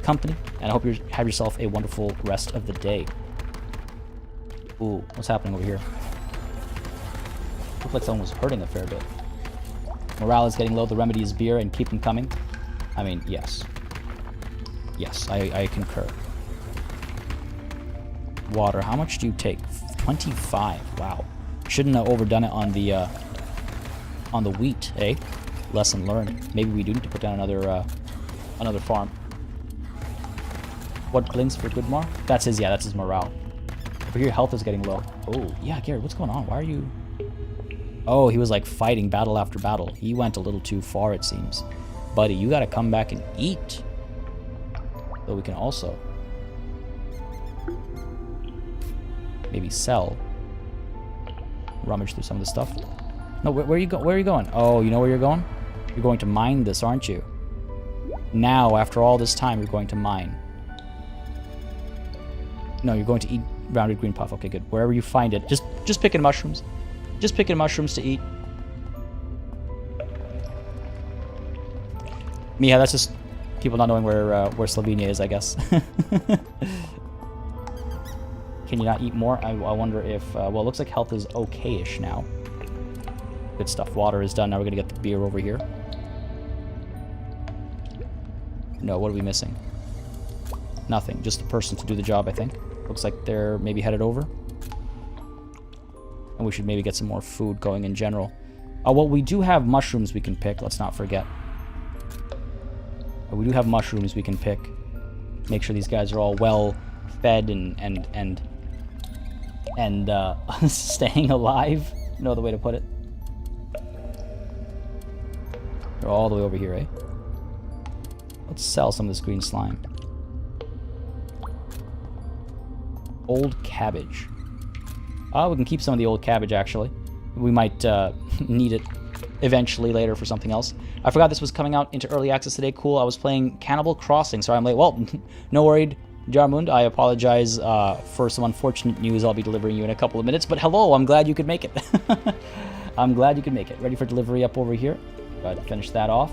Speaker 1: company, and I hope you have yourself a wonderful rest of the day. Ooh, what's happening over here? Looks like someone was hurting a fair bit. Morale is getting low. The remedy is beer, and keep them coming. I mean, yes. Yes, I concur. Water. How much do you take? 25. Wow. Shouldn't have overdone it on the wheat, eh? Lesson learned. Maybe we do need to put down another farm. What blinks for good more? That's his, yeah, that's his morale. Over here, health is getting low. Oh, yeah, Gary, what's going on? Why are you... Oh, he was like fighting battle after battle. He went a little too far, it seems. Buddy, you gotta come back and eat. Though we can also... maybe sell. Rummage through some of the stuff. No, where are you going? Where are you going? Oh, you know where you're going? You're going to mine this, aren't you? Now, after all this time, you're going to mine. No, you're going to eat rounded green puff. Okay, good. Wherever you find it, just picking mushrooms. Just picking mushrooms to eat. Yeah, that's just people not knowing where Slovenia is, I guess. Can you not eat more? I wonder if... well, it looks like health is okay-ish now. Good stuff. Water is done. Now we're going to get the beer over here. No, what are we missing? Nothing. Just the person to do the job, I think. Looks like they're maybe headed over. And we should maybe get some more food going in general. Oh, well, we do have mushrooms we can pick. Let's not forget. We do have mushrooms we can pick. Make sure these guys are all well fed and staying alive. No other way to put it. They're all the way over here, eh? Let's sell some of this green slime. Old cabbage. Oh, we can keep some of the old cabbage, actually. We might need it eventually later for something else. I forgot this was coming out into early access today. Cool. I was playing Cannibal Crossing. Sorry I'm late. Well, no worried, Jarmund. I apologize for some unfortunate news I'll be delivering you in a couple of minutes. But hello, I'm glad you could make it. I'm glad you could make it. Ready for delivery up over here. Go ahead and finish that off.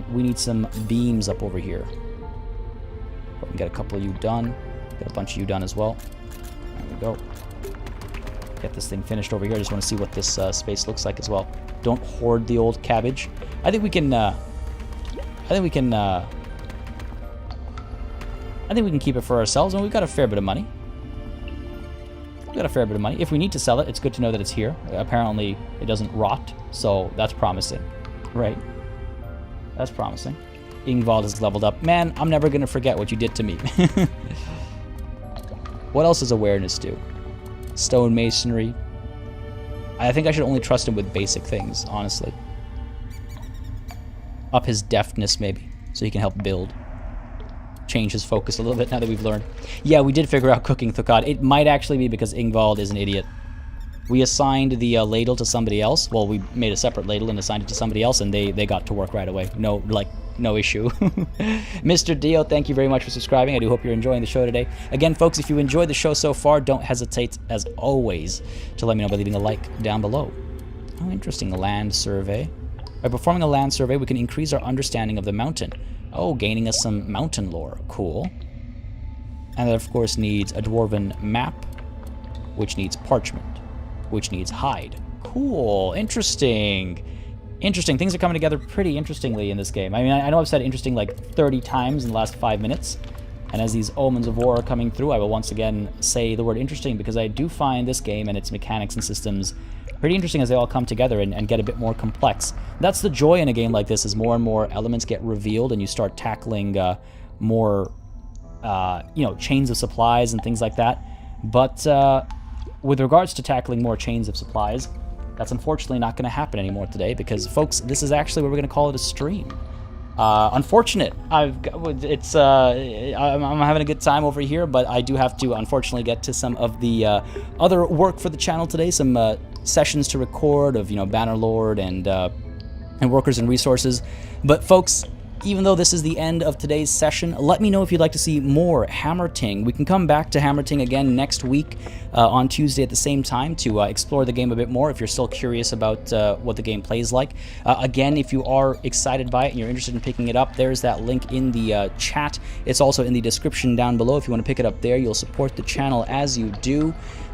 Speaker 1: We need some beams up over here. We can get a couple of you done. Get a bunch of you done as well. There we go. Get this thing finished over here. I just want to see what this space looks like as well. Don't hoard the old cabbage. I think we can. I think we can keep it for ourselves, and we've got a fair bit of money. We've got a fair bit of money. If we need to sell it, it's good to know that it's here. Apparently, it doesn't rot, so that's promising, right? That's promising. Ingvald has leveled up. Man, I'm never gonna forget what you did to me. What else does awareness do? Stone masonry. I think I should only trust him with basic things, honestly. Up his deftness, maybe, so he can help build. Change his focus a little bit now that we've learned. Yeah, we did figure out cooking Thukad. It might actually be because Ingvald is an idiot. We assigned the ladle to somebody else. Well, we made a separate ladle and assigned it to somebody else, and they got to work right away. No issue. Mr. Dio, thank you very much for subscribing. I do hope you're enjoying the show today. Again, folks, if you enjoyed the show so far, don't hesitate, as always, to let me know by leaving a like down below. Oh, interesting. Land survey. By performing a land survey, we can increase our understanding of the mountain. Oh, gaining us some mountain lore. Cool. And that, of course, needs a dwarven map, which needs parchment, which needs hide. Cool. Interesting. Interesting. Things are coming together pretty interestingly in this game. I mean, I know I've said interesting like 30 times in the last 5 minutes. And as these omens of war are coming through, I will once again say the word interesting, because I do find this game and its mechanics and systems pretty interesting as they all come together and get a bit more complex. That's the joy in a game like this, as more and more elements get revealed and you start tackling more, chains of supplies and things like that. But with regards to tackling more chains of supplies, that's unfortunately not going to happen anymore today, because, folks, this is actually what we're going to call it, a stream. Unfortunate. I'm having a good time over here, but I do have to, unfortunately, get to some of the other work for the channel today. Some sessions to record of, Bannerlord and workers and resources. But, folks, even though this is the end of today's session, let me know if you'd like to see more Hammerting. We can come back to Hammerting again next week on Tuesday at the same time to explore the game a bit more if you're still curious about what the game plays like. Again, if you are excited by it and you're interested in picking it up, there's that link in the chat. It's also in the description down below. If you want to pick it up there, you'll support the channel as you do.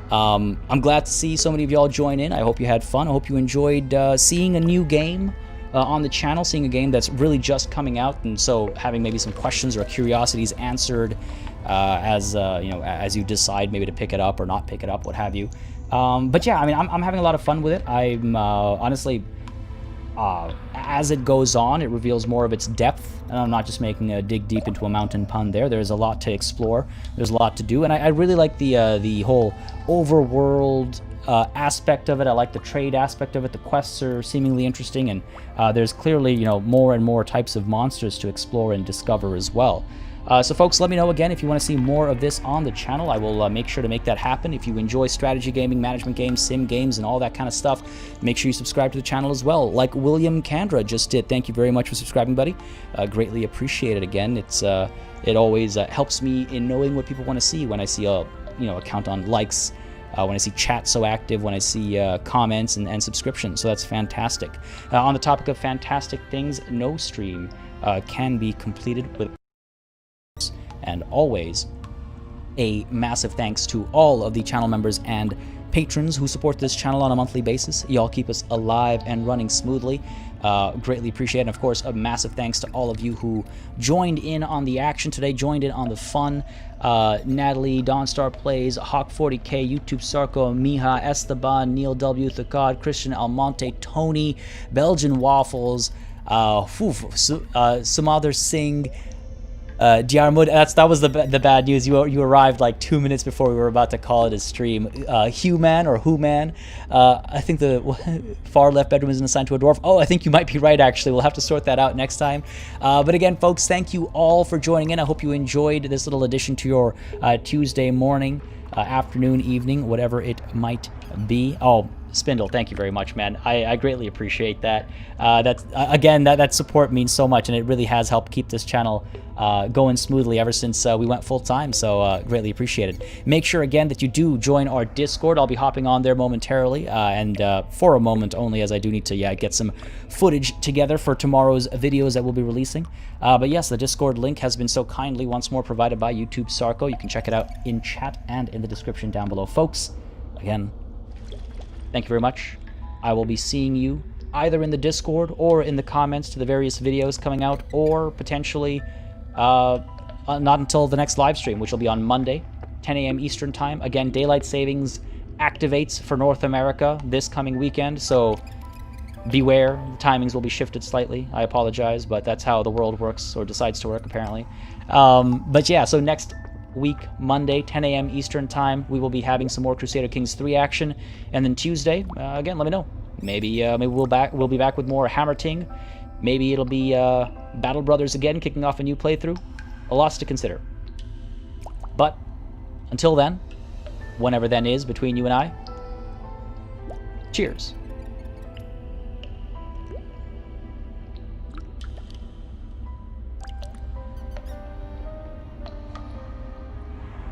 Speaker 1: I'm glad to see so many of y'all join in. I hope you had fun. I hope you enjoyed seeing a new game on the channel, seeing a game that's really just coming out, and so having maybe some questions or curiosities answered as you decide maybe to pick it up or not pick it up, what have you. But yeah, I mean, I'm having a lot of fun with it. I'm honestly, as it goes on, it reveals more of its depth. And I'm not just making a dig deep into a mountain pun there. There's a lot to explore. There's a lot to do. And I really like the whole overworld aspect of it. I like the trade aspect of it. The quests are seemingly interesting. And there's clearly, you know, more and more types of monsters to explore and discover as well. So folks, let me know again if you want to see more of this on the channel. I will make sure to make that happen. If you enjoy strategy gaming, management games, sim games, and all that kind of stuff, make sure you subscribe to the channel as well, like William Kandra just did. Thank you very much for subscribing, buddy. Greatly appreciate it. Again, it always helps me in knowing what people want to see when I see a count on likes, when I see chat so active, when I see comments and subscriptions. So that's fantastic. On the topic of fantastic things, no stream can be completed with. And always a massive thanks to all of the channel members and patrons who support this channel on a monthly basis. Y'all keep us alive and running smoothly. Greatly appreciate it. And of course, a massive thanks to all of you who joined in on the action today, joined in on the fun. Natalie, Dawnstar Plays, Hawk40K, YouTube Sarko, Miha, Esteban, Neil W, Thakad, Christian Almonte, Tony, Belgian Waffles, Sumadhar Singh, Diarmud, that was the bad news. You arrived like 2 minutes before we were about to call it a stream. Human or Who-Man. I think the far left bedroom isn't assigned to a dwarf. Oh, I think you might be right, actually. We'll have to sort that out next time. But again, folks, thank you all for joining in. I hope you enjoyed this little addition to your Tuesday morning, afternoon, evening, whatever it might be. Oh, Spindle, thank you very much, man. I greatly appreciate that. Again, that support means so much, and it really has helped keep this channel going smoothly ever since we went full-time, so greatly appreciated. Make sure, again, that you do join our Discord. I'll be hopping on there momentarily, and for a moment only, as I do need to get some footage together for tomorrow's videos that we'll be releasing. But yes, the Discord link has been so kindly once more provided by YouTube Sarko. You can check it out in chat and in the description down below. Folks, again, thank you very much. I will be seeing you either in the Discord or in the comments to the various videos coming out, or potentially not until the next live stream, which will be on Monday, 10 a.m. Eastern Time. Again, Daylight Savings activates for North America this coming weekend, so beware. The timings will be shifted slightly. I apologize, but that's how the world works, or decides to work, apparently. But yeah, so next week, Monday, 10 a.m. Eastern Time, we will be having some more Crusader Kings 3 action, and then Tuesday, again, let me know. Maybe we'll be back with more Hammerting. Maybe it'll be Battle Brothers again, kicking off a new playthrough. A lot to consider. But until then, whenever then is between you and I, cheers.